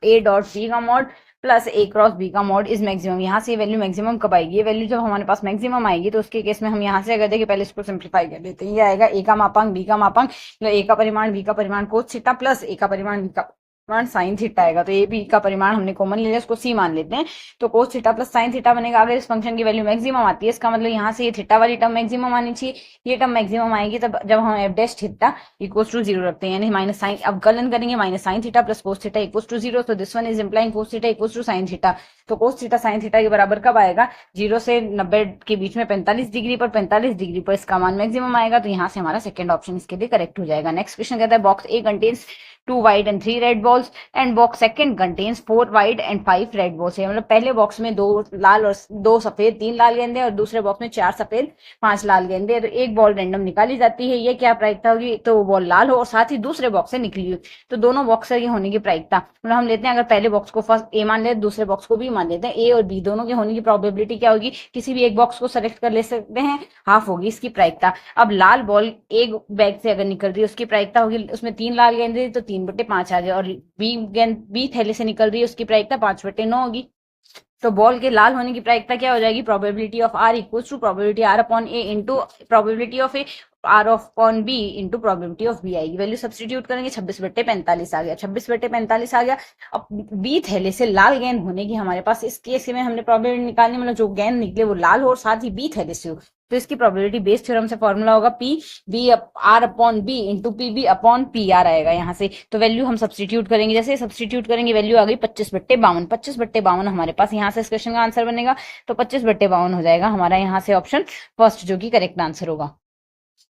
a dot b का mod plus a cross b का mod इज मैक्सिमम। यहाँ से वैल्यू मैक्सिमम कब आएगी? ये वैल्यू जब हमारे पास मैक्सिमम आएगी तो उसके केस में हम यहाँ से अगर देखिए पहले इसको सिंप्लीफाई कर लेते हैं। ये आएगा a का मापांक b का मापांक, a का परिमाण b का परिमाण कोस थीटा प्लस a का परिमाण b का परिमाण साइन थीटा आएगा। तो ए बी का परिमाण हमने कॉमन ले लिया, उसको सी मान लेते हैं। तो cos theta plus sine theta बनेगा। अगर इस फंक्शन की वैल्यू मैक्सिमम आती है, इसका मतलब यहाँ से ये थीटा वाली टर्म मैक्सिमम आनी चाहिए। ये टर्म मैक्सिमम आएगी तब जब हम f dash theta equal to 0 रखते हैं, यानी माइनस साइन, अब कलन करेंगे minus sine theta plus cos theta equal to 0। तो this one is implying cos theta equal to sine theta. तो कोस थीटा साइन थीटा के बराबर कब आएगा? 0 से 90 के बीच में 45 डिग्री पर, 45 डिग्री पर इसका मान मैक्सिमम आएगा। तो यहाँ से हमारा सेकंड ऑप्शन इसके लिए करेक्ट हो जाएगा। नेक्स्ट क्वेश्चन कहता है box A contains 2 white and 3 red balls and box second contains 4 white and 5 red balls है। मतलब पहले बॉक्स में 2 लाल और 2 सफेद 3 लाल गेंदे और दूसरे बॉक्स में 4 सफेद 5 लाल गेंदे। तो एक बॉल रैंडम निकाली जाती है। ये क्या प्रायिकता होगी? तो वो बॉल लाल हो और साथ ही दूसरे बॉक्स से निकली हुई, तो दोनों बॉक्स के होने की प्रायिकता मतलब हम लेते हैं। अगर पहले बॉक्स को फर्स्ट ए मान लेते, दूसरे बॉक्स को बी मान लेते हैं। ए और बी दोनों के होने की प्रोबेबिलिटी क्या होगी? किसी भी एक बॉक्स को सेलेक्ट कर ले सकते हैं, हाफ होगी इसकी प्रायिकता। अब लाल बॉल एक बैग से अगर निकल रही है उसकी प्रायिकता होगी, उसमें 3 लाल गेंदे तो 3/5 आ गया, और बी थैले से निकल रही है उसकी प्रायिकता 5/9 होगी। तो बॉल के लाल होने की प्रायिकता क्या हो जाएगी? Probability of are equals to probability R upon A into probability of A R upon B into probability of B आएगी। वैल्यू सब्सटीट्यूट करेंगे 26/45 आ गया। 26/45 आ गया। अब बी थैले से लाल गेंद होने की हमारे पास इस केस में हमने प्रोबेबिलिटी निकालनी, मतलब जो गेंद निकले वो लाल हो और साथ ही बी थैले से हो। तो इसकी प्रोबेबिलिटी बेस थ्योरम से फॉर्मूला होगा P B R upon B into P B upon P R आएगा यहाँ से। तो वैल्यू हम सब्सटीट्यूट करेंगे, जैसे सब्सटीट्यूट करेंगे वैल्यू आ गई 25/52। 25/52 हमारे पास यहाँ से इस क्वेश्चन का आंसर बनेगा। तो 25/52 हो जाएगा हमारा यहाँ से ऑप्शन फर्स्ट, जो कि करेक्ट आंसर होगा।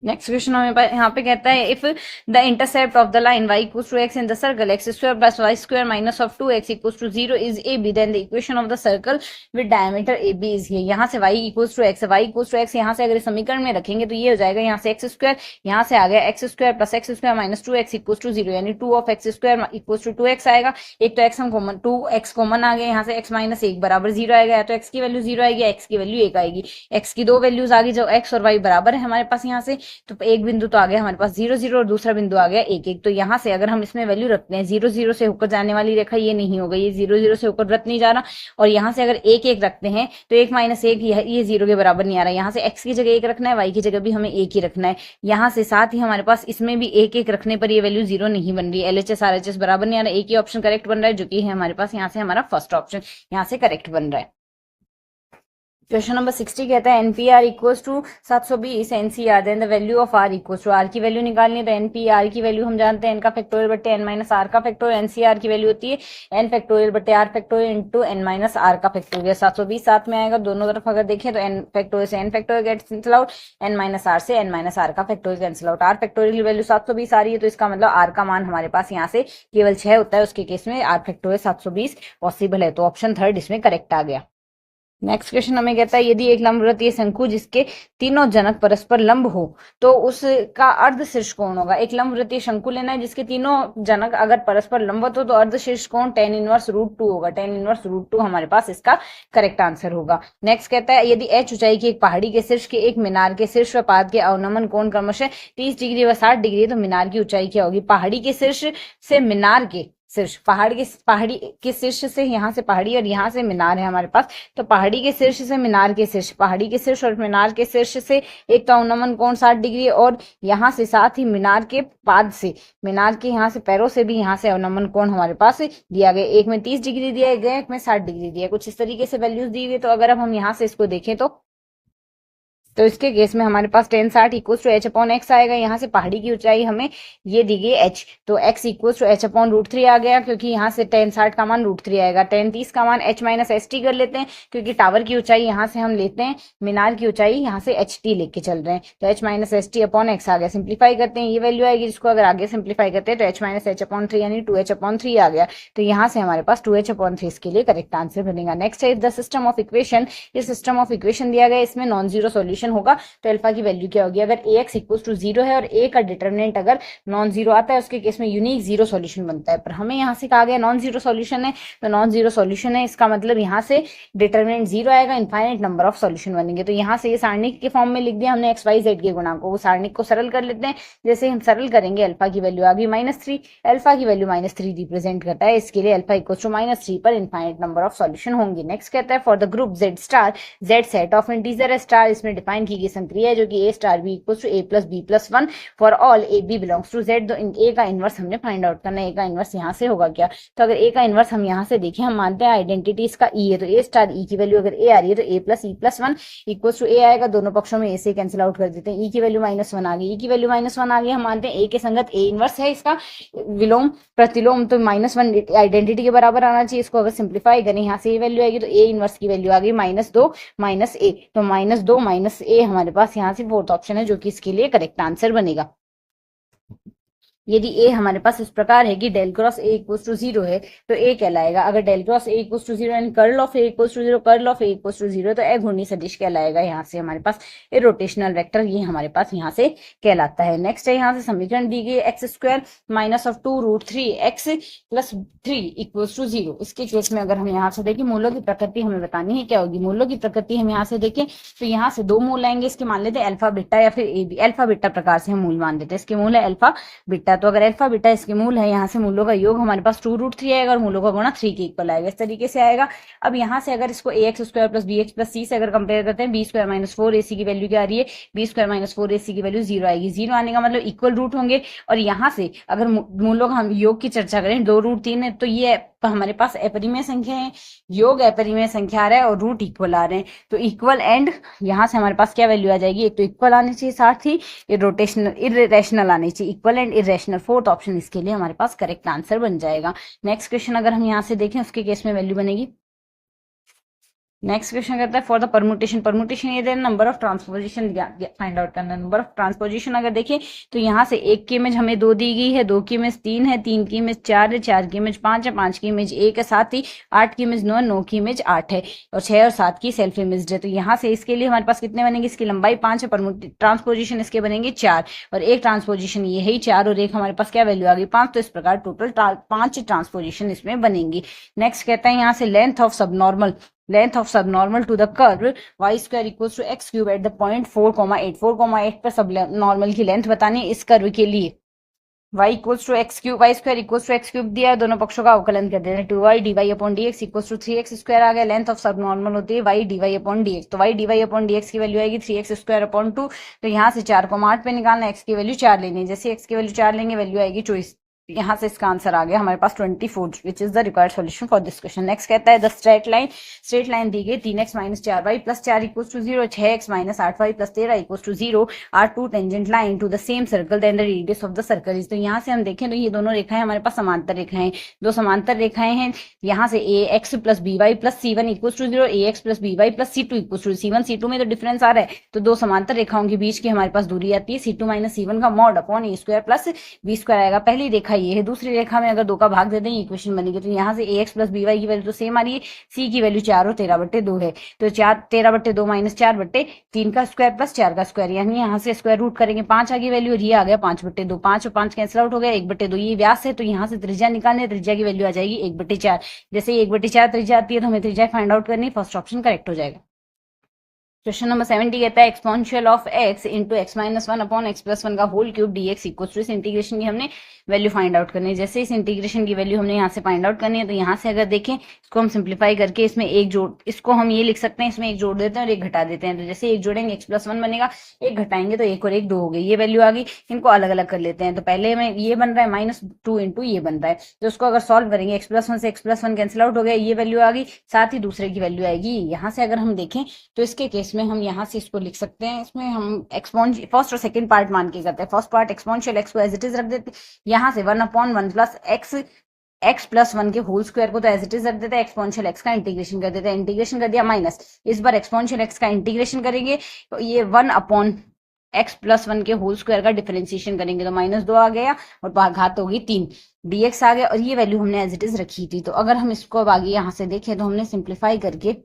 नेक्स्ट क्वेश्चन हमें यहाँ पे कहता है if the intercept of the line y equals to x in the circle x² plus y² minus of 2x equals to 0 is AB, then the equation of the circle with diameter AB is here. यहाँ से y equals to x, यहाँ से अगर समीकरण में रखेंगे तो ये हो जाएगा यहाँ से x², यहाँ से आ गया x² plus x² minus 2x equals to 0, यानी 2 of x² equals to 2x आएगा। एक तो x हम कॉमन 2x कॉमन आ गया, यहाँ से x माइनस 1 बराबर 0 आएगा। तो x की वैल्यू 0 आएगी, x की वैल्यू 1 आएगी। x की दो वैल्यूज आ गई जो x और y बराबर है हमारे पास यहाँ से। तो एक बिंदु तो आ गया हमारे पास 0 0 और दूसरा बिंदु आ गया 1 1। तो यहाँ से अगर हम इसमें वैल्यू रखते हैं 0 0 से होकर जाने वाली रेखा ये नहीं होगा, ये 0 0 से होकर वृत्त नहीं जा रहा। और यहाँ से अगर 1 1 रखते हैं तो 1 माइनस 1 ये 0 के बराबर नहीं आ रहा। यहाँ से x की जगह 1 रखना है, y की जगह भी हमें 1 ही रखना है। यहाँ से साथ ही हमारे पास इसमें भी 1 1 रखने पर ये वैल्यू 0 नहीं बन रही है। LHS RHS बराबर नहीं आ रहा, एक ही ऑप्शन करेक्ट बन रहा है जो कि है हमारे पास यहाँ से हमारा फर्स्ट ऑप्शन यहाँ से करेक्ट बन रहा है। क्वेश्चन नंबर 60 कहता है NPR equals to 720 NCR, then the value of R equals to, R की वैल्यू निकालनी है तो NPR की वैल्यू हम जानते हैं n का फैक्टोरियल बट्टे n माइनस R का फैक्टोरियल। NCR की वैल्यू होती है n फैक्टोरियल बट्टे R factorial into n minus R का फैक्टोरियल। 720 साथ में आएगा, दोनों तरफ अगर देखें तो n फैक्टोरियल से n factorial cancel out, n minus R से n माइनस R का factorial cancel out. R factorial की वैल्यू 720 आ रही है, तो इसका मतलब R का मान हमारे पास यहाँ से केवल 6 होता है। उसके केस में R फैक्टोरियल 720 पॉसिबल है, तो ऑप्शन थर्ड इसमें करेक्ट आ गया। नेक्स्ट क्वेश्चन हमें कहता है यदि एक लंबवृत्तीय शंकु जिसके तीनों जनक परस्पर लंब हो तो उसका अर्धशीर्ष कोण होगा। एक लंबवृत्तीय शंकु लेना है जिसके तीनों जनक अगर परस्पर लंबवत हो तो अर्धशीर्ष कोण tan इनवर्स √2 होगा। tan इनवर्स √2 हमारे पास इसका करेक्ट आंसर होगा। नेक्स्ट कहता है यदि h ऊंचाई की एक पहाड़ी के शीर्ष के एक मीनार के शीर्ष व पाद के अवनमन कोण क्रमशः 30 डिग्री व 60 डिग्री, तो मीनार की ऊंचाई क्या होगी? पहाड़ी के शीर्ष से मीनार के शीर्ष, पहाड़ी के शीर्ष से, यहाँ से पहाड़ी और यहाँ से मीनार है हमारे पास, तो पहाड़ी के शीर्ष से मीनार के शीर्ष, पहाड़ी के शीर्ष और मीनार के शीर्ष से एक का उन्नमन कोण 60 डिग्री, और यहाँ से साथ ही मीनार के पाद से, मीनार के यहाँ से पैरों से भी यहाँ से अवनमन कोण हमारे पास दिया गया, एक में 30 डिग्री दिया गया, एक में 60 डिग्री दिया, कुछ इस तरीके से वैल्यूज दी गई। तो अगर अब हम यहाँ से इसको देखें तो इसके केस में हमारे पास tan 60 equal to h upon x आएगा। यहाँ से पहाड़ी की ऊंचाई हमें ये दी गई h, तो x equal to h upon √3 आ गया, क्योंकि यहाँ से tan 60 का मान √3 आएगा। tan 30 का मान h माइनस एच टी कर लेते हैं, क्योंकि टावर की ऊंचाई यहाँ से हम लेते हैं, मीनार की ऊंचाई यहाँ से एच टी लेके चल रहे हैं, तो h minus h t upon x आ गया। सिंप्लीफाई करते हैं, ये वैल्यू आएगी, जिसको अगर आगे सिंप्लीफाई करते हैं तो h माइनस एच अपॉन 3 यानी 2h अपॉन 3 आ गया। तो यहाँ से हमारे पास 2h अपॉन 3 इसके लिए करेक्ट आंसर बनेगा। नेक्स्ट है द सिस्टम ऑफ इक्वेशन, ये सिस्टम ऑफ इक्वेशन दिया गया, इसमें नॉन जीरो सॉल्यूशन होगा, तो अल्फा की वैल्यू क्या होगी, अगर ax इक्वल टू 0 है और a का डिटरमिनेंट अगर नॉन जीरो आता है, उसके केस में यूनिक जीरो सॉल्यूशन बनता है, पर हमें यहाँ से कहा गया नॉन जीरो सॉल्यूशन है, तो नॉन जीरो सॉल्यूशन है, इसका मतलब यहाँ से डिटरमिनेंट 0 आएगा, इनफाइनाइट नंबर ऑफ सॉल्यूशन बनेंगे। तो यहाँ से ये सारणिक के फॉर्म में लिख दिया हमने एक्स वाई जेड के गुणांकों को, सारणिक को सरल कर लेते हैं। जैसे हम सरल करेंगे, अल्फा की वैल्यू आ गई -3, अल्फा की वैल्यू -3 रिप्रेजेंट करता है, इसके लिए अल्फा इक्वल टू -3 पर इनफाइनाइट नंबर ऑफ सॉल्यूशन होंगे। नेक्स्ट कहता है for the group z star, z set of integer star, इसमें डिफाइन की गई संक्रिया है जो कि a star b equal to a plus b plus 1 for all a b belongs to z। तो a का इनवर्स हमने फाइंड आउट करना है, a का इनवर्स यहाँ से होगा क्या, तो अगर a का इनवर्स हम यहाँ से देखें, हम मानते हैं आइडेंटिटी इसका e है, तो a स्टार e की वैल्यू अगर a आ रही है तो a plus e plus 1 equal to a आएगा, दोनों पक्षों में a से कैंसिल आउट कर देते हैं, e की वैल्यू -1 आ गई, e की वैल्यू -1 आ गई, हम मानते हैं a के संगत a इनवर्स है, इसका विलोम प्रतिलोम तो -1 आइडेंटिटी के बराबर आना चाहिए। इसको अगर सिंप्लीफाई करें, यहाँ से ये वैल्यू आएगी, तो a इनवर्स की वैल्यू आ गई -2 -a, तो -2 -a हमारे पास यहाँ से फोर्थ ऑप्शन है, जो कि इसके लिए करेक्ट आंसर बनेगा। यदि a हमारे पास इस प्रकार है कि del cross a equal to 0 है, तो a कहलाएगा, अगर del cross a equal to 0 and curl of a equal to 0, curl of a equal to 0, तो a घूर्णी सदिश कहलाएगा। यहाँ से हमारे पास ए रोटेशनल वेक्टर, ये हमारे पास यहाँ से कहलाता है। नेक्स्ट है यहाँ से समीकरण दी गई x square minus of 2√3 x plus 3 equal to 0। इसके केस में अगर हम यहाँ से देखें, मूलों की प्रकृति हमें बतानी है क्या होगी, मूलों की प्रकृति हम यहाँ से देखें तो यहाँ से दो मूल आएंगे, इसके मान लेते हैं अल्फा बीटा या फिर ए बी, अल्फा बीटा प्रकार से हम मूल मान देते हैं, इसके मूल है अल्फा बीटा, तो अगर अल्फा बीटा इसके मूल है, यहाँ से मूलों का योग हमारे पास 2√3 आएगा और मूलों का गुणा 3 के इक्वल आएगा, इस तरीके से आएगा। अब यहाँ से अगर इसको ax square plus bx plus c से अगर कंपेयर करते हैं, b स्क्वायर माइनस 4ac की वैल्यू क्या आ रही है, b स्क्वायर माइनस 4ac की वैल्यू 0 आएगी, 0 आने का मतलब इक्वल रूट होंगे। और यहाँ से अगर मूलों का हम योग की चर्चा करें, 2√3 है, तो ये हमारे पास अपरिमेय संख्या है, योग अपरिमेय संख्या आ रहा है और रूट इक्वल आ रहे हैं, तो इक्वल एंड यहाँ से हमारे पास क्या वैल्यू आ जाएगी, एक तो इक्वल आनी चाहिए, साथ ही इरेशनल आनी चाहिए, equal and irrational, fourth option इसके लिए हमारे पास करेक्ट आंसर बन जाएगा। नेक्स्ट क्वेश्चन अगर हम यहाँ से देखें, उसके केस में वैल्यू बनेगी, नेक्स्ट क्वेश्चन कहता है फॉर द परमुटेशन, परमुटेशन ये देना number of transposition find out करना, नंबर ऑफ ट्रांसपोजिशन अगर देखें तो यहाँ से एक की इमेज हमें 2 दी गई है, 2 की इमेज 3 है, 3 की इमेज 4 है, 4 की इमेज 5 है, 5 की इमेज 1 है, साथ ही 8 की इमेज 9 है, 9 की इमेज 8 है और 6 और 7 की सेल्फ इमेज है। तो यहाँ से इसके लिए हमारे पास कितने बनेंगे, इसकी लंबाई 5 है, ट्रांसपोजिशन इसके बनेंगे 4 और एक ट्रांसपोजिशन ये है 4 और एक हमारे पास क्या वैल्यू आ गई 5, तो इस प्रकार टोटल 5 ट्रांसपोजिशन इसमें बनेंगी। नेक्स्ट कहता है यहाँ से length of subnormal, length of subnormal to the curve y square equals to x cube at the point 4,8, 4,8 पर सब नॉर्मल की लेंथ बतानी है इस कर्व के लिए। y equals to x cube, y square equals to x cube दिया है, दोनों पक्षों का अवकलन कर देना, 2y dy upon dx equals to 3x square आ गया। लेंथ ऑफ सब नॉर्मल होती है y dy अपॉन dx, तो y dy अपॉन dx की वैल्यू आएगी 3x स्क्वायर अपॉन 2, तो यहाँ से 4,8 पे निकालना, x की वैल्यू 4 लेनी है, जैसे x की वैल्यू 4 लेंगे वैल्यू आएगी 24, यहाँ से इसका आंसर आ गया हमारे पास 24, which is the required solution for this question. Next कहता है the straight line, straight line दी गई 3x minus 4y plus 4 equals to 0, 6x minus 8y plus 13 equals to 0 are two tangent line to the same circle then the radius of the circle is. तो यहाँ से हम देखें तो ये दोनों रेखाएं हमारे पास समांतर रेखाएं, दो समांतर रेखाएं हैं, यहाँ से ax plus by plus c1 equals to 0, ax plus by plus c2 equals to c1 c2 में तो डिफरेंस आ रहा है, तो दो समांतर रेखाओं के बीच की हमारे पास दूरी आती है c2 माइनस c1 का mod upon a square plus b square आएगा। पहली रेखा ये है, दूसरी रेखा में अगर 2 का भाग दे दें इक्वेशन बनेगी, तो यहाँ से ax प्लस by की वैल्यू तो सेम आ रही है, c की वैल्यू 4 और 13/2 है, तो 13/2 माइनस 4/3 का स्क्वायर प्लस 4 का स्क्वायर, यानी यहाँ से स्क्वायर रूट करेंगे 5 आ गई वैल्यू और ये आ गया 5/2, 5 और 5 कैंसिल आउट हो गया 1/2, ये व्यास है तो यहाँ से त्रिज्या निकालने, त्रिज्या की वैल्यू आ जाएगी 1/4, जैसे 1/4 त्रिज्या आती है तो हमें त्रिज्या फाइंड आउट करनी, फर्स्ट ऑप्शन करेक्ट हो जाएगा। क्वेश्चन नंबर 70 कहता है exponential of x into x minus one upon x plus one का whole cube dx equal to, इस इंटीग्रेशन की हमने वैल्यू फाइंड आउट करनी है। जैसे इस इंटीग्रेशन की वैल्यू हमने यहाँ से फाइंड आउट करनी है, तो यहाँ से अगर देखें इसको हम सिंप्लीफाई करके इसमें एक जोड़, इसको हम ये लिख सकते हैं, इसमें एक जोड़ देते हैं और एक घटा देते हैं। तो जैसे एक जोड़ेंगे एक्स प्लस वन बनेगा, एक घटाएंगे तो एक और एक दो हो गई, ये वैल्यू आ गई। इनको अलग अलग कर लेते हैं। तो पहले में ये बन रहा है माइनस टू इंटू ये बन रहा है, तो उसको अगर सॉल्व करेंगे एक्स प्लस वन से x plus one cancel out हो गया, ये वैल्यू आ गई, साथ ही दूसरे की वैल्यू आएगी। यहाँ से अगर हम देखें तो इसके केस में हम यहाँ से इसको लिख सकते हैं, इसमें हम एक्सपोनेंशियल फर्स्ट और सेकंड पार्ट मान के करते हैं। फर्स्ट पार्ट एक्सपोनेंशियल एक्स को एज इट इज रख देते हैं, यहाँ से one upon one plus x plus one के होल स्क्वायर को तो एज इट इज रख देते हैं, एक्सपोनेंशियल एक्स का इंटीग्रेशन कर देते हैं। इंटीग्रेशन कर दिया माइनस, इस बार एक्सपोनेंशियल एक्स का इंटीग्रेशन करेंगे तो ये one upon x plus one के होल स्क्वायर का डिफरेंशिएशन करेंगे तो माइनस दो आ गया और घात होगी तीन, dx आ गया और ये वैल्यू हमने एज इट इज रखी थी। तो अगर हम इसको अब आगे यहाँ से देखें तो हमने सिंप्लीफाई करके,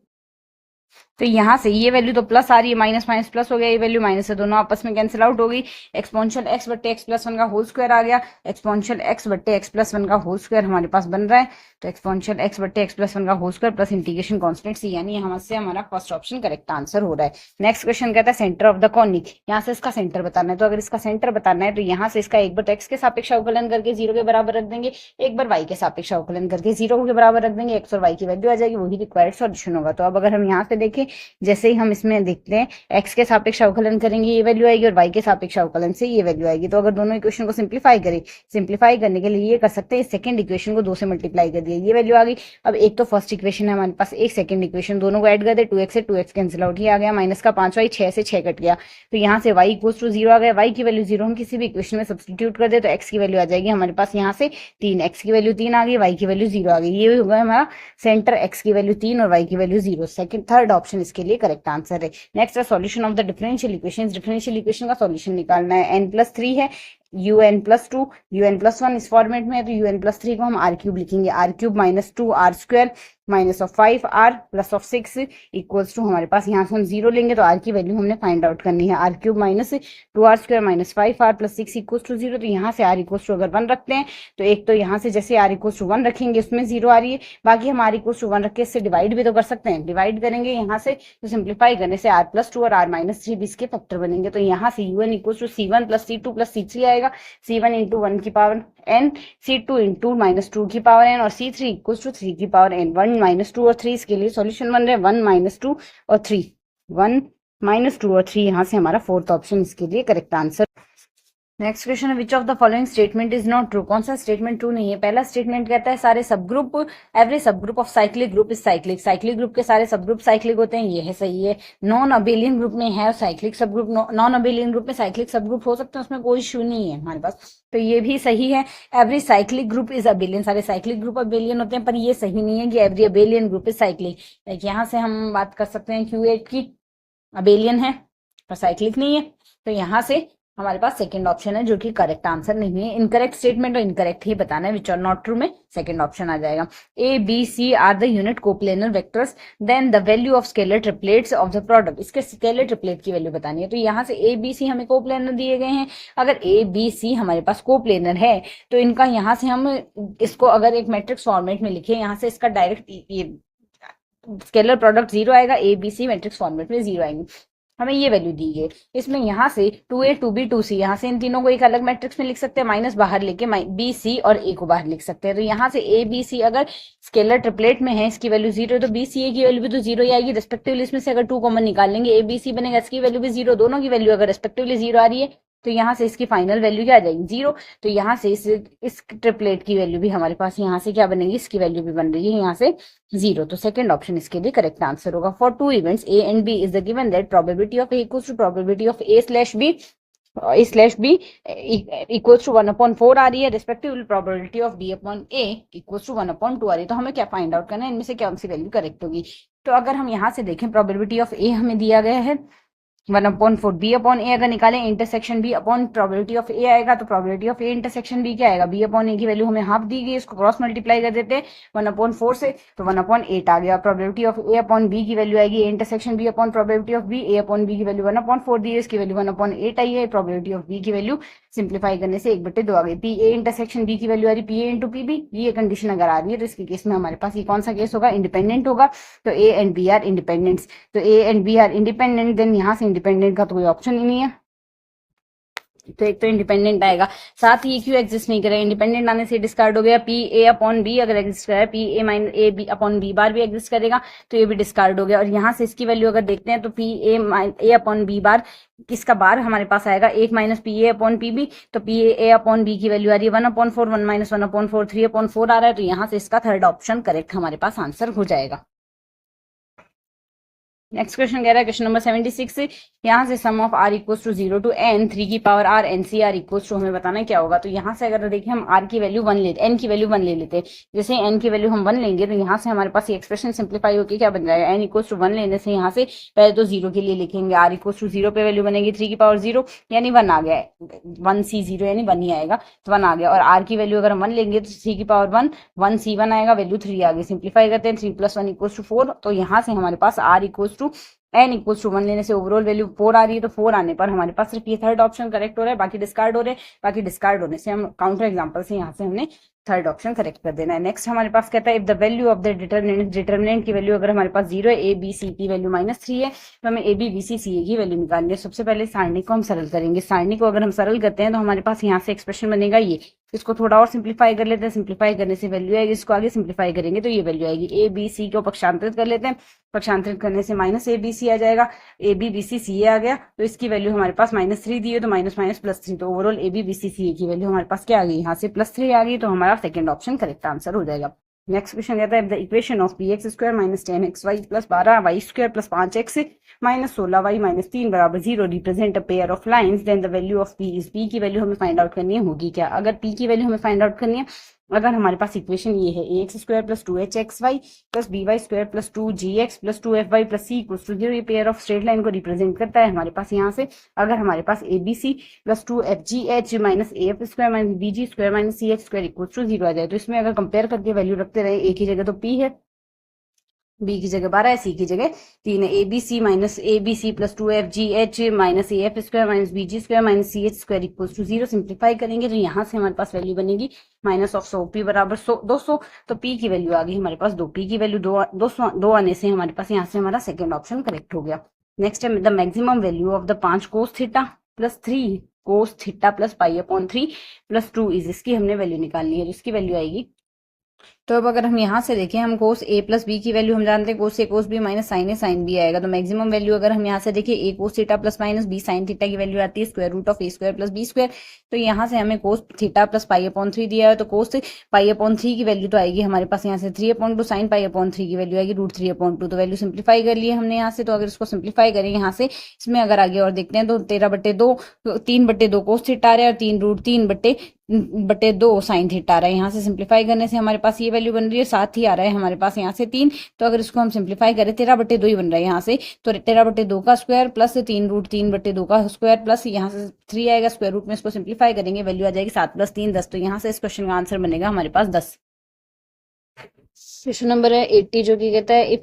तो यहाँ से ये वैल्यू तो प्लस आ रही है, माइनस माइनस प्लस हो गया, ये वैल्यू माइनस से दोनों आपस में कैंसिल आउट हो गई। एक्सपोनेंशियल एक्स बट्टे एक्स प्लस वन का होल स्क्वायर आ गया, एक्सपोनेंशियल एक्स बट्टे एक्स प्लस वन का होल स्क्वायर हमारे पास बन रहा है। तो एक्सपोनेंशियल एक्स बट्टे एक्स प्लस वन का whole square plus integration constant C, यानी हमसे हमारा फर्स्ट ऑप्शन करेक्ट आंसर हो रहा है। नेक्स्ट क्वेश्चन कहता है सेंटर ऑफ द कॉनिक, यहाँ से इसका सेंटर बताना है। तो अगर इसका सेंटर बताना है तो यहाँ से इसका एक बार एक्स के सापेक्ष अवकलन करके 0 के बराबर रख देंगे, एक बार वाई के सापेक्ष अवकलन करके 0 के बराबर रख देंगे, एक्स और वाई की वैल्यू आ जाएगी, वही रिक्वायर्ड सॉल्यूशन होगा। तो अब अगर हम यहाँ से देखें, जैसे ही हम इसमें देखते हैं एक्स के सापेक्ष अवकलन करेंगे ये वैल्यू आएगी और वाई के सापेक्ष अवकलन से ये वैल्यू आएगी। तो अगर दोनों इक्वेशन को सिंप्लीफाई करें, सिंप्लीफाई करने के लिए ये कर सकते हैं, सेकंड इक्वेशन को 2 से मल्टीप्लाई कर दिया, ये वैल्यू आ गई। अब एक तो फर्स्ट इक्वेशन है हमारे पास, एक सेकंड इक्वेशन, दोनों को ऐड कर दे, 2x से 2x कैंसिल आउट, ये आ गया माइनस का 5y, 6 से 6 कट गया। तो यहाँ से y इक्वल टू 0 आ गया, y की वैल्यू 0 हम किसी भी इक्वेशन में सब्स्टिट्यूट कर दे तो x की वैल्यू आ जाएगी हमारे पास यहाँ से 3, x की वैल्यू 3 आ गई, y की वैल्यू 0 आ गई। ये होगा हमारा सेंटर, x की वैल्यू 3 और y की वैल्यू 0। सेकंड थर्ड ऑप्शन इसके लिए करेक्ट आंसर है। नेक्स्ट है solution of the differential equation. Differential equation का सॉल्यूशन निकालना है, n+3 है, un+2 un+1 इस फॉर्मेट में है, तो un+3 को हम r क्यूब लिखेंगे, r cube minus 2r square minus of 5r plus of 6 equals to, हमारे पास यहाँ से हम 0 लेंगे तो r की वैल्यू हमने फाइंड आउट करनी है, r cube minus 2r square minus 5r plus 6 equals to 0। तो यहाँ से r इक्वल्स टू अगर 1 रखते हैं तो एक तो यहाँ से जैसे r इक्वल्स टू 1 रखेंगे उसमें 0 आ रही है, बाकी हम r इक्वल्स टू 1 रख के इससे डिवाइड भी तो कर सकते हैं, डिवाइड करेंगे यहाँ से, तो सिंप्लीफाई करने से r+2 और r-3 भी इसके फैक्टर बनेंगे। तो यहाँ से un equals to c1 plus c2 plus c3 आएगा, c1 इंटू 1 की पावर n, c2 इंटू -2 की पावर n और c3 इक्वल्स टू 3 की पावर n। 1 -2 और 3 इसके लिए सॉल्यूशन बन रहे हैं, 1 -2 और 3, 1 -2 और 3, यहाँ से हमारा फोर्थ ऑप्शन इसके लिए करेक्ट आंसर। नेक्स्ट क्वेश्चन है विच of the following statement is not true. कौन सा स्टेटमेंट ट्रू नहीं है। पहला स्टेटमेंट कहता है सारे सब ग्रुप, एवरी सब group of cyclic group is cyclic, cyclic group के सारे सब ग्रुप साइक्लिक होते हैं, ये है सही है। नॉन अबेलियन ग्रुप में है साइक्लिक सब ग्रुप, नॉन अबेलियन ग्रुप में साइक्लिक सब ग्रुप हो सकते हैं, उसमें कोई इश्यू नहीं है हमारे पास, तो ये भी सही है। Every cyclic group is abelian, सारे साइक्लिक ग्रुप अबेलियन होते हैं, पर ये सही नहीं है कि every abelian group is cyclic. यहाँ से हम बात कर सकते हैं Q8 की, अबेलियन है पर साइक्लिक नहीं है, तो यहाँ से हमारे पास सेकंड ऑप्शन है जो कि करेक्ट आंसर नहीं है। इनकरेक्ट स्टेटमेंट और इनकरेक्ट ही बताना है, विच आर नॉट ट्रू में सेकंड ऑप्शन आ जाएगा। A B c are the unit coplanar vectors, then the value of scalar triplets of the product, इसके स्केलर ट्रिपलेट की वैल्यू बतानी है। तो यहाँ से ए बी सी हमें कोप्लेनर दिए गए हैं, अगर ए बी सी हमारे पास कोप्लेनर है तो इनका यहाँ से हम इसको अगर एक मैट्रिक्स फॉर्मेट में लिखे, यहाँ से इसका डायरेक्ट स्केलर प्रोडक्ट 0 आएगा, a B c matrix format में 0 आएंगे, हमें ये वैल्यू दी है। इसमें यहाँ से 2a 2b 2c, यहाँ से इन तीनों को एक अलग मैट्रिक्स में लिख सकते हैं, माइनस बाहर लेके b c और a को बाहर लिख सकते हैं। तो यहाँ से a b c अगर स्केलर ट्रिपलेट में है, इसकी वैल्यू 0 है तो b c a की वैल्यू भी तो 0 ही आएगी रिस्पेक्टिवली। इसमें से अगर 2 कॉमन निकाल लेंगे a b c बनेगा, इसकी वैल्यू भी 0, दोनों की वैल्यू अगर रिस्पेक्टिवली 0 आ रही है तो यहाँ से इसकी फाइनल वैल्यू क्या आ जाएगी 0। तो यहाँ से इस ट्रिपलेट की वैल्यू भी हमारे पास यहाँ से क्या बनेगी, इसकी वैल्यू भी बन रही है यहाँ से 0। तो सेकंड ऑप्शन इसके लिए करेक्ट आंसर होगा। For two events A and B is the given that probability of A equals to probability of A/B equals to 1/4 आ रही है, respectively probability of B/A equals to 1/2 आ रही है। तो हमें क्या फाइंड आउट करना है, इनमें से कौन सी वैल्यू करेक्ट होगी। तो अगर हम यहाँ से देखें, probability of A हमें दिया गया है 1/4 बी अपॉन ए अगर निकालें intersection B upon probability of A आएगा, तो probability of A intersection B क्या आएगा, बी अपॉन ए की वैल्यू हमें हाफ दी गई, इसको क्रॉस मल्टीप्लाई कर देते हैं 1/4 से, तो 1/8 आ गया। Probability of A upon B की वैल्यू आएगी intersection B upon probability of B, A upon B की वैल्यू 1/4 दी है, इसकी वैल्यू 1/8 आई है। प्रोबेबिलिटी ऑफ बी की वैल्यू सिंप्लीफाई करने से 1/2 आ गई। पी ए इंटरसेक्शन बी की वैल्यू आ रही P A into P B, ये कंडीशन अगर आ रही है तो इसके केस में हमारे पास ये कौन सा केस होगा, इंडिपेंडेंट होगा। तो A and B are independent, तो A and B are independent, then यहाँ से इंडिपेंडेंट का तो कोई ऑप्शन ही नहीं है, तो एक तो इंडिपेंडेंट आएगा। साथ ही क्यों एग्जिस्ट नहीं करेगा, इंडिपेंडेंट आने से डिस्कार्ड हो गया। पी ए अपॉन बी अगर एग्जिस्ट करे, P A minus A B upon B bar भी एग्जिस्ट करेगा, तो ये भी डिस्कार्ड हो गया। और यहाँ से इसकी वैल्यू अगर देखते हैं तो P A upon B bar, इसका बार हमारे पास आएगा 1 minus P A upon P B, तो पी ए अपॉन बी की वैल्यू आ रही है 1/4, 1 माइनस 1/4 3/4 आ रहा है, तो यहाँ से इसका थर्ड ऑप्शन करेक्ट हमारे पास आंसर हो जाएगा। नेक्स्ट क्वेश्चन कह रहा है क्वेश्चन नंबर 76, यहाँ से sum of are equals to 0 to n 3 की power r n c r equals to, हमें बताना है क्या होगा। तो यहाँ से अगर देखें हम r की वैल्यू 1 लेते, n की वैल्यू 1 ले लेते, जैसे n की वैल्यू हम 1 लेंगे तो यहाँ से हमारे पास ये एक्सप्रेशन सिंप्लीफाई होकर क्या बन जाएगा, n इक्वल्स टू 1 लेने से यहाँ से पहले तो 0 के लिए लिखेंगे, r इक्वल्स टू 0 पे वैल्यू बनेगी 3 की पावर 0 यानी 1 आ गया, 1c0 यानी 1 ही आएगा, तो 1 आ गया। और r की वैल्यू अगर हम 1 लेंगे तो 3 की पावर 1 1c1 आएगा, वैल्यू 3 आ गई। सिंप्लीफाई करते हैं 3 + 1 इक्वल्स टू 4, तो यहाँ से हमारे पास r equals to n equals to 1 लेने से ओवरऑल वैल्यू 4 आ रही है, तो 4 आने पर हमारे पास सिर्फ ये थर्ड ऑप्शन करेक्ट हो रहा है, बाकी डिस्कार्ड हो रहे हैं। बाकी डिस्कार्ड होने से हम काउंटर एग्जांपल से यहाँ से हमने थर्ड ऑप्शन करेक्ट कर देना है। नेक्स्ट हमारे पास कहता है if the value of the determinant की वैल्यू अगर हमारे पास 0 है, ए बी सी की वैल्यू -3 है, तो हमें A B B C C A की वैल्यू निकालनी है। सबसे पहले सारणी को हम सरल करेंगे, सारणी को अगर हम सरल करते हैं तो हमारे पास यहाँ से एक्सप्रेशन बनेगा ये, इसको थोड़ा और सिंप्लीफाई कर लेते हैं, सिंप्लीफाई करने से वैल्यू आएगी, इसको आगे सिंप्लीफाई करेंगे तो ये वैल्यू आएगी। ए बी सी को पक्षांतरित कर लेते हैं, पक्षांतरित करने से माइनस ए बी सी आ जाएगा, a B B C C ए आ गया, तो इसकी वैल्यू हमारे पास -3 दी है, तो माइनस माइनस +3, तो overall A B B C C A की वैल्यू हमारे पास क्या आ गई, यहाँ से +3 आ गई, तो हमारा सेकंड ऑप्शन करेक्ट आंसर हो जाएगा। नेक्स्ट क्वेश्चन कहता है the equation of p x square -10xy + 12y square + 5x -16y -3 = 0 represent a pair of lines, then the value of p is, पी की वैल्यू हमें फाइंड आउट करनी है, होगी क्या। अगर पी की वैल्यू हमें फाइंड आउट करनी है, अगर हमारे पास इक्वेशन ये है ax² + 2hxy + by² + 2gx + 2fy + c = 0, ये पेयर ऑफ स्ट्रेट लाइन को रिप्रेजेंट करता है हमारे पास। यहाँ से अगर हमारे पास abc + 2fgh - af² - bg² - ch² = 0 आ जाए, तो इसमें अगर कंपेयर करके वैल्यू रखते रहे, a की जगह तो p है, बी की जगह 12 है, सी की जगह 3 है, ABC + 2fgh - af² - bg² - ch² = 0, simplify करेंगे तो यहाँ से हमारे पास वैल्यू बनेगी -100, p बराबर 200, तो p की वैल्यू आ गई हमारे पास 2, p की वैल्यू 2 आने से हमारे पास यहाँ से हमारा सेकंड ऑप्शन करेक्ट हो गया। नेक्स्ट है the maximum value of the 5 cos theta + 3 cos theta + π/3 + 2 is, इसकी हमने वैल्यू निकालनी है, इसकी वैल्यू आएगी। तो अब अगर हम यहाँ से देखें, हम कोस a + b की वैल्यू हम जानते हैं, cos a cos b - sine a sine b आएगा, तो मैक्सिमम वैल्यू अगर हम यहाँ से देखें a cos theta + -b sign theta की वैल्यू आती है √a² + b², तो यहाँ से हमें कोस थीटा + π/3 दिया है, तो कोस π/3 की वैल्यू तो आएगी हमारे पास यहाँ से 3/2, साइन π/3 की वैल्यू आएगी √3/2, तो वैल्यू सिंप्लीफाई कर लिए हमने यहाँ से। तो अगर इसको सिंप्लीफाई करें यहाँ से, इसमें अगर आगे और देखते हैं तो 13/2 3/2 कोस थीटा आ रहा है, और 3√3/2 साइन थीटा आ रहा है। यहाँ से सिंप्लीफाई करने से हमारे पास ये वैल्यू बन रही है, साथ ही आ रहा है हमारे पास यहाँ से 3, तो अगर इसको हम सिंप्लीफाई करें 13/2 ही बन रहा है यहाँ से, तो 13/2 का स्क्वायर प्लस 3√3/2 का स्क्वायर प्लस यहाँ से 3 आएगा स्क्वायर रूट में, इसको सिंप्लीफाई करेंगे वैल्यू आ जाएगी 7 + 3 10, तो यहाँ से इस क्वेश्चन का आंसर बनेगा हमारे पास 10। क्वेश्चन नंबर है 80 जो कि कहता है if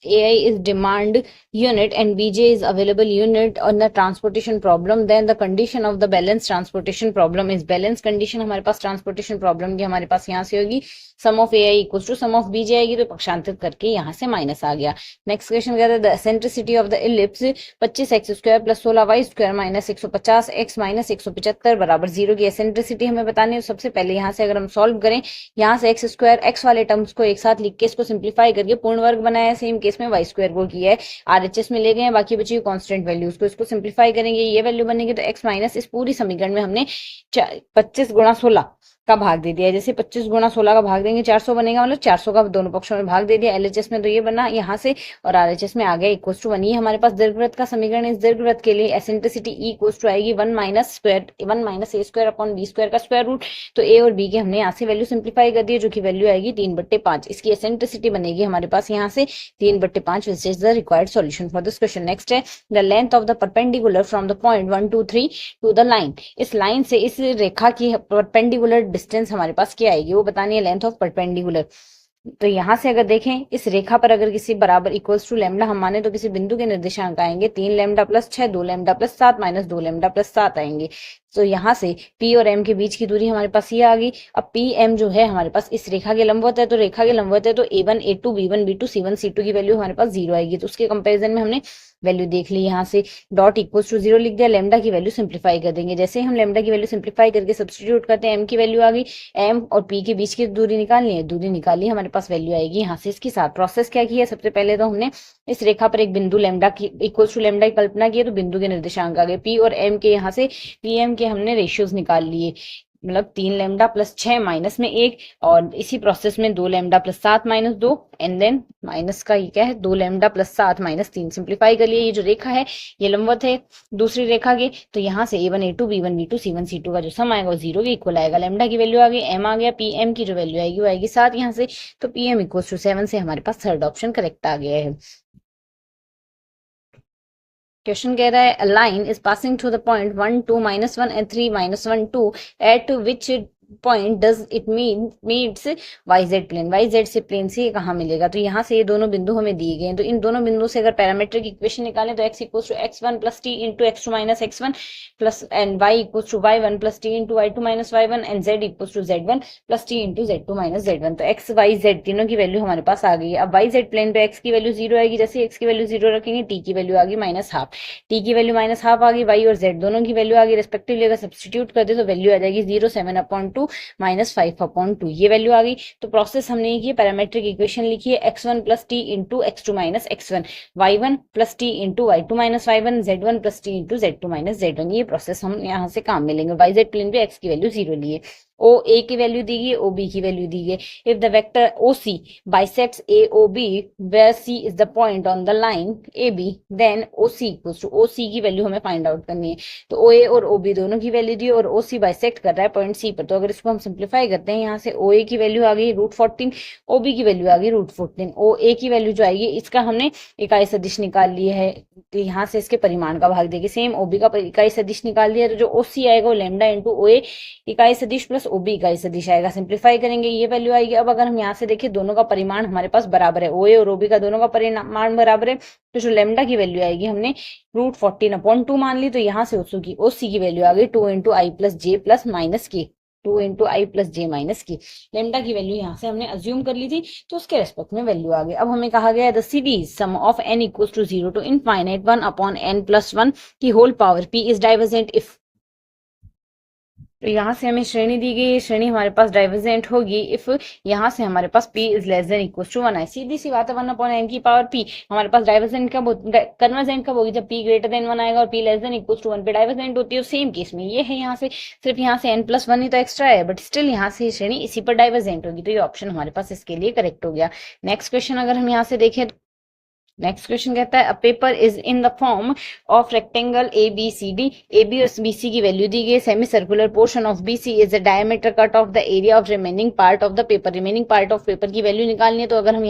AI is demand unit and BJ is available unit on the transportation problem, then the condition of the balanced transportation problem is, balance condition हमारे पास transportation problem की हमारे पास यहाँ से होगी sum of AI equals to sum of BJ आएगी, तो पक्षांतरित करके यहाँ से माइनस आ गया। नेक्स्ट क्वेश्चन कहता है the eccentricity of the ellipse 25x² + 16y² - 150x - 175 = 0 की एसेंट्रिसिटी हमें बतानी है। सबसे पहले यहाँ से अगर हम सॉल्व करें, यहाँ से x² x वाले टर्म्स को एक साथ लिख के इसको सिंप्लीफाई करके पूर्ण वर्ग बनाया है, सेम केस में y² को किया है, RHS में ले गए हैं, बाकी बची हुई कांस्टेंट वैल्यूज को, इसको सिंप्लीफाई करेंगे ये वैल्यू बनेगी, तो x माइनस इस पूरी समीकरण में हमने 25 × 16 का भाग दे दिया। जैसे 25 गुणा 16 का भाग देंगे 400 बनेगा, मतलब 400 का दोनों पक्षों में भाग दे दिया। एलएचएस में तो ये बना यहाँ से, और आरएचएस में आ गया इक्वल्स टू 1। ये हमारे पास दीर्घवृत्त का समीकरण। इस दीर्घवृत्त के लिए एसेंट्रिसिटी ई इक्वल्स टू आएगी 1 माइनस ए स्क्वायर अपॉन बी स्क्वायर का स्क्वायर रूट। तो ए और बी के हमने यहाँ से वैल्यू सिंप्लीफाई कर दी, जो की वैल्यू आएगी 3/5। इसकी एसेंट्रिसिटी बनेगी हमारे पास यहाँ से 3/5, which is the required solution for this question. Next है the length of the perpendicular from the point 1 2 3 to the line. इस लाइन से इस रेखा की परपेंडिकुलर डिस्टेंस हमारे पास क्या आएगी, वो बतानी है, लेंथ ऑफ परपेंडिकुलर। तो यहां से अगर देखें इस रेखा पर अगर किसी बराबर इक्वल्स टू लैम्डा हम माने तो किसी बिंदु के निर्देशांक आएंगे 3 lambda plus 6, 2 lambda plus 7 minus 2 lambda plus 7 आएंगे। तो यहाँ से P और M के बीच की दूरी हमारे पास ये आ गई। अब PM जो है हमारे पास इस रेखा के लंबवत है, तो रेखा के लंबवत है तो A1 A2 B1 B2 C1 C2 की वैल्यू हमारे पास 0 आएगी। तो उसके कंपैरिजन में हमने वैल्यू देख ली, यहाँ से डॉट इक्वल्स टू 0 लिख दिया। लैम्डा की वैल्यू सिंप्लीफाई कर देंगे। जैसे हम लैम्डा की वैल्यू सिंप्लीफाई करके सब्स्टिट्यूट करते हैं, M की वैल्यू आ गई। M और P के बीच की दूरी निकालनी है, दूरी निकाली, हमारे पास वैल्यू आएगी यहाँ से। इसके साथ प्रोसेस क्या किया, सबसे पहले तो हमने इस रेखा पर एक बिंदु लैम्डा की इक्वल्स टू लैम्डा की कल्पना की, तो बिंदु के निर्देशांक आ गए। P और M के यहाँ से PM के हमने रेशियोज निकाल लिए, मतलब 3 लैम्डा प्लस 6 माइनस में 1, और इसी प्रोसेस में 2 lambda plus 7 minus 2, and then minus का ये क्या है 2 लैम्डा प्लस 7 माइनस 3। सिंप्लीफाई कर लिए। ये जो रेखा है ये लंबवत है दूसरी रेखा के, तो यहाँ से A1 A2 B1 B2 C1 C2 का जो सम आएगा वो 0 के इक्वल आएगा। लैम्डा की वैल्यू आ गई, M आ गया, PM की जो वैल्यू आएगी वो आएगी 7 यहाँ से। तो PM इक्वल टू 7 से हमारे पास थर्ड ऑप्शन करेक्ट आ गया है। क्वेश्चन कह रहा है a line is passing through the point 1 2 -1 and 3 -1 2 at which point does it meets YZ plane. YZ से प्लेन से ये कहाँ मिलेगा, तो यहाँ से ये दोनों बिंदु हमें दिए गए हैं। तो इन दोनों बिंदु से अगर पैरामीट्रिक इक्वेशन निकालें तो x equals to x1 plus t into x2 minus x1 plus and y equals to y1 plus t into y2 minus y1 and z equals to z1 plus t into z2 minus z1। तो x y z तीनों की value हमारे पास आ गई है। अब YZ plane पे x की value 0 आएगी, जैसे x की वैल्यू 0 रखेंगे t की वैल्यू आ गई -12, t की वैल्यू -12 आ गई, y और z दोनों की वैल्यू आ गई रिस्पेक्टिवली। अगर सब्स्टिट्यूट कर दे तो वैल्यू आ जाएगी 0.7/2 -5/2, ये वैल्यू आ गई। तो प्रोसेस हमने ये की, पैरामेट्रिक इक्वेशन लिखी है x1 plus T into x2 minus x1, y1 plus T into y2 minus y1, z1 plus T into z2 minus z1। ये प्रोसेस हम यहाँ से काम में लेंगे। YZ प्लेन पे x की वैल्यू 0 लिए, ओ ए की वैल्यू दी गई, ओ बी की वैल्यू दी गई। If the vector O C bisects A O B where C is the point on the line A B, then O C equals to, O C की value हमें find out करनी है। तो ओ ए और O B दोनों की value दी और ओ सी bisect कर रहा है पॉइंट सी पर। तो अगर इसको हम सिंप्लीफाई करते हैं, यहाँ से ओ ए की वैल्यू आ गई √14, ओ बी की वैल्यू आ गई √14। ओ ए की वैल्यू जो आएगी इसका हमने इकाई सदिश निकाल लिया है, तो यहाँ से इसके परिमाण का भाग देगी। सेम ओ बी का इकाई सदिश निकाल दिया, तो जो ओ सी आएगा वो लैम्डा इंटू ओ ए इकाई सदिश प्लस ओबी इकाई सदिश आएगा। सिंप्लीफाई करेंगे ये वैल्यू आएगी। अब अगर हम यहाँ से देखें दोनों का परिमाण हमारे पास बराबर है, ओए और ओबी का दोनों का परिमाण बराबर है, तो जो लैम्डा की वैल्यू आएगी हमने √14/2 मान ली। तो यहाँ से ओसी की वैल्यू आ गई 2 इंटू आई प्लस जे प्लस माइनस के, 2 इंटू आई प्लस जे माइनस की। लैम्डा की वैल्यू यहाँ से हमने अज्यूम कर ली थी, तो उसके रेस्पेक्ट में वैल्यू आ गई। अब हमें कहा गया the series sum of n equals to 0 to infinite 1/n+1 की whole power p is divergent if. तो यहाँ से हमें श्रेणी दी गई, श्रेणी हमारे पास डाइवर्जेंट होगी इफ यहाँ से हमारे पास p is less than equal to 1 है। सीधी सी बात है, 1/n की पावर p। हमारे पास डाइवर्जेंट कब कन्वर्जेंट कब होगी, जब p ग्रेटर देन 1 आएगा और p less than equal to 1 पे डाइवर्जेंट होती है। सेम केस में ये है, यहाँ से सिर्फ यहाँ से n+1 ही तो एक्स्ट्रा है, बट स्टिल यहाँ से श्रेणी इसी पर डाइवर्जेंट होगी। तो ये ऑप्शन हमारे पास इसके लिए करेक्ट हो गया। नेक्स्ट क्वेश्चन अगर हम यहाँ से देखें, नेक्स्ट क्वेश्चन कहता है a paper is in the form of rectangle A B C D, A B और बी सी की वैल्यू दी गई। Semi circular portion of B C is the diameter cut off the area of remaining part of the paper. Remaining part of paper की value निकालनी है। तो अगर हम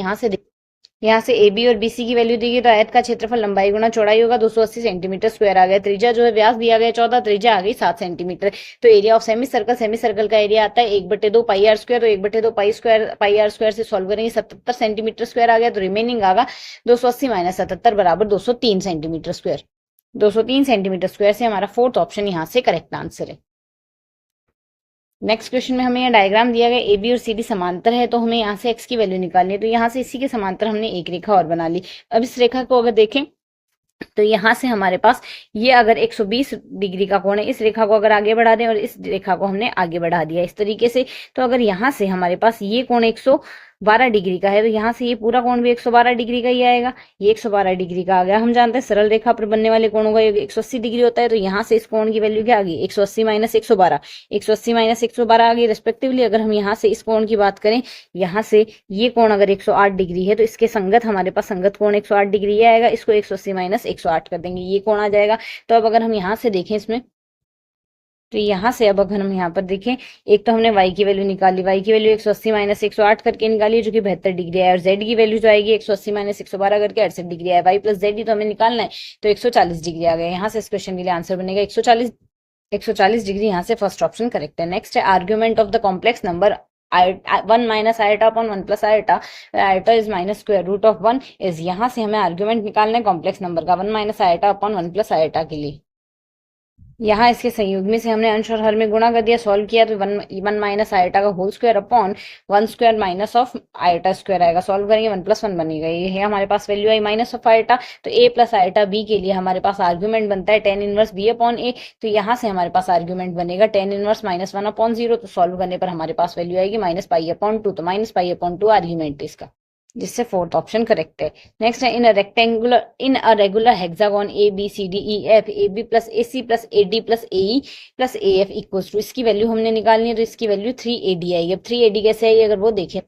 यहाँ से ए बी और बी सी की वैल्यू दी गई, तो आयत का क्षेत्रफल लंबाई गुना चौड़ाई होगा 280 सेंटीमीटर स्क्वायर आ गया। त्रिज्या जो है व्यास दिया गया 14, त्रिज्या आ गई 7 सेंटीमीटर। तो एरिया ऑफ सेमी सर्कल का एरिया आता है 1/2 पाई आर स्क्वायर। तो 1/2 पाई आर स्क्वायर से सॉल्व करेंगे 77 सेंटीमीटर स्क्वायर आ गया। तो रिमेनिंग आगा 280 माइनस 77 बराबर 203 सेंटीमीटर स्क्वायर। 203 सेंटीमीटर स्क्वायर से हमारा फोर्थ ऑप्शन यहाँ से करेक्ट आंसर है। नेक्स्ट क्वेश्चन में हमें यह डायग्राम दिया गया, ए बी और सी डी समांतर है, तो हमें यहाँ से एक्स की वैल्यू निकालनी है। तो यहाँ से इसी के समांतर हमने एक रेखा और बना ली। अब इस रेखा को अगर देखें तो यहाँ से हमारे पास ये अगर 120 डिग्री का कोण है, इस रेखा को अगर आगे बढ़ा दें और इस रेखा को हमने आगे बढ़ा दिया इस तरीके से, तो अगर यहाँ से हमारे पास ये कोण 12 डिग्री का है, तो यहाँ से ये पूरा कोण भी 112 डिग्री का ही आएगा। ये 112 डिग्री का आ गया। हम जानते हैं सरल रेखा पर बनने वाले कोणों का योग 180 डिग्री होता है, तो यहाँ से इस कोण की वैल्यू क्या आ गई, 180 माइनस 112, 180 माइनस 112 आ गई रेस्पेक्टिवली। अगर हम यहाँ से इस कोण की बात करें, यहाँ से ये कोण अगर 108 डिग्री है, तो इसके संगत हमारे पास संगत कोण 108 डिग्री ही आएगा। इसको 180 माइनस 108 कर देंगे, ये कोण आ जाएगा। तो अब अगर हम यहाँ से देखें इसमें, तो यहाँ से अब अगर हम यहाँ पर देखें, एक तो हमने y की वैल्यू निकाली, y की वैल्यू 180 माइनस 108 करके निकाली है, जो कि 72 डिग्री है, और z की वैल्यू जो आएगी 180 माइनस 112 करके 68 डिग्री है। y प्लस z ही तो हमें निकालना है, तो 140 डिग्री आ गया। यहाँ से इस क्वेश्चन के लिए आंसर बनेगा 140 डिग्री। यहाँ से फर्स्ट ऑप्शन करेक्ट है। नेक्स्ट है argument of the complex number 1 minus iota upon 1 plus iota, iota is minus square root of 1 is, यहाँ से हमें आर्ग्यूमेंट निकालना है कॉम्प्लेक्स नंबर का 1 minus iota upon 1 plus eta के लिए। यहाँ इसके संयुग्मी से हमने अंश और हर में गुणा कर दिया, सॉल्व किया, तो वन माइनस आयटा का whole square upon 1 square minus of iota square आएगा। सॉल्व करेंगे 1 प्लस 1 बनेगा, ये है हमारे पास वैल्यू आई माइनस ऑफ आयटा। तो a प्लस आयटा b के लिए हमारे पास आर्ग्यूमेंट बनता है tan inverse b upon a। तो यहाँ से हमारे पास आर्ग्यूमेंट बनेगा tan इनवर्स माइनस 1 अपॉन 0। तो सॉल्व करने पर हमारे पास वैल्यू आएगी माइनस पाई अपॉन 2। तो माइनस पाई अपॉन 2 आर्ग्यूमेंट इसका, जिससे फोर्थ ऑप्शन करेक्ट है। नेक्स्ट है in a regular hexagon A B C D E F A B plus A C plus A D plus A E plus A F equals to, इसकी value हमने निकालनी है, तो इसकी value 3AD आएगी। अब 3AD कैसे आएगी अगर वो देखें,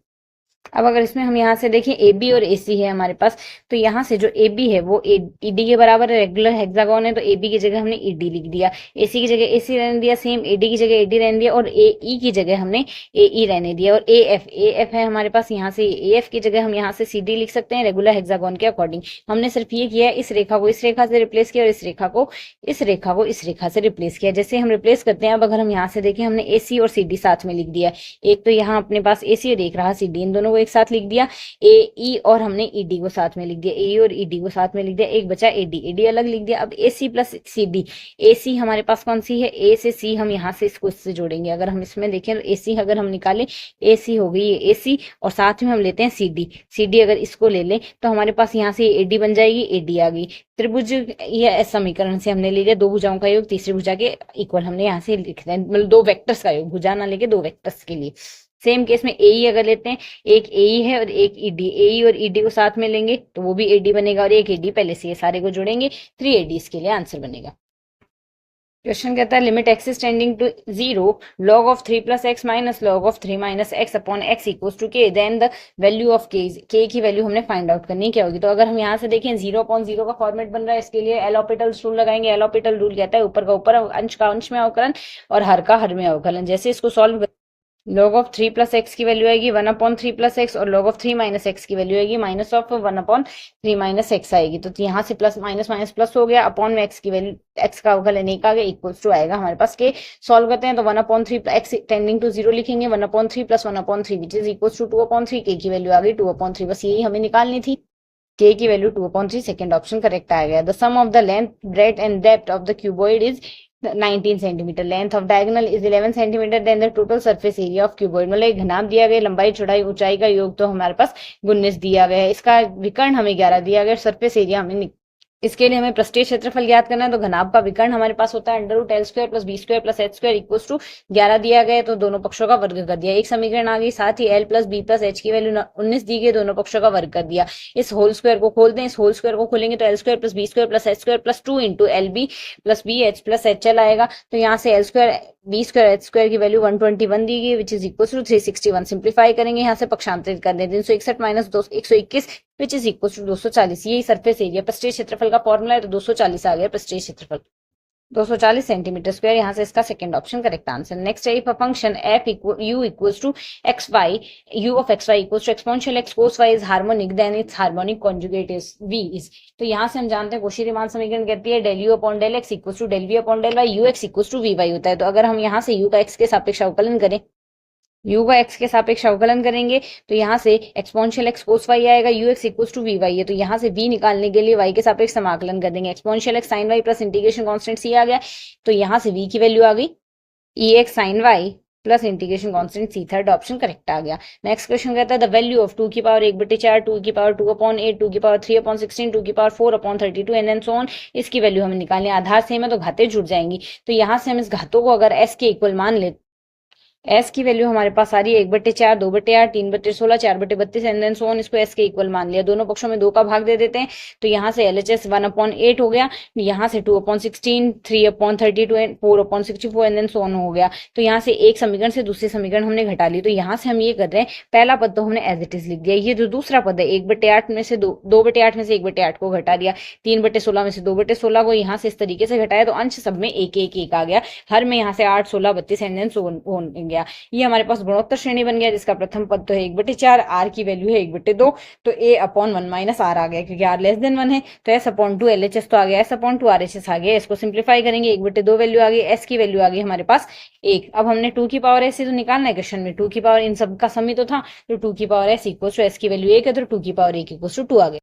अब अगर इसमें हम यहाँ से देखें AB और AC है हमारे पास, तो यहाँ से जो AB है वो ED के बराबर है, रेगुलर हेक्सागोन है, तो AB की जगह हमने ED लिख दिया, AC की जगह AC रहने दिया, सेम AD की जगह AD रहने दिया, और AE की जगह हमने AE रहने दिया, और AF है हमारे पास, यहाँ से AF की जगह हम यहाँ से CD लिख सकते हैं रेगुलर हेक्सागोन के अकॉर्डिंग। हमने सिर्फ ये किया, इस रेखा को इस रेखा से रिप्लेस किया, और इस रेखा को इस रेखा से रिप्लेस किया। जैसे हम रिप्लेस करते हैं, अब अगर हम यहाँ से देखें, हमने AC और CD साथ में लिख दिया, एक तो यहाँ अपने पास AC और एक रहा CD, इन दोनों को एक साथ लिख दिया, AE और हमने ED को साथ में लिख दिया, AE और ED को साथ में लिख दिया, एक बचा AD अलग लिख दिया। अब AC प्लस CD, AC हमारे पास कौन सी है, A से C, हम यहाँ से इसको इससे जोड़ेंगे। अगर हम इसमें देखें तो AC अगर हम निकालें, AC हो गई ये AC, और साथ में हम लेते हैं CD अगर इसको ले लें, तो हमारे पास यहाँ से AD बन जाएगी, AD आ गई। त्रिभुज या समीकरण से हमने ले लिया दो भुजाओं का योग तीसरी भुजा के इक्वल, हमने यहाँ से लिख दिया, मतलब दो वेक्टर्स का योग, भुजा ना लेके दो वेक्टर्स के लिए। सेम केस में AE अगर लेते हैं, एक AE है और एक ED, AE और ED को साथ में लेंगे तो वो भी AD बनेगा, और एक AD पहले से ये सारे को जोड़ेंगे, 3AD इसके लिए आंसर बनेगा। क्वेश्चन कहता है limit x is tending to 0 log of 3 plus x minus log of 3 minus x upon x equals to k, then the value of k की वैल्यू हमने फाइंड आउट करनी क्या होगी। तो अगर हम यहाँ से देखें 0/0 का फॉर्मेट बन रहा है, इसके लिए एल हॉपिटल रूल लगाएंगे। एल हॉपिटल रूल कहता है ऊपर का ऊपर, अंश का अंश में अवकलन और हर का हर में अवकलन। जैसे इसको solve, log of 3 plus x की वैल्यू आएगी 1/3 प्लस एक्स, और log ऑफ 3 माइनस एक्स की वैल्यू आएगी माइनस ऑफ 1/3 माइनस एक्स आएगी। तो यहाँ से प्लस माइनस माइनस प्लस हो गया, अपॉन में एक्स की वैल्यू, एक्स का अवकलन एक आ गया, इक्वल्स टू आएगा हमारे पास के। सॉल्व करते हैं तो 1/3 एक्स टेंडिंग टू 0 लिखेंगे, 1/3 plus 1/3 which is equals to 2/3, K की वैल्यू आ गई 2/3, बस यही हमें निकालनी थी, k की वैल्यू 2/3, सेकंड ऑप्शन करेक्ट आ गया। The sum of the length breadth and depth of the cuboid is 19 centimetre, length of diagonal is 11 centimetre, then the total surface area of cuboid, मतलब एक घनाभ दिया गया, लंबाई चौड़ाई ऊंचाई का योग तो हमारे पास 19 दिया गया है, इसका विकर्ण हमें 11 दिया गया, सरफेस एरिया हमें, इसके लिए हमें पृष्ठीय क्षेत्रफल ज्ञात करना है। तो घनाभ का विकर्ण हमारे पास होता है √L² plus B² plus H² equals to 11 दिया गया, तो दोनों पक्षों का वर्ग कर दिया, एक समीकरण आ गई। साथ ही L plus B plus H की वैल्यू 19 दी गई, दोनों पक्षों का वर्ग कर दिया। इस होल स्क्वायर को खोलते हैं, इस होल स्क्वायर को खोलेंगे तो L² plus B² plus H² plus 2 into LB plus BH plus HL आएगा। तो यहाँ से L² B² H² की वैल्यू 121 दी गई, which is equal to 361। Simplify करेंगे, यहाँ से पक्षांतरित कर दें, 361 माइनस 121 विच इज इक्वल टू 240। यही सरफेस एरिया पृष्ठीय क्षेत्रफल का फॉर्मूला है, तो 240 आ गया पृष्ठीय क्षेत्रफल, 240 सेंटीमीटर स्क्वायर। यहाँ से इसका second option correct answer. Next है if a function f u equals to xy, u of xy equals to exponential x cos y is harmonic, then its harmonic conjugate is v is. तो यहाँ से हम जानते हैं कोशी-रीमान समीकरण कहती है del u upon del x equals to del v upon del y, ux equals to vy होता है। तो अगर हम यहाँ से u का x के सापेक्ष अवकलन करें, u का x के सापेक्ष अवकलन करेंगे तो यहाँ से एक्सपोनेंशियल x cos y आएगा, ux इक्वल्स टू vy है। तो यहाँ से v निकालने के लिए y के सापेक्ष समाकलन कर देंगे, exponential x sin y plus integration constant c आ गया, तो यहाँ से v की वैल्यू आ गई ex sin y plus integration constant c, third option correct आ गया। नेक्स्ट क्वेश्चन कहता है द वैल्यू ऑफ 2 की पावर 1/4, 2 की पावर 2/8, 2 की पावर 3/16, 2 की पावर 4/32 एंड सो ऑन, इसकी वैल्यू हमें निकालनी है। आधार सेम है तो घातें जुड़ जाएंगी, तो यहाँ से हम इस घातों को अगर s के इक्वल मान ले एस की वैल्यू हमारे पास आ रही है 1/4, 2/8, 3/16, 4/32 एंड देन सो ऑन। इसको एस के इक्वल मान लिया, दोनों पक्षों में 2 का भाग दे देते हैं, तो यहाँ से LHS 1/8 हो गया, यहाँ से 2/16, 3/32 and 4/64 and then so on हो गया। तो यहाँ से एक समीकरण से दूसरे समीकरण हमने घटा ली, तो यहाँ से हम ये कर रहे हैं, पहला पद तो हमने एज इट इज लिख दिया, ये जो दूसरा पद है 1/8 में से 2/8 में से 1/8 को घटा दिया, 3/16 में से 2/16 को यहाँ से इस तरीके से घटाया, तो अंश सब में एक एक एक आ गया, हर में यहाँ से 8, 16, 32 एंड देन सो ऑन गया। ये हमारे पास गुणोत्तर श्रेणी बन गया, जिसका प्रथम पद तो है 1/4, आर की वैल्यू है 1/2, तो A/1 माइनस आर आ गया, क्योंकि आर लेस देन 1 है, तो S/2 LHS तो आ गया, S/2 RHS आ गया। इसको सिंप्लीफाई करेंगे, 1/2 वैल्यू आ गई, एस की वैल्यू आ गई हमारे पास 1। अब हमने 2 की पावर एस से तो निकालना है, क्वेश्चन में 2 की पावर इन सब का सम ही तो था, तो 2 की power S equal to S की वैल्यू 1 है, तो 2 की पावर 1 इक्वल टू 2 आ गया।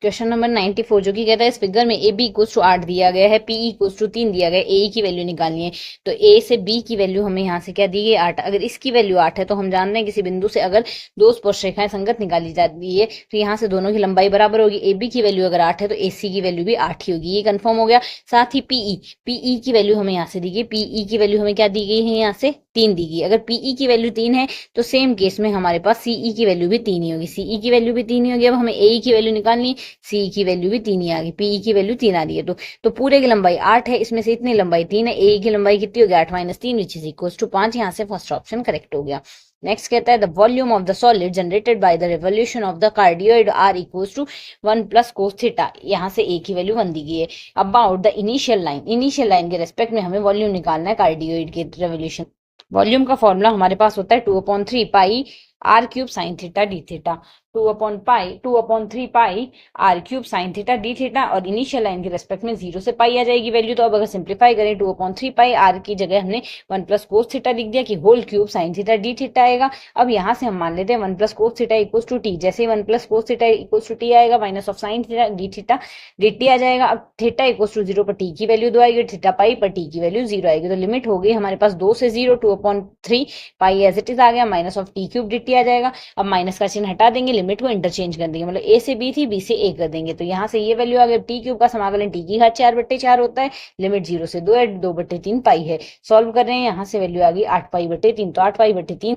क्वेश्चन नंबर 94 जो कि कहता है इस फिगर में ए बी इक्वल्स टू 8 दिया गया है, पी इक्वल्स टू 3 दिया गया है, ए की वैल्यू निकालनी है। तो ए से बी की वैल्यू हमें यहाँ से क्या दी गई 8, अगर इसकी वैल्यू 8 है तो हम जानते हैं किसी बिंदु से अगर दो स्पर्शरेखाएं संगत निकाली जाती है तो यहाँ से दोनों की लंबाई बराबर होगी। ए बी की वैल्यू अगर 8 है तो ए सी की वैल्यू भी 8 ही होगी, ये कंफर्म हो गया। साथ ही पीई की वैल्यू हमें यहाँ से दी गई, पीई की वैल्यू हमें क्या दी गई है यहाँ से 3 दी गई। अगर पीई की वैल्यू 3 है तो सेम केस में हमारे पास सीई की वैल्यू भी 3 ही होगी, सीई की वैल्यू भी 3 ही होगी। अब हमें ए की वैल्यू निकालनी है, सीई की वैल्यू भी 3 ही आ गई, पीई की वैल्यू 3 आ रही है, तो पूरे की लंबाई 8 है, इसमें से इतनी लंबाई 3 है, ए की लंबाई कितनी हो गई 8 - 3 विच इज इक्वल टू 5। यहाँ से फर्स्ट ऑप्शन करेक्ट हो गया। नेक्स्ट कहता है the volume of the solid generated by the revolution of the cardioid r equals to 1 plus cos theta. यहाँ से ए की वैल्यू 1 दी गई है। अबाउट द इनिशियल लाइन के रेस्पेक्ट में हमें वॉल्यूम निकालना है कार्डियोइड के रेवोल्यूशन। वॉल्यूम का फॉर्मूला हमारे पास होता है 2/3 पाई r³ sin theta D theta, 2/3 पाई r³ sin theta D theta, और इनिशियल लाइन के रेस्पेक्ट में 0 से पाई आ जाएगी वैल्यू। तो अब अगर सिंप्लीफाई करें 2/3 पाई r की जगह हमने 1 प्लस कोस थीटा लिख दिया कि whole cube sin theta D theta आएगा। अब यहाँ से हम मान लेते हैं 1 plus cos theta equal to T, जैसे 1 plus cos theta equal to T आएगा minus of sin theta D T आ जाएगा। अब थीटा इक्वल टू 0 पर टी की वैल्यू 2 आएगी, थीटा पाई पर टी की वैल्यू 0 आएगी, तो लिमिट हो गई हमारे पास 2 से 0, 2/3 पाई एज इट इज आ गया, माइनस ऑफ टी³ डी टी आ जाएगा। अब माइनस का चिन्ह हटा देंगे, लिमिट को इंटरचेंज कर देंगे, मतलब ए से बी थी, बी से ए कर देंगे, तो यहाँ से ये वैल्यू आ गई टी³ का समाकलन टी की घात 4/4 होता है, लिमिट 0 से 2 है, 2/3 पाई है। सॉल्व कर रहे हैं, यहाँ से वैल्यू आ गई 8 पाई/3, तो 8 पाई/3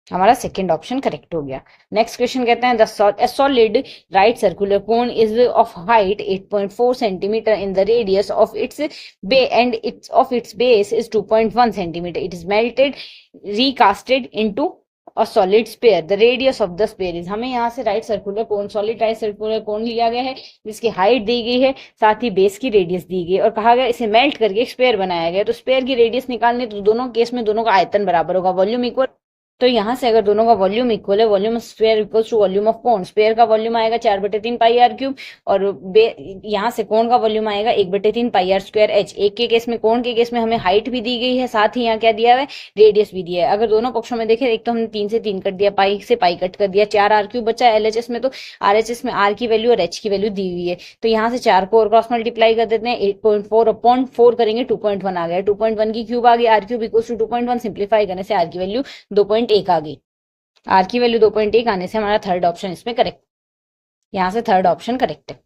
हमारा सेकंड ऑप्शन करेक्ट हो गया। नेक्स्ट क्वेश्चन कहते हैं the solid right circular cone is of height 8.4 centimetre in the radius of its its base is 2.1 centimeter. It is melted, recasted into a solid sphere. The radius of the sphere is, हमें यहाँ से right circular cone, solid right circular cone लिया गया है जिसकी height दी गई है, साथ ही बेस की रेडियस दी गई है, और कहा गया इसे मेल्ट करके एक स्पेयर बनाया गया। तो स्पेयर की रेडियस निकालनी, तो दोनों केस में दोनों का आयतन बराबर होगा, वॉल्यूम इक्वल। तो यहाँ से अगर दोनों का वॉल्यूम इक्वल है, volume of sphere equals to volume of cone, sphere का वॉल्यूम आएगा 4/3 पाई r³, और यहाँ से कोन का वॉल्यूम आएगा 1/3 पाई r² h। एक के केस में, कोन के केस में हमें हाइट भी दी गई है, साथ ही यहाँ क्या दिया है, रेडियस भी दिया है। अगर दोनों पक्षों में देखें, एक तो हमने 3 से 3 कट दिया, पाई से पाई कट कर दिया, 4r³ बचा LHS में, तो RHS में r की वैल्यू और h की वैल्यू दी हुई है, तो यहाँ से 4 को और क्रॉस मल्टीप्लाई कर देते हैं, 8.4/4 करेंगे 2.1 आ गया, 2.1 की क्यूब आ गई, r³ इक्वल टू 2.1, सिंप्लीफाई करने से r की वैल्यू 2.1 आ गई। आर की वैल्यू 2.1 आने से हमारा थर्ड ऑप्शन इसमें करेक्ट, यहाँ से थर्ड ऑप्शन करेक्ट है।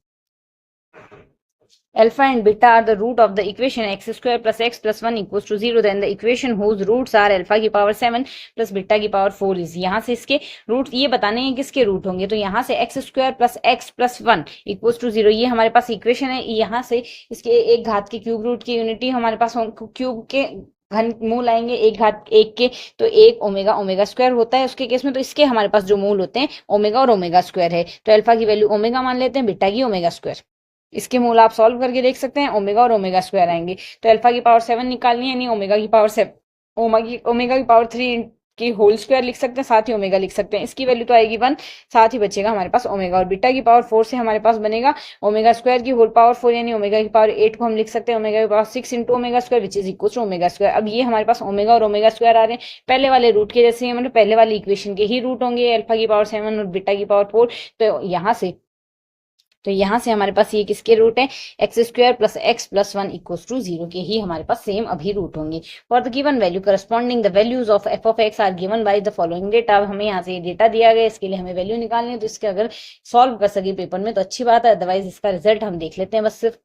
Alpha and beta are the root of the equation x² plus x plus 1 equals to 0. Then the equation whose roots are alpha की पावर 7 plus beta की power 4 is. यहाँ से इसके root ये बताने हैं किसके रूट होंगे, तो यहाँ से x² plus x plus 1 equals to 0, ये हमारे पास इक्वेशन है। यहाँ से इसके एक घात के क्यूब रूट की यूनिटी हमारे पास क्यूब के घन मूल आएंगे, एक घात 1 के, तो 1 ओमेगा स्क्वायर होता है उसके केस में, तो इसके हमारे पास जो मूल होते हैं ओमेगा और ओमेगा स्क्वायर है, तो अल्फा की वैल्यू ओमेगा मान लेते हैं, बीटा की ओमेगा स्क्वायर। इसके मूल आप सॉल्व करके देख सकते हैं, ओमेगा और ओमेगा स्क्वायर आएंगे, तो अल्फा की पावर 7 निकालनी है, यानी ओमेगा की पावर 7, ओमेगा की पावर 3 की होल स्क्वायर लिख सकते हैं, साथ ही ओमेगा लिख सकते हैं, इसकी वैल्यू तो आएगी 1, साथ ही बचेगा हमारे पास ओमेगा, और बीटा की पावर 4 से हमारे पास बनेगा ओमेगा स्क्वायर की होल पावर 4, यानी ओमेगा की पावर 8 को हम लिख सकते हैं ओमेगा की power 6 into omega square which is equal to omega square. अब ये हमारे पास ओमेगा और ओमेगा स्क्वायर आ रहे हैं, पहले वाले रूट के जैसे, मतलब पहले वाली इक्वेशन के ही रूट होंगे, अल्फा की पावर 7 और बीटा की पावर 4, तो यहाँ से हमारे पास ये किसके रूट है, x² plus x plus 1 equals to 0 के ही हमारे पास सेम अभी रूट होंगे। For the given value corresponding the values of f of x are given by the following data. अब हमें यहाँ से ये डेटा दिया गया, इसके लिए हमें वैल्यू निकालनी है, तो इसके अगर सॉल्व कर सके पेपर में तो अच्छी बात है, अदरवाइज इसका रिजल्ट हम देख लेते हैं बस सिर्फ।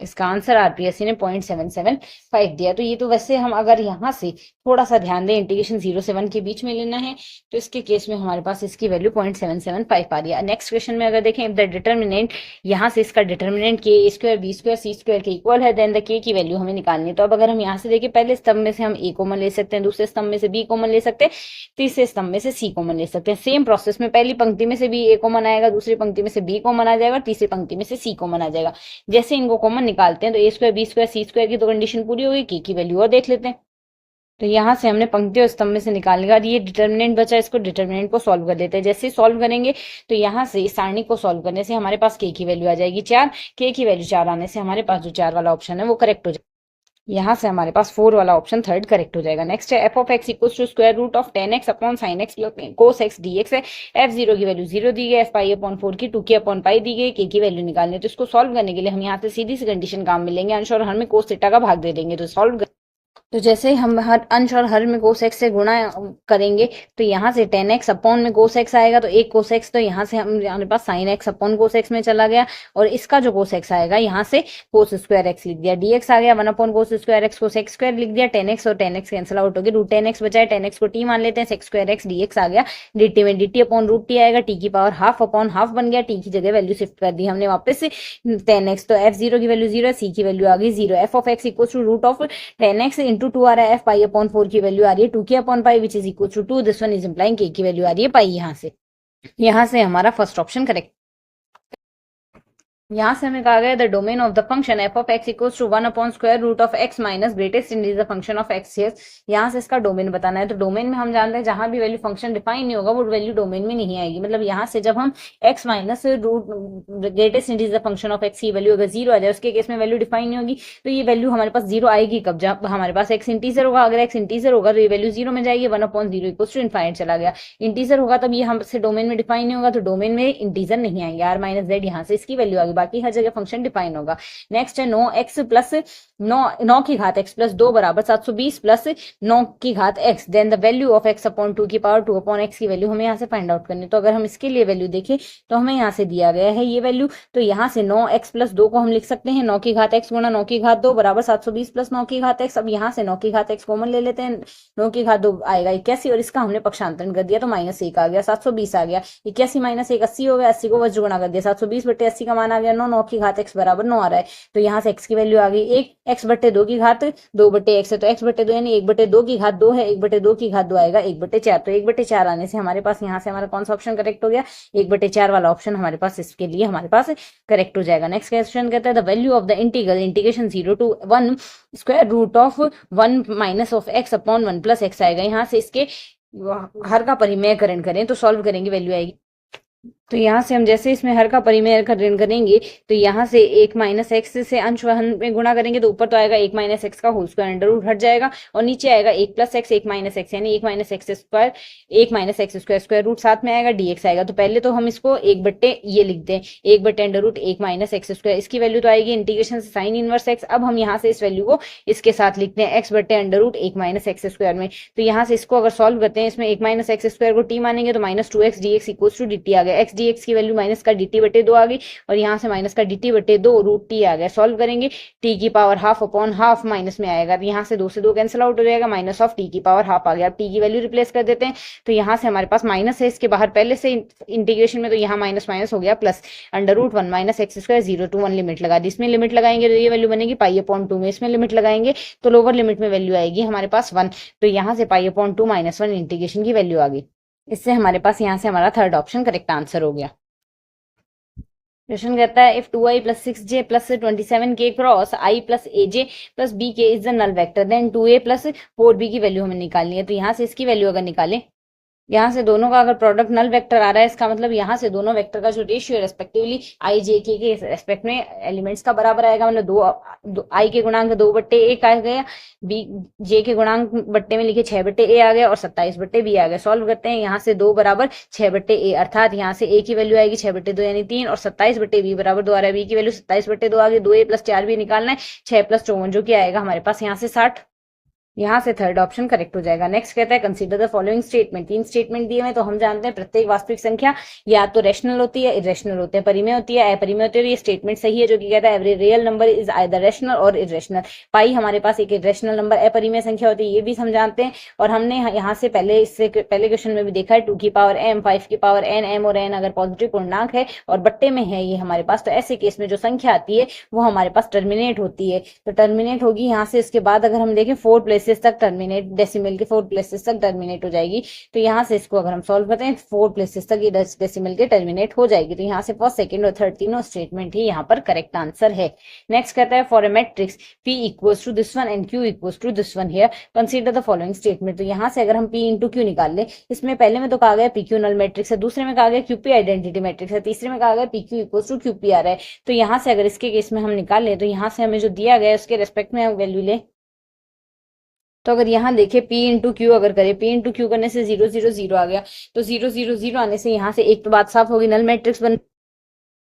इसका आंसर आरपीएससी ने 0.775 दिया। तो ये तो वैसे हम अगर यहाँ से थोड़ा सा ध्यान दें, इंटीग्रेशन 0 से 1 के बीच में लेना है, तो इसके केस में हमारे पास इसकी वैल्यू 0.775 आ रही है। नेक्स्ट क्वेश्चन में अगर देखें, इफ द डिटर्मिनेंट, यहाँ से इसका डिटर्मिनेंट के ए स्क्वायर बी स्क्वायर सी स्क्वायर के इक्वल है, देन द के की वैल्यू हमें निकालनी है। तो अब अगर हम यहाँ से देखें, पहले स्तंभ में से हम ए कॉमन ले सकते हैं, दूसरे स्तंभ में से बी कॉमन ले सकते हैं, तीसरे स्तंभ में से सी कॉमन ले सकते हैं। सेम प्रोसेस में पहली पंक्ति में से भी ए कॉमन आएगा, दूसरी पंक्ति में से बी कॉमन आ जाएगा, तीसरी पंक्ति में से सी कॉमन आ जाएगा। जैसे इनको कॉमन निकालते हैं तो ए स्क्वायर बी स्क्वायर सी स्क्वायर की तो कंडीशन पूरी होगी, के की वैल्यू और देख लेते हैं। तो यहाँ से हमने पंक्ति और स्तंभ में से निकालेगा, ये डिटर्मिनेंट बचा, इसको डिटर्मिनेंट को सॉल्व कर लेते हैं। जैसे सॉल्व करेंगे तो यहाँ से इस सारणी को सॉल्व करने से हमारे पास के की वैल्यू आ जाएगी 4, के की वैल्यू 4 आने से हमारे पास जो 4 वाला ऑप्शन है वो करेक्ट हो जाएगा। यहाँ से हमारे पास 4 वाला ऑप्शन थर्ड करेक्ट हो जाएगा। नेक्स्ट है f of x equal to square root of 10x upon sine x cos x dx है। एफ जीरो की वैल्यू 0 दी गई, एफ पाई अपॉन 4 की 2k अपॉन पाई दी गई, के की वैल्यू निकालनी है। तो इसको सॉल्व करने के लिए हम यहाँ से सीधी सी कंडीशन काम में लेंगे, अंश और हर में कोस थीटा का भाग दे देंगे। तो सॉल्व, तो जैसे हम हर अंश और हर में कोस एक्स से गुणा करेंगे तो यहाँ से 10x अपॉन में कोस एक्स आएगा, तो एक कोस एक्स, तो यहाँ से हमारे पास sine x upon cos x में चला गया, और इसका जो कोस एक्स आएगा यहाँ से कोस स्क्वायर एक्स लिख दिया, dx आ गया 1 upon cos square x, cos x square लिख दिया, 10x और 10x कैंसिल आउट हो गया, रूट 10x बचा है, 10x को t मान लेते हैं, सेक्स स्क्वायर एक्स dx आ गया, dt में dt अपॉन रूट टी आएगा, t की पावर हाफ अपॉन हाफ बन गया, t की जगह वैल्यू शिफ्ट कर दी हमने वापस से 10x, तो f जीरो की वैल्यू 0 है, c की वैल्यू आ गई 0, f of x equal to root of 10x into 2 आ रहा है, एफ पाई अपॉन 4 की वैल्यू आ रही है 2k upon pi which is equal to 2, this one is implying K की वैल्यू आ रही है पाई। यहाँ से हमारा फर्स्ट ऑप्शन करेक्ट। यहाँ से हमें कहा गया the domain of the function f of x equals to 1 upon square root of x minus greatest int is the function of x. यहाँ से इसका डोमेन बताना है। तो डोमेन में हम जानते हैं जहां भी वैल्यू फंक्शन डिफाइन नहीं होगा वो वैल्यू डोमेन में नहीं आएगी। मतलब यहाँ से जब हम x minus root greatest int is the function of x की वैल्यू अगर 0 आ जाए, उसके केस में वैल्यू डिफाइन नहीं होगी, तो ये वैल्यू हमारे पास 0 आएगी कब, जब हमारे पास एक्स इंटीजर होगा। अगर एक्स इंटीजर होगा तो ये वैल्यू 0 में जाएगी, 1 अपॉन 0 इक्वल्स टू इनफाइनाइट चला गया। इंटीजर होगा तब ये हमसे डोमेन में डिफाइन नहीं होगा, तो डोमेन में इंटीजर नहीं आएंगे, आर माइनस जेड यहाँ से इसकी वैल्यू आएगी, बाकी हर जगह फंक्शन डिफाइन होगा। नेक्स्ट है 9x प्लस 9 की घात x प्लस 2 बराबर 720 प्लस 9 की घात x, then the value of x upon 2 की पावर 2 अपॉन x की वैल्यू हमें यहाँ से फाइंड आउट करनी है। तो अगर हम इसके लिए वैल्यू देखें तो हमें यहाँ से दिया गया है ये वैल्यू, तो यहाँ से 9x प्लस 2 को हम लिख सकते हैं 9 की घात x गुणा 9 की घात 2 बराबर 720 प्लस 9 की घात x। अब यहाँ से 9 की घात x कॉमन ले लेते हैं, 9 की घात 2 आएगा 81, और इसका हमने पक्षांतरण कर दिया तो -1 आ गया, 720 आ गया, 81 माइनस 1 80 हो गया, 80 को वज्र गुणा कर दिया, 720 बटे 80 का मान आ गया 9, 9 की घात x बराबर 9 आ रहा है। तो यहाँ से x की वैल्यू आ गई 1, x बटे 2 की घात 2 बटे x है, तो x बटे 2 यानी 1 बटे 2 की घात 2 है, 1 बटे 2 की घात 2 आएगा 1 बटे 4, तो 1 बटे 4 आने से हमारे पास यहाँ से हमारा कौन सा ऑप्शन करेक्ट हो गया, 1 बटे 4 वाला ऑप्शन हमारे पास इसके लिए हमारे पास करेक्ट हो जाएगा। नेक्स्ट क्वेश्चन कहता है the value of the integral integration 0 to 1 square root of 1 minus of x upon 1 plus x आएगा। यहाँ से इसके हर का परिमेयकरण करें तो सॉल्व करेंगे, वैल्यू आएगी। तो यहाँ से हम जैसे इसमें हर का परिमेयकरण करेंगे तो यहाँ से 1 माइनस एक्स से अंश में गुणा करेंगे तो ऊपर तो आएगा 1 माइनस एक्स का होल स्क्वायर, अंडर रूट हट जाएगा, और नीचे आएगा 1 प्लस एक्स 1 माइनस एक्स, यानी 1 minus x square 1 minus x square, square root साथ में आएगा, dx आएगा। तो पहले तो हम इसको 1 बट्टे ये लिखते हैं 1 बट्टे under root 1 minus x square, इसकी वैल्यू तो आएगी इंटीग्रेशन से साइन इनवर्स एक्स। अब हम यहाँ से इस वैल्यू को इसके साथ लिखते हैं x बट्टे under root 1 minus x square में। तो यहाँ से इसको अगर सॉल्व करते हैं, इसमें 1 माइनस एक्स स्क्वायर को t मानेंगे तो -2x dx equals to dt आ गया, x dx की वैल्यू माइनस का dt बटे 2 आ गई, और यहाँ से माइनस का dt बटे 2 रूट t आ गया। सॉल्व करेंगे t की power half upon half minus में आएगा, तो यहाँ से 2 से 2 कैंसिल आउट हो जाएगा, माइनस ऑफ t की पावर हाफ आ गया। अब t की वैल्यू रिप्लेस कर देते हैं, तो यहाँ से हमारे पास माइनस है इसके बाहर पहले से इंटीग्रेशन में, तो यहाँ माइनस माइनस हो गया plus, under root 1 minus x square 0 to 1 limit लगा दी। इसमें लिमिट लगाएंगे तो ये वैल्यू बनेगी पाई अपॉन 2 में, इसमें लिमिट लगाएंगे तो लोअर लिमिट में वैल्यू आएगी हमारे पास 1, तो यहाँ से पाई अपॉन 2 -1 इंटीग्रेशन की वैल्यू आ गई। इससे हमारे पास यहाँ से हमारा थर्ड ऑप्शन करेक्ट आंसर हो गया। क्वेश्चन कहता है if 2i plus 6j plus 27k cross i plus aj plus bk is the null vector, then 2a plus 4b की वैल्यू हमें निकालनी है। तो यहाँ से इसकी वैल्यू अगर निकालें, यहाँ से दोनों का अगर प्रोडक्ट नल वेक्टर आ रहा है, इसका मतलब यहाँ से दोनों वेक्टर का जो रेशियो रेस्पेक्टिवली आई जे के रेस्पेक्ट में एलिमेंट्स का बराबर आएगा। मतलब दो आई के गुणांक 2 बट्टे एक आ गया, बी जे के गुणांक बट्टे में लिखे 6 बट्टे ए आ गया, और 27 बट्टे बी आ गया। सॉल्व करते हैं, यहाँ से 2 बराबर 6 बट्टे ए, अर्थात यहाँ से ए की वैल्यू आएगी 6 बट्टे 2 यानी 3, और 27 बट्टे बी बराबर 2 आ रहा है, बी की वैल्यू 27 बट्टे 2 आ गई, 2a प्लस 4b निकालना है, 6 प्लस 54 जो कि आएगा हमारे पास यहाँ से 60। यहाँ से थर्ड ऑप्शन करेक्ट हो जाएगा। नेक्स्ट कहता है consider the following statement. 3 statement दिए हुए तो हम जानते हैं प्रत्येक वास्तविक संख्या या तो रेशनल होती है, इरेशनल होती है, परिमेय होती है, अपरिमेय होती है। ये स्टेटमेंट सही है जो कि कहता है every real number is either rational और इरेशनल। पाई हमारे पास एक इरेशनल नंबर अपरिमेय संख्या होती है, ये भी हम जानते हैं। और हमने यहाँ से इससे पहले क्वेश्चन में भी देखा है 2 की पावर m, 5 की पावर n, m और n अगर पॉजिटिव पूर्णांक है और बट्टे में है ये हमारे पास, तो ऐसे केस में जो संख्या आती है वो हमारे पास टर्मिनेट होती है। तो टर्मिनेट होगी यहाँ से। इसके बाद अगर हम देखें 4 प्लेसेस तक टर्मिनेट, डेसिमल के 4 प्लेसेस तक टर्मिनेट हो जाएगी। तो यहाँ से इसको अगर हम सॉल्व करते हैं 4 प्लेसेस तक ये डेसिमल के टर्मिनेट हो जाएगी। तो यहाँ से फर्स्ट, सेकंड और थर्ड तीनों स्टेटमेंट ही यहाँ पर करेक्ट आंसर है। नेक्स्ट कहता है for a matrix P equals to this one and Q equals to this one here consider the following statement. तो यहाँ से अगर हम P इंटू Q निकाल ले, इसमें पहले में तो कहा गया PQ नल मैट्रिक्स है, दूसरे में कहा गया QP आइडेंटिटी मैट्रिक्स है, तीसरे में कहा गया PQ इक्वल्स टू QP आ रहा है। तो यहाँ से अगर इसके केस में हम निकाल ले तो यहाँ से हमें जो दिया गया है उसके रेस्पेक्ट में हम वैल्यू ले। तो अगर यहाँ देखे P इंटू क्यू अगर करें, P इंटू क्यू करने से 0 0 0 आ गया। तो 0 0 0 आने से यहाँ से एक तो बात साफ होगी, नल मैट्रिक्स बन,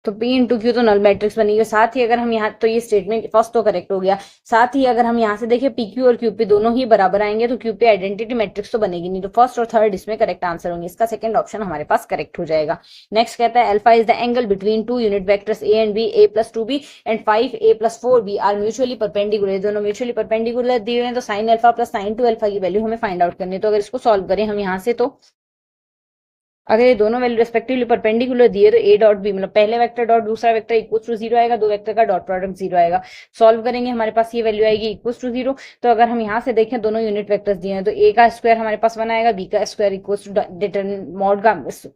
तो P इंटू क्यू तो नल मैट्रिक्स बनेगी। साथ ही अगर हम यहाँ, तो ये स्टेटमेंट फर्स्ट तो करेक्ट हो गया। साथ ही अगर हम यहाँ से देखें PQ और QP दोनों ही बराबर आएंगे तो QP आइडेंटिटी मैट्रिक्स तो बनेगी नहीं। तो फर्स्ट और थर्ड इसमें करेक्ट आंसर होंगे। इसका सेकंड ऑप्शन हमारे पास करेक्ट हो जाएगा। नेक्स्ट कहता है alpha is the angle between 2 unit vectors A and B, A plus 2B and 5A plus 4B are mutually perpendicular. दोनों म्यूचुअली परपेंडिकुलर दिए हुए, तो sine alpha plus sine 2 alpha की वैल्यू हमें फाइंड आउट करनी है। तो अगर इसको सॉल्व करें हम यहाँ से, तो अगर ये दोनों वैल्यू रेस्पेक्टिवली परपेंडिकुलर दिए तो A डॉट बी मतलब पहले वेक्टर डॉट दूसरा वेक्टर इक्वल टू 0 आएगा, दो वेक्टर का डॉट प्रोडक्ट 0 आएगा। सॉल्व करेंगे हमारे पास ये वैल्यू आएगी इक्वल टू 0। तो अगर हम यहाँ से देखें दोनों यूनिट वेक्टर्स दिए हैं तो A का स्क्वायर हमारे पास 1 आएगा, B का स्क्वायर इक्वल टू मॉड का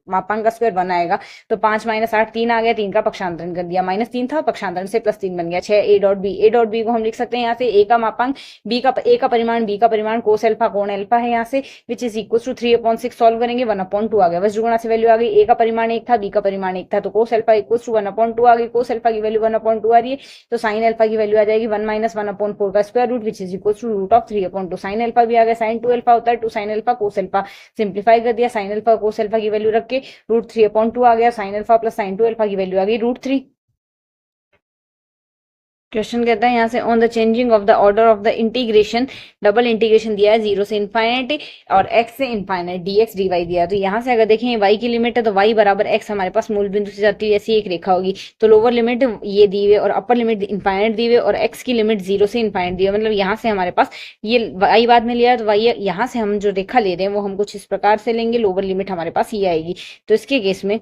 मापांक का स्क्वायर 1 आएगा। तो 5 माइनस 8 3 आ गया, 3 का पक्षांतरण कर दिया, -3 था, पक्षांतरण से +3 बन गया 6। A dot B, A dot B को हम लिख सकते हैं यहाँ से A का मापांक, A का परिमाण, B का परिमाण, कोस अल्फा कोण अल्फा है यहाँ से, which is equal to 3/6। Solve करेंगे 1/2 आ गया, बस जुगुणा से वैल्यू आ गई। A का परिमाण 1 था, B का परिमाण 1 था, तो कोस अल्फा इक्वल टू 1/2 आ गई। कोस अल्फा की वैल्यू 1/2 आ रही है, तो साइन अल्फा की वैल्यू आ जाएगी 1 माइनस 1/4 का square root, which is equal to root of 3/2। Sine alpha भी आ गया, साइन 2 अल्फा होता है 2 sine alpha cos alpha, simplify कर दिया, साइन अल्फा कोस अल्फा की वैल्यू रख के रूट 3/2 आ गया, sine alpha plus sine 2 alpha की वैल्यू आ गई रूट 3। क्वेश्चन कहता है यहाँ से on the changing of the order of the integration, double integration दिया है 0 से इनफाइनाइट और x से इनफाइनाइट dx dy दिया है। तो यहाँ से अगर देखें y की लिमिट है तो y बराबर x हमारे पास मूल बिंदु से जाती है ऐसी एक रेखा होगी। तो लोअर लिमिट ये दी हुई और अपर लिमिट इनफाइनाइट दी हुई और x की लिमिट 0 से इनफाइनाइट दी हुई। मतलब यहाँ से हमारे पास ये y बाद में लिया तो y, यहाँ से हम जो रेखा ले रहे हैं वो हम कुछ इस प्रकार से लेंगे, लोअर लिमिट हमारे पास ये आएगी। तो इसके केस में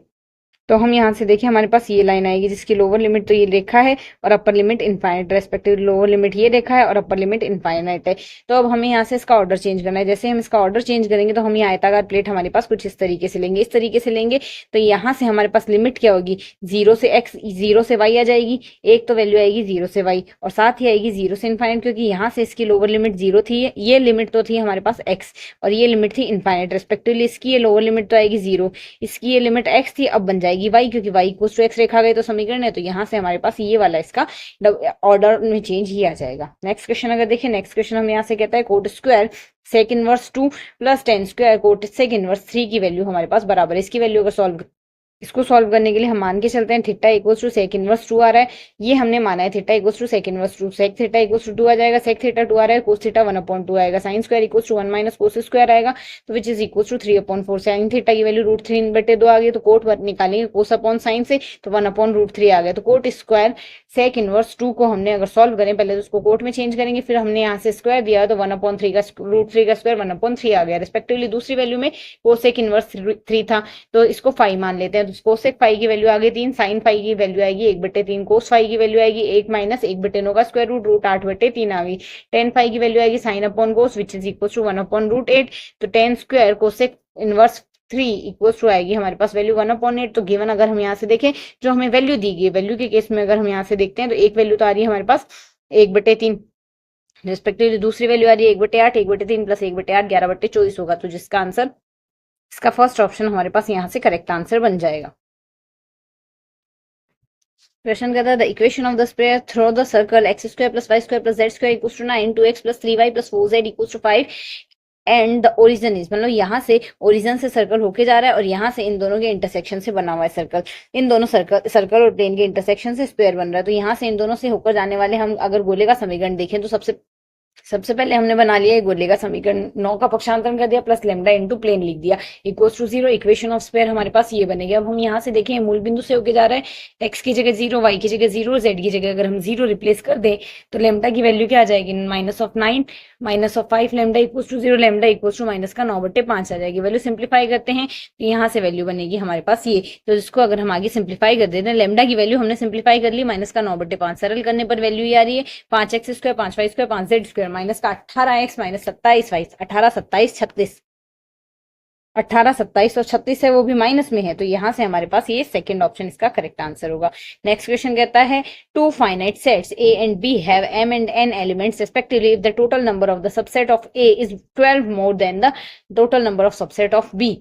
तो हम यहाँ से देखिए हमारे पास ये लाइन आएगी जिसकी लोअर लिमिट तो ये रेखा है और upper limit infinite, respective lower limit ये रेखा है और अपर लिमिट इनफाइनाइट है। तो अब हमें यहाँ से इसका ऑर्डर चेंज करना है। जैसे हम इसका ऑर्डर चेंज करेंगे तो हम ये आयताकार प्लेट हमारे पास कुछ इस तरीके से लेंगे, इस तरीके से लेंगे। तो यहाँ से हमारे पास लिमिट क्या होगी, 0 से x, 0 से y आ जाएगी, एक तो वैल्यू आएगी 0 से y और साथ ही आएगी 0 से इनफाइनाइट, क्योंकि यहाँ से इसकी लोअर लिमिट 0 थी, ये लिमिट तो थी हमारे पास x और ये लिमिट थी इनफाइनाइट, रेस्पेक्टिवली इसकी ये लोअर लिमिट तो आएगी 0, इसकी ये लिमिट x थी, अब बन जाएगी y, क्योंकि y इक्वल्स टू x रेखा गई तो समीकरण है। तो यहाँ से हमारे पास ये वाला इसका ऑर्डर में चेंज ही आ जाएगा। नेक्स्ट क्वेश्चन अगर देखें, नेक्स्ट क्वेश्चन हमें यहाँ से कहता है cot square sec inverse 2 plus tan square cosec inverse 3 की वैल्यू हमारे पास बराबर है। इसकी वैल्यू अगर इसको सॉल्व करने के लिए हम मान के चलते हैं theta equals to sec inverse 2 आ रहा है, ये हमने माना है theta equals to sec inverse 2, sec theta equals to 2 आ जाएगा, सेक थीटा 2 आ रहा है, कोस थीटा 1/2 आएगा, sine square equals to 1 minus cos square आएगा, तो which is equals to 3/4। Sine theta की वैल्यू रूट 3/2 आ गई, तो कोट निकालेंगे कोस अपॉन साइन से, तो 1/√3 आ गया। तो कोट स्क्वायर सेक इनवर्स 2 को हमने अगर सॉल्व करें, पहले तो उसको कोट में चेंज करेंगे, फिर हमने यहाँ से स्क्वायर दिया तो 1/3 का √3 का स्क्वायर 1/3 आ गया। रिस्पेक्टिवली दूसरी वैल्यू में कोसेक इनवर्स 3 था तो इसको 5 मान लेते हैं, तो कोसेक 5 की वैल्यू आ गई 3, साइन 5 की वैल्यू आएगी 1/3, कोस 5 की वैल्यू आएगी 1 माइनस 1/9 का स्क्वायर रूट 8/3 आ गई, टेन 5 की वैल्यू आएगी sine upon cos which is equal to 1/√8। तो tan square cosec inverse 3 equal to आएगी हमारे पास वैल्यू 1/8। तो गिवन अगर हम यहाँ से देखें जो हमें वैल्यू दी गई, वैल्यू के केस में अगर हम यहाँ से देखते हैं तो एक वैल्यू तो आ रही है हमारे पास 1/3, रिस्पेक्टिवली दूसरी वैल्यू आ रही है 1/8, 1/3 प्लस 1/8 11/24 होगा। तो जिसका आंसर इसका फर्स्ट ऑप्शन हमारे पास यहाँ से करेक्ट आंसर बन जाएगा। क्वेश्चन कहता है the equation of the square through the circle x square plus y square plus z square equals to 9, 2x plus 3y plus 4z equals to 5 and the origin is, मतलब यहाँ से origin से circle होके जा रहा है और यहाँ से इन दोनों के इंटरसेक्शन से बना हुआ है सर्कल, इन दोनों सर्कल और प्लेन के इंटरसेक्शन से स्क्वायर बन रहा है। तो यहाँ से इन दोनों से होकर जाने वाले हम अगर गोले का समीकरण देखें तो सबसे सबसे पहले हमने बना लिया एक गोले का समीकरण, 9 का पक्षांतरण कर दिया प्लस लेमडा इंटू प्लेन लिख दिया equals to 0, equation of square हमारे पास ये बनेगा। अब हम यहाँ से देखें मूल बिंदु से होके जा रहा है, x की जगह 0, y की जगह 0, z की जगह अगर हम 0 रिप्लेस कर दें तो लेमडा की वैल्यू क्या आ जाएगी, -9 -5 lambda equals to 0, lambda equals to minus का 9/5 आ जाएगी। वैल्यू सिंप्लीफाई करते हैं तो यहाँ से वैल्यू बनेगी हमारे पास ये, तो इसको अगर हम आगे सिंप्लीफाई कर देते हैं, लेमडा की वैल्यू हमने सिंप्लीफाई कर ली, माइनस का 9/5 सरल करने पर वैल्यू ये आ रही है 5x² 5y² 5z² माइनस का 18x माइनस 27y, 18 27 36, 18 27 और 36 है वो भी माइनस में है, तो यहाँ से हमारे पास ये सेकंड ऑप्शन इसका करेक्ट आंसर होगा। नेक्स्ट क्वेश्चन कहता है two finite sets A and B have M and N elements respectively if the total number of the subset of A is 12 more than the total number of subset of B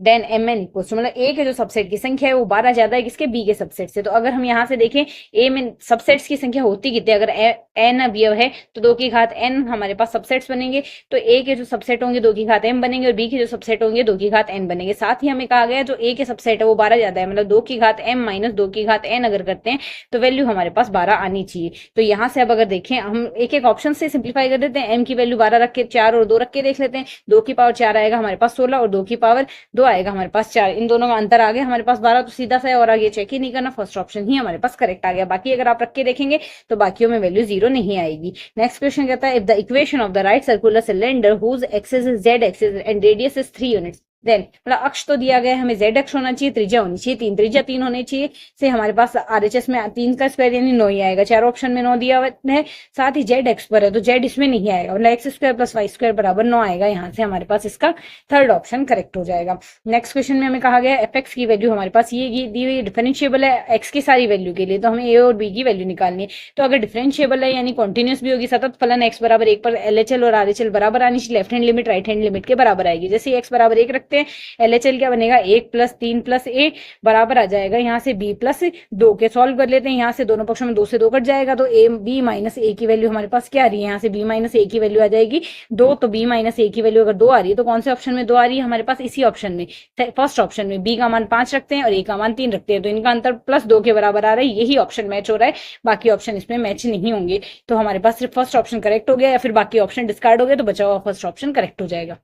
then M N equals to, मतलब A के जो subset की संख्या है वो 12 ज्यादा है किसके, बी के सबसेट से। तो अगर हम यहाँ से देखें ए में सबसेट्स की संख्या होती कितनी, अगर एन अवयव है तो 2 की घात एन हमारे पास सबसेट्स बनेंगे, तो ए के जो सबसेट होंगे 2 की घात एम बनेंगे और बी के जो सबसेट होंगे 2 की घात एन बनेंगे। साथ ही हमें कहा गया जो ए के सबसेट है वो 12 ज्यादा है, मतलब 2 की घात एम माइनस 2 की घात एन अगर करते हैं तो वैल्यू हमारे पास 12 आनी चाहिए। तो यहाँ से अब अगर देखें हम एक एक ऑप्शन से सिंप्लीफाई कर देते हैं, एम की वैल्यू 12 रख के 4 और 2 रख के देख लेते हैं, 2 की पावर 4 आएगा हमारे पास 16 और 2 की पावर 2 आएगा हमारे पास 4, इन दोनों का अंतर आ गया हमारे पास 12, तो सीधा सा है और आगे चेक ही नहीं करना, फर्स्ट ऑप्शन ही हमारे पास करेक्ट आ गया। बाकी अगर आप रख के देखेंगे तो बाकियों में वैल्यू 0 नहीं आएगी। नेक्स्ट क्वेश्चन कहता है if the equation of the right circular cylinder whose axis is z axis and radius is 3 units, then मतलब अक्ष तो दिया गया है हमें z अक्ष होना चाहिए, त्रिज्या होनी चाहिए 3, त्रिज्या 3 होनी चाहिए, से हमारे पास आरएचएस में 3 का स्क्वायर यानी 9 ही आएगा, चार ऑप्शन में 9 दिया हुआ है, साथ ही z एक्स पर है तो z इसमें नहीं आएगा, मतलब x² + y² बराबर 9 आएगा, यहाँ से हमारे पास इसका थर्ड ऑप्शन करेक्ट हो जाएगा। नेक्स्ट क्वेश्चन में हमें कहा गया एफ एक्स की वैल्यू हमारे पास ये दी हुई डिफरेंशिएबल है x की सारी वैल्यू के लिए, तो हमें a और b की वैल्यू निकालनी है। तो अगर डिफरेंशिएबल है यानी कॉन्टिन्यूस भी होगी, सतत फलन x बराबर 1 पर LHL और RHL बराबर आनी चाहिए, left hand limit right hand limit के बराबर आएगी। जैसे x बराबर 1 रखते हैं, LHL क्या बनेगा 1 + 3 + a बराबर आ जाएगा यहाँ से b + 2 के, सॉल्व कर लेते हैं, यहाँ से दोनों पक्षों में 2 से 2 कट जाएगा, तो a b - a की वैल्यू हमारे पास क्या आ रही है, यहाँ से b - a की वैल्यू आ जाएगी 2, तो b - a की वैल्यू अगर 2 आ रही है तो कौन से ऑप्शन में 2 आ रही है हमारे पास, इसी ऑप्शन में फर्स्ट ऑप्शन में b का मान 5 रखते हैं और a का मान 3 रखते हैं, तो इनका अंतर +2 के बराबर आ रहा है, यही ऑप्शन मैच हो रहा है, बाकी ऑप्शन इसमें मैच नहीं होंगे, तो हमारे पास सिर्फ फर्स्ट ऑप्शन करेक्ट हो गया या फिर बाकी ऑप्शन डिस्कार्ड हो गए तो बचा हुआ फर्स्ट ऑप्शन करेक्ट हो जाएगा।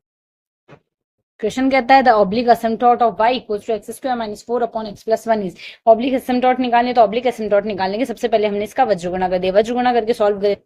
क्वेश्चन कहता है the oblique asymptote of y equals to x² - 4 upon x + 1 is, oblique asymptote निकालने तो ऑब्लिक एसिम्पटोट निकालने के सबसे पहले हमने इसका वज्र गुणा कर दिया, वज्र गुणा करके सॉल्व कर,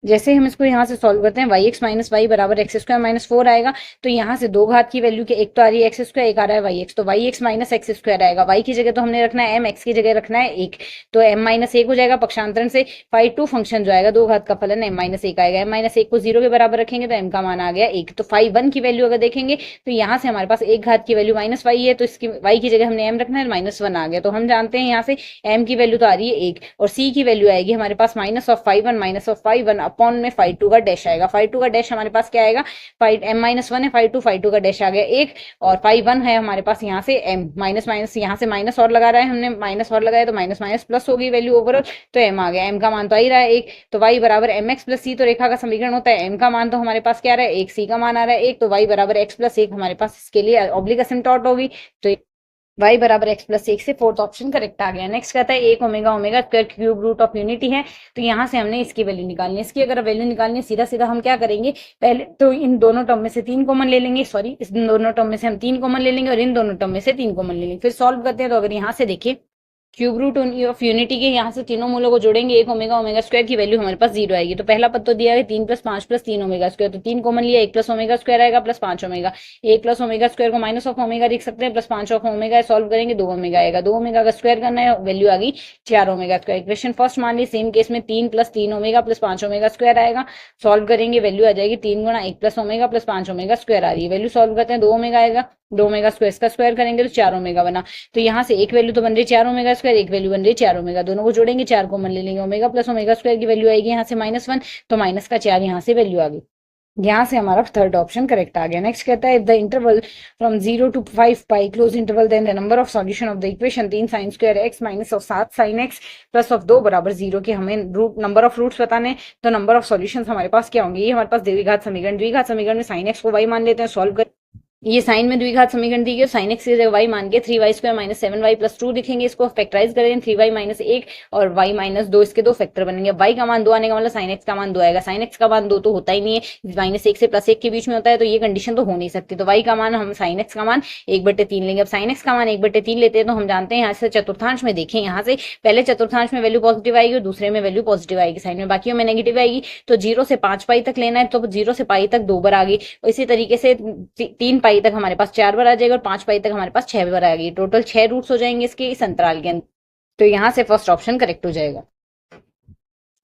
जैसे हम इसको यहाँ से सॉल्व करते हैं yx - y बराबर x² - 4 आएगा, तो यहाँ से 2 घात की वैल्यू के एक तो आ रही है x², एक आ रहा है yx, तो yx - x² आएगा, y की जगह तो हमने रखना है m, x की जगह रखना है 1, तो m - 1 हो जाएगा, पक्षांतरण से phi2 फंक्शन जो आएगा 2 घात का फलन m - 1 आएगा, m - 1 को 0 के बराबर रखेंगे तो m का मान आ गया 1, तो phi1 की वैल्यू अगर देखेंगे तो यहाँ से हमारे पास 1 घात की वैल्यू -y है, तो इसकी y की जगह हमने m रखना है, -1 आ गया, तो हम जानते हैं यहाँ से m की वैल्यू तो आ रही है 1 और c की वैल्यू आएगी हमारे पास -phi1 अपॉन में phi2 का डैश आएगा, phi2 का डैश हमारे पास क्या आएगा, m - 1 है phi2 का डैश आ गया 1 और phi1 है हमारे पास यहाँ से m माइनस यहाँ से माइनस और लगा रहा है हमने, माइनस और लगाया तो माइनस माइनस प्लस हो गई वैल्यू ओवरऑल, तो m आ गया, m का मान तो आ ही रहा है 1, तो y बराबर mx + c, तो रेखा का समीकरण होता है m का मान तो हमारे पास क्या आ रहा है 1, c का मान आ रहा है 1, तो y बराबर x + 1 हमारे पास इसके लिए ऑब्लिक एसिम्पटोट होगी, तो y बराबर x + 1 से फोर्थ ऑप्शन करेक्ट आ गया। नेक्स्ट कहता है 1 ω² क्यूब रूट ऑफ यूनिटी है, तो यहाँ से हमने इसकी वैल्यू निकालनी है, इसकी अगर वैल्यू निकालनी है सीधा सीधा हम क्या करेंगे, पहले तो इन दोनों टर्म में से 3 कॉमन ले लेंगे, सॉरी इस दोनों टर्म में से हम 3 कॉमन ले लेंगे और इन दोनों टर्म में से 3 कॉमन ले लेंगे, फिर सॉल्व करते हैं, तो अगर यहाँ से देखिए क्यूब रूट ऑफ यूनिटी के यहाँ से तीनों मूलों को जोड़ेंगे 1 ω² की वैल्यू हमारे पास 0 आएगी, तो पहला पद तो दिया है 3 + 5 + 3 ω², तो 3 कॉमन लिया 1 + ω² आएगा प्लस 5 ω, 1 + ω² को माइनस ऑफ ओमेगा लिख सकते हैं प्लस 5 ऑफ ओमेगा, सॉल्व करेंगे 2 ω आएगा, 2 ω का स्क्वायर करना है, वैल्यू आ गई 4 ω²। इक्वेशन फर्स्ट मान ली, सेम केस में 3 + 3 ω प्लस 5 ω² आएगा, सॉल्व करेंगे वैल्यू आ जाएगी 3 × 1 + ω प्लस 5 ω² आ रही है, वैल्यू सॉल्व करते हैं 2 ω आएगा, 2 ω² इसका स्क्वायर करेंगे तो 4 ω बना, तो यहाँ से एक वैल्यू तो बन रही है 4 ω², एक वैल्यू बन रही है 4 ω, दोनों को जोड़ेंगे 4 कॉमन ले लेंगे, ω प्लस ω² की वैल्यू आएगी यहाँ से -1, तो माइनस का 4 यहाँ से वैल्यू आ गई, यहाँ से हमारा थर्ड ऑप्शन करेक्ट आ गया। नेक्स्ट कहता है if the interval from 0 to 5 pi close interval then the number of solution of the equation 3 sin² x minus of 7 sin x plus of 2 बराबर 0 के हमें रूट नंबर ऑफ रूट्स बताने, तो number of solutions हमारे पास क्या होंगे, ये हमारे पास द्विघात समीकरण में sin x को y मान लेते हैं, सॉल्व कर ये साइन में द्विघात समीकरण दी गई, साइन एक्स की जगह वाई मान के 3y² माइनस 7y प्लस 2 दिखेंगे। इसको फैक्टराइज करें 3y माइनस 1 और y माइनस 2, इसके दो फैक्टर बनेंगे। y का मान 2 आने का मतलब साइन एक्स का मान 2 आएगा। साइन एक्स का मान 2 तो होता ही नहीं है, माइनस 1 से प्लस 1 के बीच में होता है, तो ये कंडीशन तो हो नहीं सकती। तो y का मान हम साइन एक्स का मान 1/3 लेंगे। अब साइन एक्स का मान 1/3 लेते हैं तो हम जानते हैं यहाँ से चतुर्थांश में देखें, यहाँ से पहले चतुर्थांश में वैल्यू पॉजिटिव आएगी और दूसरे में वैल्यू पॉजिटिव आएगी, साइन में बाकी में नेगेटिव आएगी। तो 0 से 5 पाई तक लेना है, तो 0 से पाई तक 2 बार आ गई, इसी तरीके से 3 पाई तक हमारे पास 4 बार आ जाएगा और 5 पाई तक हमारे पास 6 बार आ गई। टोटल 6 रूट्स हो जाएंगे इसके इस अंतराल के अंदर। तो यहाँ से फर्स्ट ऑप्शन करेक्ट हो जाएगा।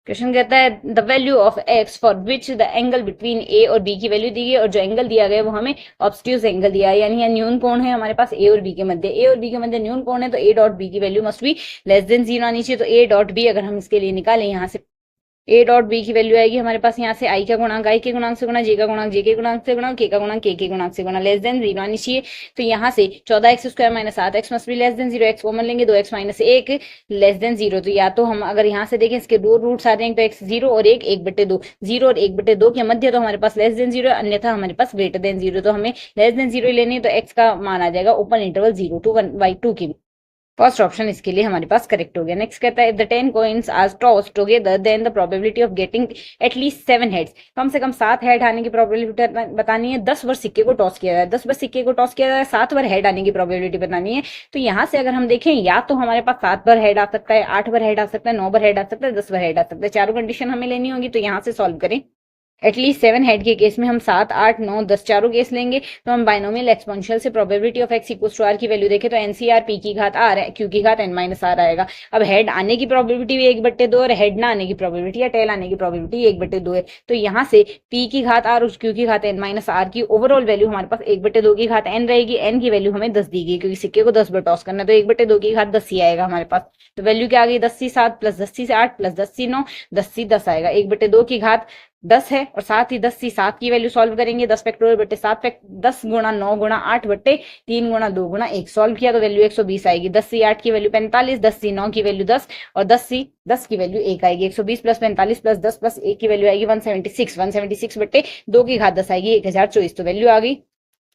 क्वेश्चन कहता है the value of x for which the angle between A और बी की वैल्यू दी गई और जो एंगल दिया गया वो हमें ऑब्स्ट्यूज एंगल दिया है, यानी न्यून कोण है हमारे पास ए और बी के मध्य। ए और बी के मध्य न्यून कोण है तो ए डॉट बी की value must be less than 0 आनी चाहिए। तो ए डॉट बी अगर हम इसके लिए निकालें, यहाँ से ए डॉट बी की वैल्यू आएगी हमारे पास यहाँ से आई का गुणांक आई के गुणांक से गुणा, जे का गुणांक जे के गुणांक से गुणा, के का गुणांक के गुणांक से गुणा, लेस देन 0 आनी चाहिए। तो यहाँ से 14x² minus 7x must be less than 0, x common लेंगे 2x माइनस 1 लेस देन 0। तो या तो हम अगर यहाँ से देखें इसके दो रूट्स आ रहे हैं तो x 0 और 1 1/2, 0 और 1/2 के मध्य तो हमारे पास लेस देन 0, अन्यथा हमारे पास ग्रेटर देन 0। तो हमें लेस देन 0 लेनी है तो x का मान आ जाएगा ओपन इंटरवल 0 to 1/2 की। फर्स्ट ऑप्शन इसके लिए हमारे पास करेक्ट हो गया। नेक्स्ट कहता है if the 10 coins are tossed together then the probability of getting at least 7 heads, कम से कम 7 हेड आने की प्रोबेबिलिटी बतानी है। 10 बार सिक्के को टॉस किया जाए, 10 बार सिक्के को टॉस किया जाए, 7 बार हेड आने की प्रोबेबिलिटी बतानी है। तो यहाँ से अगर हम देखें या तो हमारे पास 7 बार हेड आ सकता है, 8 बार हेड आ सकता है, 9 बार हेड आ सकता है, 10 बार हेड आ सकता है, चारों कंडीशन हमें लेनी होगी। तो यहाँ से सॉल्व करें। एटलीस्ट 7 हेड के केस में हम 7, 8, 9, 10 चारों केस लेंगे। तो हम बाइनोमियल एक्सपोनेंशियल से probability of x equals to R की वैल्यू देखें तो एनसीआर पी की घात आर है, क्यू की घात एन माइनस आर आएगा। अब हेड आने की प्रोबेबिलिटी भी 1/2 और हेड ना आने की प्रोबेबिलिटी या टेल आने की प्रोबेबिलिटी 1/2 है। तो यहाँ से पी की घात आर और क्यू की घात एन माइनस आर की ओवरऑल वैल्यू हमारे पास 1/2 की घात एन रहेगी। एन की वैल्यू हमें 10 दी गई क्योंकि सिक्के को 10 बार टॉस करना है, तो 1/2 की घात 10 ही आएगा हमारे पास। तो वैल्यू क्या आ गई 10 × 7 प्लस 10 × 8 प्लस 10 × 9, 10 × 10 आएगा। 1/2 की घात 10 है और साथ ही 10 × 7 की वैल्यू सॉल्व करेंगे। 10 फैक्टोरियल बटे 7 10 × 9 × 8 बटे 3 × 2 × 1 सॉल्व किया तो वैल्यू 120 आएगी। 10 × 8 की वैल्यू 45, 10 × 9 की वैल्यू 10 और 10 × 10 की वैल्यू 1 आएगी। 120 प्लस 45 प्लस 10 प्लस 1 की वैल्यू आएगी 176, 176 बटे 2 की घात 10 आएगी 1024। तो वैल्यू आ गई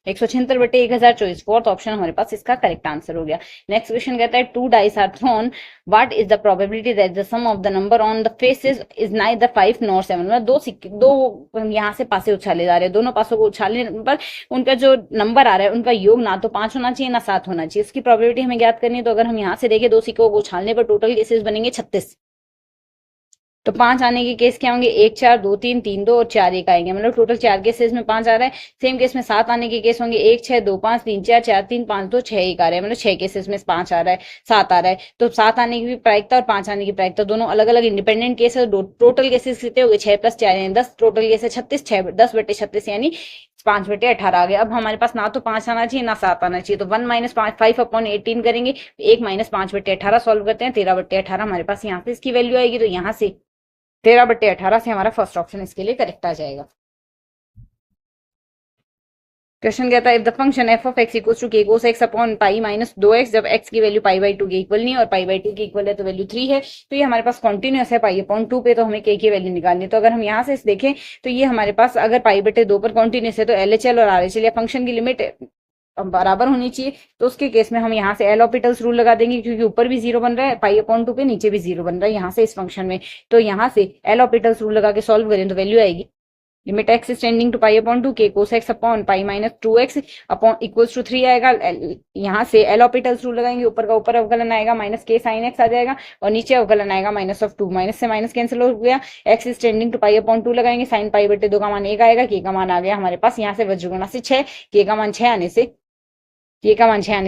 176 बटे 1024। फोर्थ ऑप्शन हमारे पास इसका करेक्ट आंसर हो गया। नेक्स्ट क्वेश्चन कहता है 2 dice are thrown, what is the probability that the sum of the number on the faces is neither 5 nor 7। मतलब दो यहाँ से पासे उछाले जा रहे हैं, दोनों पासों को उछालने पर उनका जो नंबर आ रहा है उनका योग ना तो 5 होना चाहिए ना 7 होना चाहिए। इसकी प्रोबेबिलिटी हमें ज्ञात करनी है। तो अगर हम यहाँ से देखें दो सिक्कों को उछालने पर टोटल केसेस बनेंगे 36। तो 5 आने के केस क्या होंगे 1 4 2 3 3 2 और 4 1 आएंगे, मतलब टोटल 4 केसेस में 5 आ रहा है। सेम केस में 7 आने के केस होंगे 1 6 2 5 3 4 4 3 5 2 6 1 आ रहा है, मतलब 6 केसेस में 5 आ रहा है 7 आ रहा है। तो 7 आने की भी प्रायिकता और 5 आने की प्रायिकता दोनों अलग अलग इंडिपेंडेंट केस है। टोटल केसेस कितने हो गए 6 + 4 यानी 10, टोटल केस है 36, 6 10/36 यानी 5/18 आ गया। अब हमारे पास ना तो 5 आना चाहिए ना 7 आना चाहिए। तो 1 - 5/18 करेंगे, 1 - 5/18 सॉल्व करते हैं, 13/18 हमारे पास यहाँ से इसकी वैल्यू आएगी। तो यहाँ से 13/18 से हमारा फर्स्ट ऑप्शन इसके लिए करेक्ट आ जाएगा। क्वेश्चन कहता है if the function f of x equals to K cos x upon pi minus 2x, जब x की वैल्यू π/2 के इक्वल नहीं है और π/2 के इक्वल है तो वैल्यू 3 है। तो ये हमारे पास कॉन्टिन्यूस है π/2 पे, तो हमें k की वैल्यू निकालनी है। तो अगर हम यहाँ से देखें तो ये हमारे पास अगर π/2 पर कॉन्टिन्यूस है तो LHL और RHL या फंक्शन की लिमिट बराबर होनी चाहिए। तो उसके केस में हम यहाँ से एल ऑपिटल्स रूल लगा देंगे क्योंकि ऊपर भी 0 बन रहा है π/2 पे, नीचे भी 0 बन रहा है यहाँ से इस फंक्शन में। तो यहाँ से एल ऑपिटल्स रूल लगा के सॉल्व करें तो वैल्यू आएगी limit x is tending to π/2 के cos x upon pi minus 2x upon equals to 3 आएगा। यहाँ से एल ऑपिटल्स रूल लगाएंगे, ऊपर का ऊपर अवकलन आएगा माइनस k sin x आ जाएगा और नीचे अवकलन आएगा -2, माइनस से माइनस कैंसिल हो गया। x इज टेंडिंग टू π/2 लगाएंगे, sin π/2 का मान 1 आएगा, k का मान आ गया हमारे पास यहाँ से वज्रगुणा से 6, k का मान 6 आने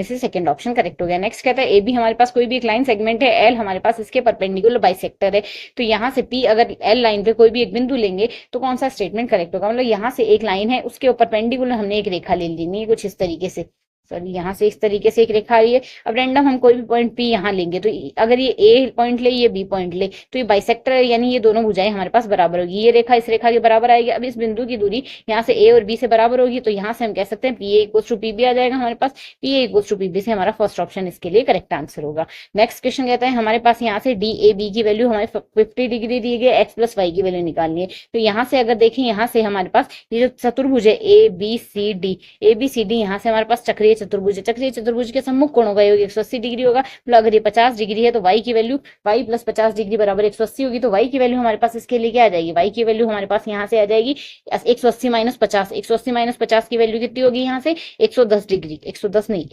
से सेकंड ऑप्शन करेक्ट हो गया। नेक्स्ट कहता है ए बी हमारे पास कोई भी एक लाइन सेगमेंट है, एल हमारे पास इसके परपेंडिकुलर बाइसेक्टर है। तो यहाँ से पी अगर एल लाइन पे कोई भी एक बिंदु लेंगे तो कौन सा स्टेटमेंट करेक्ट होगा, मतलब यहाँ से एक लाइन है उसके ऊपर परपेंडिकुलर हमने एक रेखा ले लेनी है कुछ इस तरीके से। सॉरी यहाँ से इस तरीके से एक रेखा आ रही है। अब रैंडम हम कोई भी पॉइंट पी यहाँ लेंगे, तो अगर ये ए पॉइंट ले, ये बी पॉइंट ले, तो ये बाइसेक्टर है, यानी ये दोनों भुजाएं हमारे पास बराबर होगी। ये रेखा इस रेखा के बराबर आएगी। अब इस बिंदु की दूरी यहाँ से ए और बी से बराबर होगी, तो यहाँ से हम कह सकते हैं P A equal to P B आ जाएगा हमारे पास। P A equal to P B से हमारा फर्स्ट ऑप्शन इसके लिए करेक्ट आंसर होगा। नेक्स्ट क्वेश्चन कहता है हमारे पास यहाँ से डी ए बी की वैल्यू हमारे 50 डिग्री दी गई, एक्स प्लस वाई की वैल्यू निकालनी है। तो यहाँ से अगर देखें, यहाँ से हमारे पास ये जो चतुर्भुज है A B C D, A B C D, यहाँ से हमारे पास चक्रीय चतुर्भुज है। चक्रीय चतुर्भुज के सम्मुख कोण होगा 180 डिग्री होगा। मतलब अगर ये 50 डिग्री है तो y की वैल्यू y प्लस 50 डिग्री बराबर 180 होगी। तो y की वैल्यू हमारे पास इसके लिए क्या आ जाएगी, y की वैल्यू हमारे पास यहाँ से आ जाएगी 180 माइनस 50। 180 माइनस 50 की वैल्यू कितनी होगी यहाँ से 110 डिग्री, 110 नहीं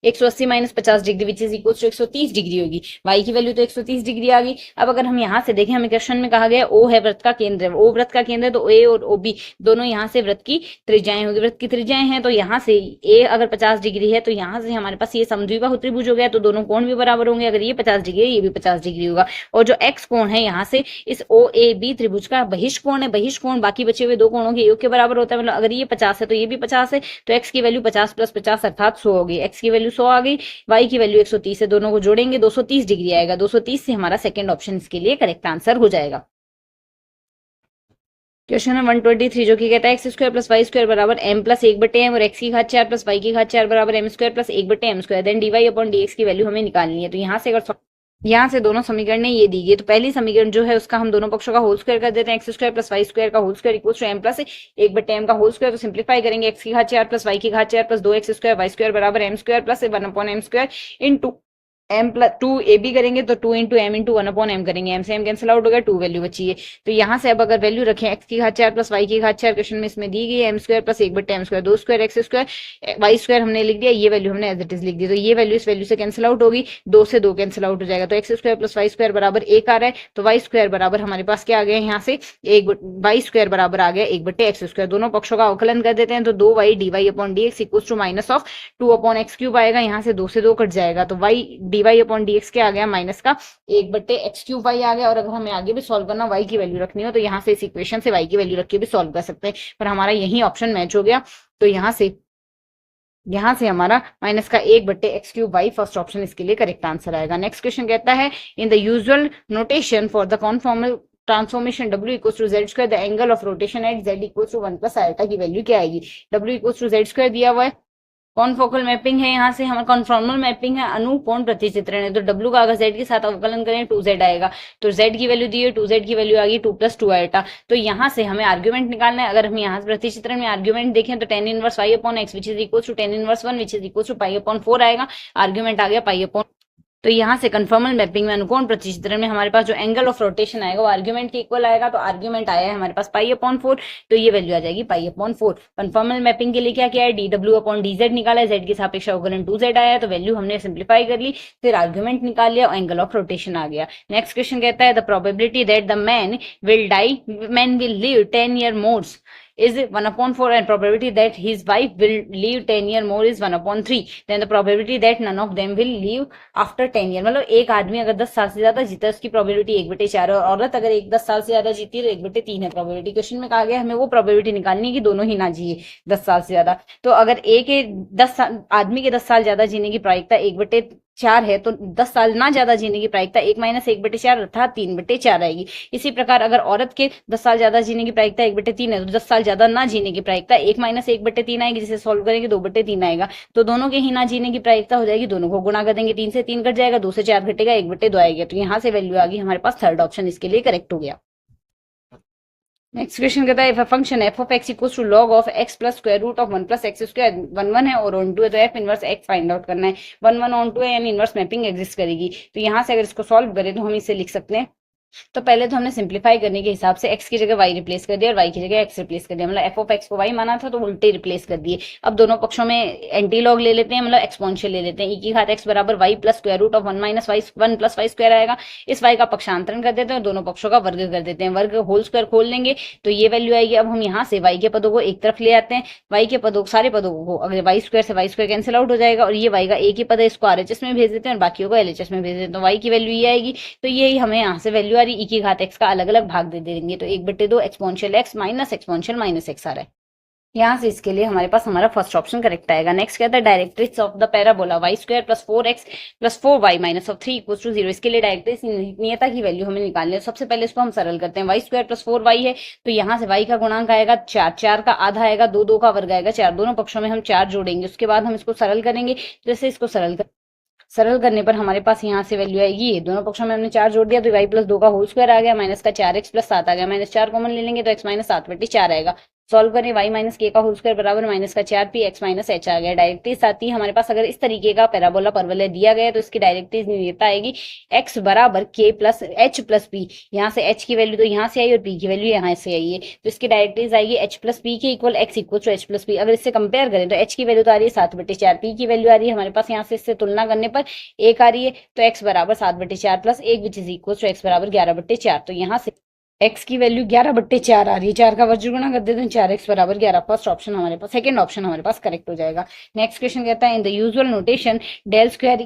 180 minus 50 degree which is equal to 130 degree होगी। वाई की वैल्यू तो 130 डिग्री आ गई। अब अगर हम यहाँ से देखें, हमें क्वेश्चन में कहा गया ओ है वृत्त का केंद्र, ओ वृत्त का केंद्र है, तो ए और ओ बी दोनों यहाँ से वृत्त की त्रिज्याएं होगी। वृत्त की त्रिज्याएं हैं तो यहाँ से ए अगर 50 डिग्री है तो यहाँ से हमारे पास ये समद्विबाहु त्रिभुज हो गया, तो दोनों कोण भी बराबर होंगे। अगर ये 50 डिग्री है, ये भी 50 डिग्री होगा। और जो एक्स कोण है यहाँ से इस ओ ए बी त्रिभुज का बहिष्कोण है, बहिष्कोण बाकी बचे हुए दो कोणों के योग के बराबर होता है। मतलब अगर ये 50 है तो ये भी 50 है, तो एक्स की वैल्यू 50 प्लस 50 अर्थात 100 होगी। एक्स की वैल्यू 100 आ गई, y की वैल्यू 130 है, दोनों को जोड़ेंगे 230 डिग्री आएगा। 230 से हमारा सेकंड ऑप्शन इसके लिए करेक्ट आंसर हो जाएगा। क्वेश्चन नंबर 123 जो कि कहता है X square plus Y square बराबर एम प्लस 1/m और एक्स की घात 4 प्लस वाई की घात 4 बराबर M square plus 1/m square, then dy upon dx की वैल्यू हमें निकालनी है। तो यहाँ से अगर यहाँ से दोनों समीकरण ये दी गई, तो पहली समीकरण जो है उसका हम दोनों पक्षों का होल स्क्वायर कर देते हैं। X square plus Y square का whole square equal to M plus 1/m का होल स्क्वायर। तो सिंप्लीफाई करेंगे, एक्स की घात 4 प्लस वाई की घात 4 plus 2x square Y square बराबर M square plus 1/m square into M plus 2 A B करेंगे, तो 2 इंटू एम इंटू 1/m करेंगे। एम से एम कैंसिल आउट हो गया, 2 वैल्यू बची है। तो यहाँ से अब अगर वैल्यू रखें, एक्स की घात 4 प्लस वाई की घात 4 क्वेश्चन में इसमें दी गई है M square plus 1/m square, 2 square X square Y square हमने लिख दिया, ये वैल्यू हमने एज इट इज लिख दी। तो ये वैल्यू इस वैल्यू से कैंसिल आउट होगी, 2 से 2 कैंसिल आउट हो जाएगा। तो X square plus Y square बराबर 1 आ रहा है, तो वाई स्क्वायर बराबर हमारे पास क्या आ गया यहाँ से वाई स्क्वायर बराबर आ गया 1/x स्क्वायर। दोनों पक्षों का अवकलन कर देते हैं, तो 2y dy upon dx equal to minus of 2 upon X cube आएगा। यहाँ से 2 से 2 कट जाएगा, तो y dy अपॉन dx क्या आ गया माइनस का 1/x क्यूब y आ गया। और अगर हमें आगे भी सॉल्व करना y की वैल्यू रखनी हो तो यहाँ से इस इक्वेशन से y की वैल्यू रख के भी सॉल्व कर सकते हैं, पर हमारा यही ऑप्शन मैच हो गया। तो यहाँ से हमारा माइनस का 1/x cube Y first option इसके लिए करेक्ट आंसर आएगा। नेक्स्ट क्वेश्चन कहता है in the usual notation for the conformal transformation w equals to z square the angle of rotation at z equals to 1 plus iota की value क्या आएगी। w equals to z square दिया हुआ है, confocal mapping है, यहाँ से हमारा कॉन्फॉर्मल मैपिंग है, अनुकोण प्रतिचित्रण है। तो w का अगर z के साथ अवकलन करें 2z आएगा, तो z की वैल्यू दी है 2z की वैल्यू आ गई 2 प्लस 2 आयोटा। तो यहाँ से हमें आर्ग्यूमेंट निकालना है। अगर हम यहाँ से प्रतिचित्रण में आर्ग्यूमेंट देखें तो tan inverse y upon x which is equal to tan inverse 1 which is equal to pi upon 4 आएगा। आर्ग्यूमेंट आ गया पाई अपॉन। तो यहाँ से कन्फर्मल मैपिंग में अनुकोण प्रतिचित्रण में हमारे पास जो एंगल ऑफ रोटेशन आएगा वो आर्ग्यूमेंट के इक्वल आएगा। तो आर्ग्यूमेंट आया है हमारे पास पाई अपॉन 4, तो ये वैल्यू आ जाएगी पाई अपॉन 4। कन्फर्मल मैपिंग के लिए क्या किया है, dw अपॉन dz निकाला है, z के सापेक्ष अवकलन 2z आया है, तो वैल्यू हमने सिंप्लीफाई कर ली, फिर आर्ग्यूमेंट निकाल लिया और एंगल ऑफ रोटेशन आ गया। नेक्स्ट क्वेश्चन कहता है the probability that the man will live 10 year more is 1/4 and probability that his wife will live 10 year more is 1/3, then the probability that none of them will live after 10 year। मतलब एक आदमी अगर 10 साल से ज्यादा जीता है उसकी प्रोबेबिलिटी 1/4 है, और औरत अगर 10 साल से ज्यादा जीती है तो 1/3 है प्रोबेबिलिटी। क्वेश्चन में कहा गया हमें वो प्रोबेबिलिटी निकालनी है कि दोनों ही ना जिए 10 साल से ज्यादा। तो अगर आदमी के 10 साल ज्यादा जीने की प्रायिकता 1/4 है, तो 10 साल ना ज्यादा जीने की प्रायिकता 1 माइनस 1/4 अर्थात 3/4 आएगी। इसी प्रकार अगर औरत के 10 साल ज्यादा जीने की प्रायिकता 1/3 है, तो 10 साल ज्यादा ना जीने की प्रायिकता 1 माइनस 1/3 आएगी, जिसे सॉल्व करेंगे 2/3 आएगा। तो दोनों के ही ना जीने की प्रायिकता हो जाएगी, दोनों को गुणा कर देंगे, 3 से 3 कट जाएगा, 2 से 4 घटेगा, 1/2 आएगा। तो यहाँ से वैल्यू आ गई हमारे पास, थर्ड ऑप्शन इसके लिए करेक्ट हो गया। नेक्स्ट क्वेश्चन कहता है if a function f of x equals to log of x plus square root of 1 plus X square 1 है और ऑन टू है, तो f inverse x find out करना है। 1 ऑन टू है यानी इनवर्स मैपिंग एग्जिस्ट करेगी। तो यहाँ से अगर इसको सॉल्व करें तो हम इसे लिख सकते हैं, तो पहले तो हमने सिंप्लीफाई करने के हिसाब से x की जगह y रिप्लेस कर दिया और y की जगह x रिप्लेस कर दिया। मतलब f ऑफ x को y माना था तो उल्टे रिप्लेस कर दिए। अब दोनों पक्षों में एंटी लॉग ले लेते हैं, मतलब एक्सपोनेंशियल ले लेते हैं। e की घात x बराबर y plus square root of 1 minus y 1 plus y square आएगा। इस y का पक्षांतरण कर देते हैं और दोनों पक्षों का वर्ग कर देते हैं, वर्ग होल स्क्वायर खोल लेंगे तो ये वैल्यू आएगी। अब हम यहाँ से y के पदों को एक तरफ ले आते हैं, y के पदों सारे पदों को, अगर y स्क्वायर से y स्क्वायर कैंसिल आउट हो जाएगा और ये y का एक ही पद है, इसको RHS में भेज देते हैं और बाकियों को LHS में भेज देते हैं, तो y की वैल्यू ये आएगी। तो यही हमें यहाँ से वैल्यू आ रही, e की घात x का अलग अलग भाग दे देंगे, तो 1/2 exponential x minus exponential minus x आ रहा है। यहाँ से इसके लिए हमारे पास हमारा फर्स्ट ऑप्शन करेक्ट आएगा। नेक्स्ट कहता है directrix of the parabola Y square plus 4x plus 4y minus of 3 equal to 0। इसके लिए डायरेक्ट्रिक्स नियता की वैल्यू हमें निकालनी है। सबसे पहले इसको हम सरल करते हैं। वाई स्क्वायर प्लस 4y है तो यहाँ से y का गुणांक आएगा 4, 4 का आधा आएगा 2, 2 का वर्ग आएगा 4, दोनों पक्षों में हम 4 जोड़ेंगे। उसके बाद हम इसको सरल करेंगे। जैसे इसको सरल करने पर हमारे पास यहाँ से वैल्यू आएगी, ये दोनों पक्षों में हमने 4 जोड़ दिया तो y प्लस 2 का होल स्क्वायर आ गया माइनस का 4x प्लस 7 आ गया। माइनस 4 कॉमन ले लेंगे तो x माइनस 7/4 आएगा। सॉल्व करें y माइनस के का होल स्क्वायर बराबर माइनस का 4p x माइनस h आ गया। डायरेक्ट्रिक्स आती है हमारे पास, अगर इस तरीके का पैराबोला परवलय दिया गया है तो इसकी डायरेक्ट्रिक्स नियता आएगी x बराबर k plus h plus p। यहाँ से h की वैल्यू तो यहाँ से आई और p की वैल्यू यहाँ से आई है, तो इसकी डायरेक्ट्रिक्स आएगी h प्लस p के equal x equal to h plus p। अगर इससे कंपेयर करें तो h की वैल्यू तो आ रही है 7/4, p की वैल्यू आ रही है हमारे पास यहाँ से इससे तुलना करने पर 1 आ रही है, तो x बराबर 7/4 प्लस 1 which is equal to x बराबर 11/4। तो यहाँ से x की वैल्यू 11/4 आ रही है, 4 का वर्ग गुणा कर देते हैं 4x बराबर 11। फर्स्ट ऑप्शन हमारे पास, सेकंड ऑप्शन हमारे पास करेक्ट हो जाएगा। नेक्स्ट क्वेश्चन कहता है in the usual notation del square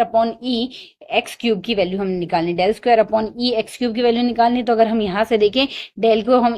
upon E X cube की वैल्यू हम निकालनी। Del square upon E X cube की वैल्यू निकालनी, तो अगर हम यहाँ से देखें डेल को हम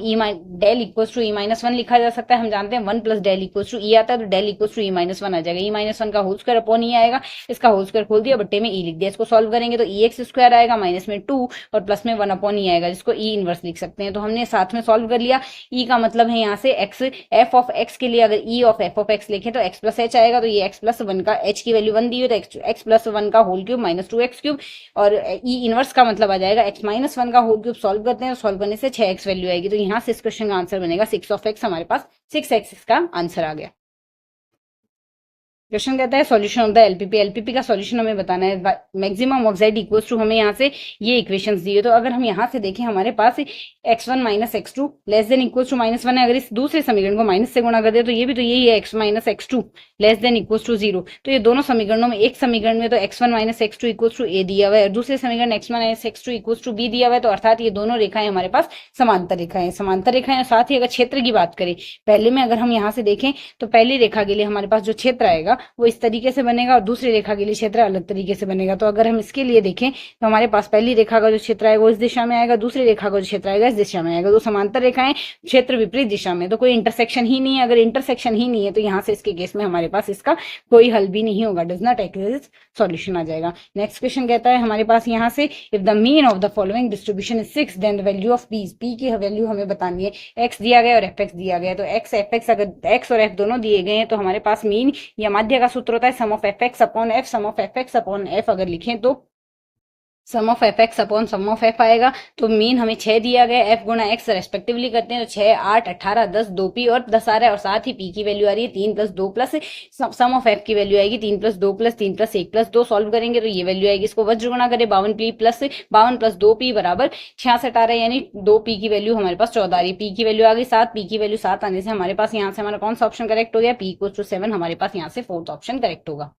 del equals to E minus 1 लिखा जा सकता है। हम जानते हैं 1 plus del equals to E आता है, तो del equals to E minus 1 आ जाएगा। ई माइनस 1 का होल स्क्वायर अपॉन ई आएगा, इसका होल स्क्वायर खोल दिया बट्टे में ई लिख दिया। इसको सॉल्व करेंगे तो ई एक्स स्क्वायर आएगा माइनस में 2 और प्लस में 1 अपॉन ई आएगा, जिसको ई इनवर्स लिख सकते हैं। तो हमने साथ में सॉल्व कर लिया। ई का मतलब है यहाँ से एक्स, एफ ऑफ एक्स के लिए अगर ई ऑफ एफ ऑफ एक्स लिखे तो एक्स प्लस एच आएगा, तो ये एक्स प्लस 1 का एच की वैल्यू 1 दी है तो एक्स प्लस 1 का whole cube minus 2x cube, और ई इनवर्स का मतलब आ जाएगा x माइनस 1 का होल क्यूब। सॉल्व करते हैं, सॉल्व करने से 6x वैल्यू आएगी, तो यहाँ से इस क्वेश्चन का आंसर बनेगा 6 ऑफ x। हमारे पास 6x इसका आंसर आ गया। क्वेश्चन कहता है solution of the LPP. LPP का सॉल्यूशन हमें बताना है। Maximum of Z equals to, हमें यहाँ से ये इक्वेशंस दिए, तो अगर हम यहाँ से देखें हमारे पास x1 minus x2 less than equals to -1 है। अगर इस दूसरे समीकरण को माइनस से गुणा कर दे तो ये भी तो यही है x minus x2 less than equals to 0। तो ये दोनों समीकरणों में, एक समीकरण में तो x1 minus x2 equals to a दिया हुआ है और दूसरे समीकरण x1 minus x2 equals to b दिया हुआ है, तो अर्थात ये दोनों रेखाएं हमारे पास समांतर रेखाएं, समांतर रेखाएं। साथ ही अगर क्षेत्र की बात करें, पहले में अगर हम यहाँ से देखें तो पहली रेखा के लिए हमारे पास जो क्षेत्र आएगा वो इस तरीके से बनेगा और दूसरी रेखा के लिए क्षेत्र अलग तरीके से बनेगा। तो अगर हम इसके लिए देखें तो हमारे पास पहली रेखा का जो क्षेत्र आएगा वो इस दिशा में आएगा, दूसरी रेखा का जो क्षेत्र आएगा इस दिशा में आएगा। तो समांतर रेखाएं, क्षेत्र विपरीत दिशा में, तो कोई इंटरसेक्शन ही नहीं है। अगर इंटरसेक्शन ही नहीं है तो यहाँ से इसके केस में हमारे पास इसका कोई हल भी नहीं होगा, डज नॉट एग्जिस्ट, सॉल्यूशन आ जाएगा। नेक्स्ट क्वेश्चन कहता है हमारे पास यहाँ से if the mean of the following distribution is 6 then the value of P की वैल्यू हमें बतानी है। एक्स दिया गया और एफ एक्स दिया गया, तो एक्स एफ एक्स, अगर एक्स और एफ दोनों दिए गए हैं तो हमारे पास मीन या माध्य का सूत्र होता है sum of f x upon f. Sum of f x upon f अगर लिखें तो sum of f x upon sum of f आएगा। तो मीन हमें 6 दिया गया, एफ गुणा एक्स रेस्पेक्टिवली करते हैं तो 6, 8, 18, 10, 2p और 10 आ रहा है, और साथ ही पी की वैल्यू आ रही है 3 plus 2 plus sum of F की वैल्यू आएगी 3 plus 2 plus 3 plus 1 plus 2। Solve करेंगे तो ये वैल्यू आएगी। इसको वज्र गुणा करें 52 प्लस 2p बराबर 66 आ रहा है, यानी 2p की वैल्यू हमारे पास 14 आ रही है। पी की वैल्यू आ गई 7, पी की वैल्यू 7 आने से हमारे पास यहाँ से हमारा कौन सा ऑप्शन करेक्ट हो गया, p इक्वल टू 7। हमारे पास यहाँ से फोर्थ ऑप्शन करेक्ट होगा।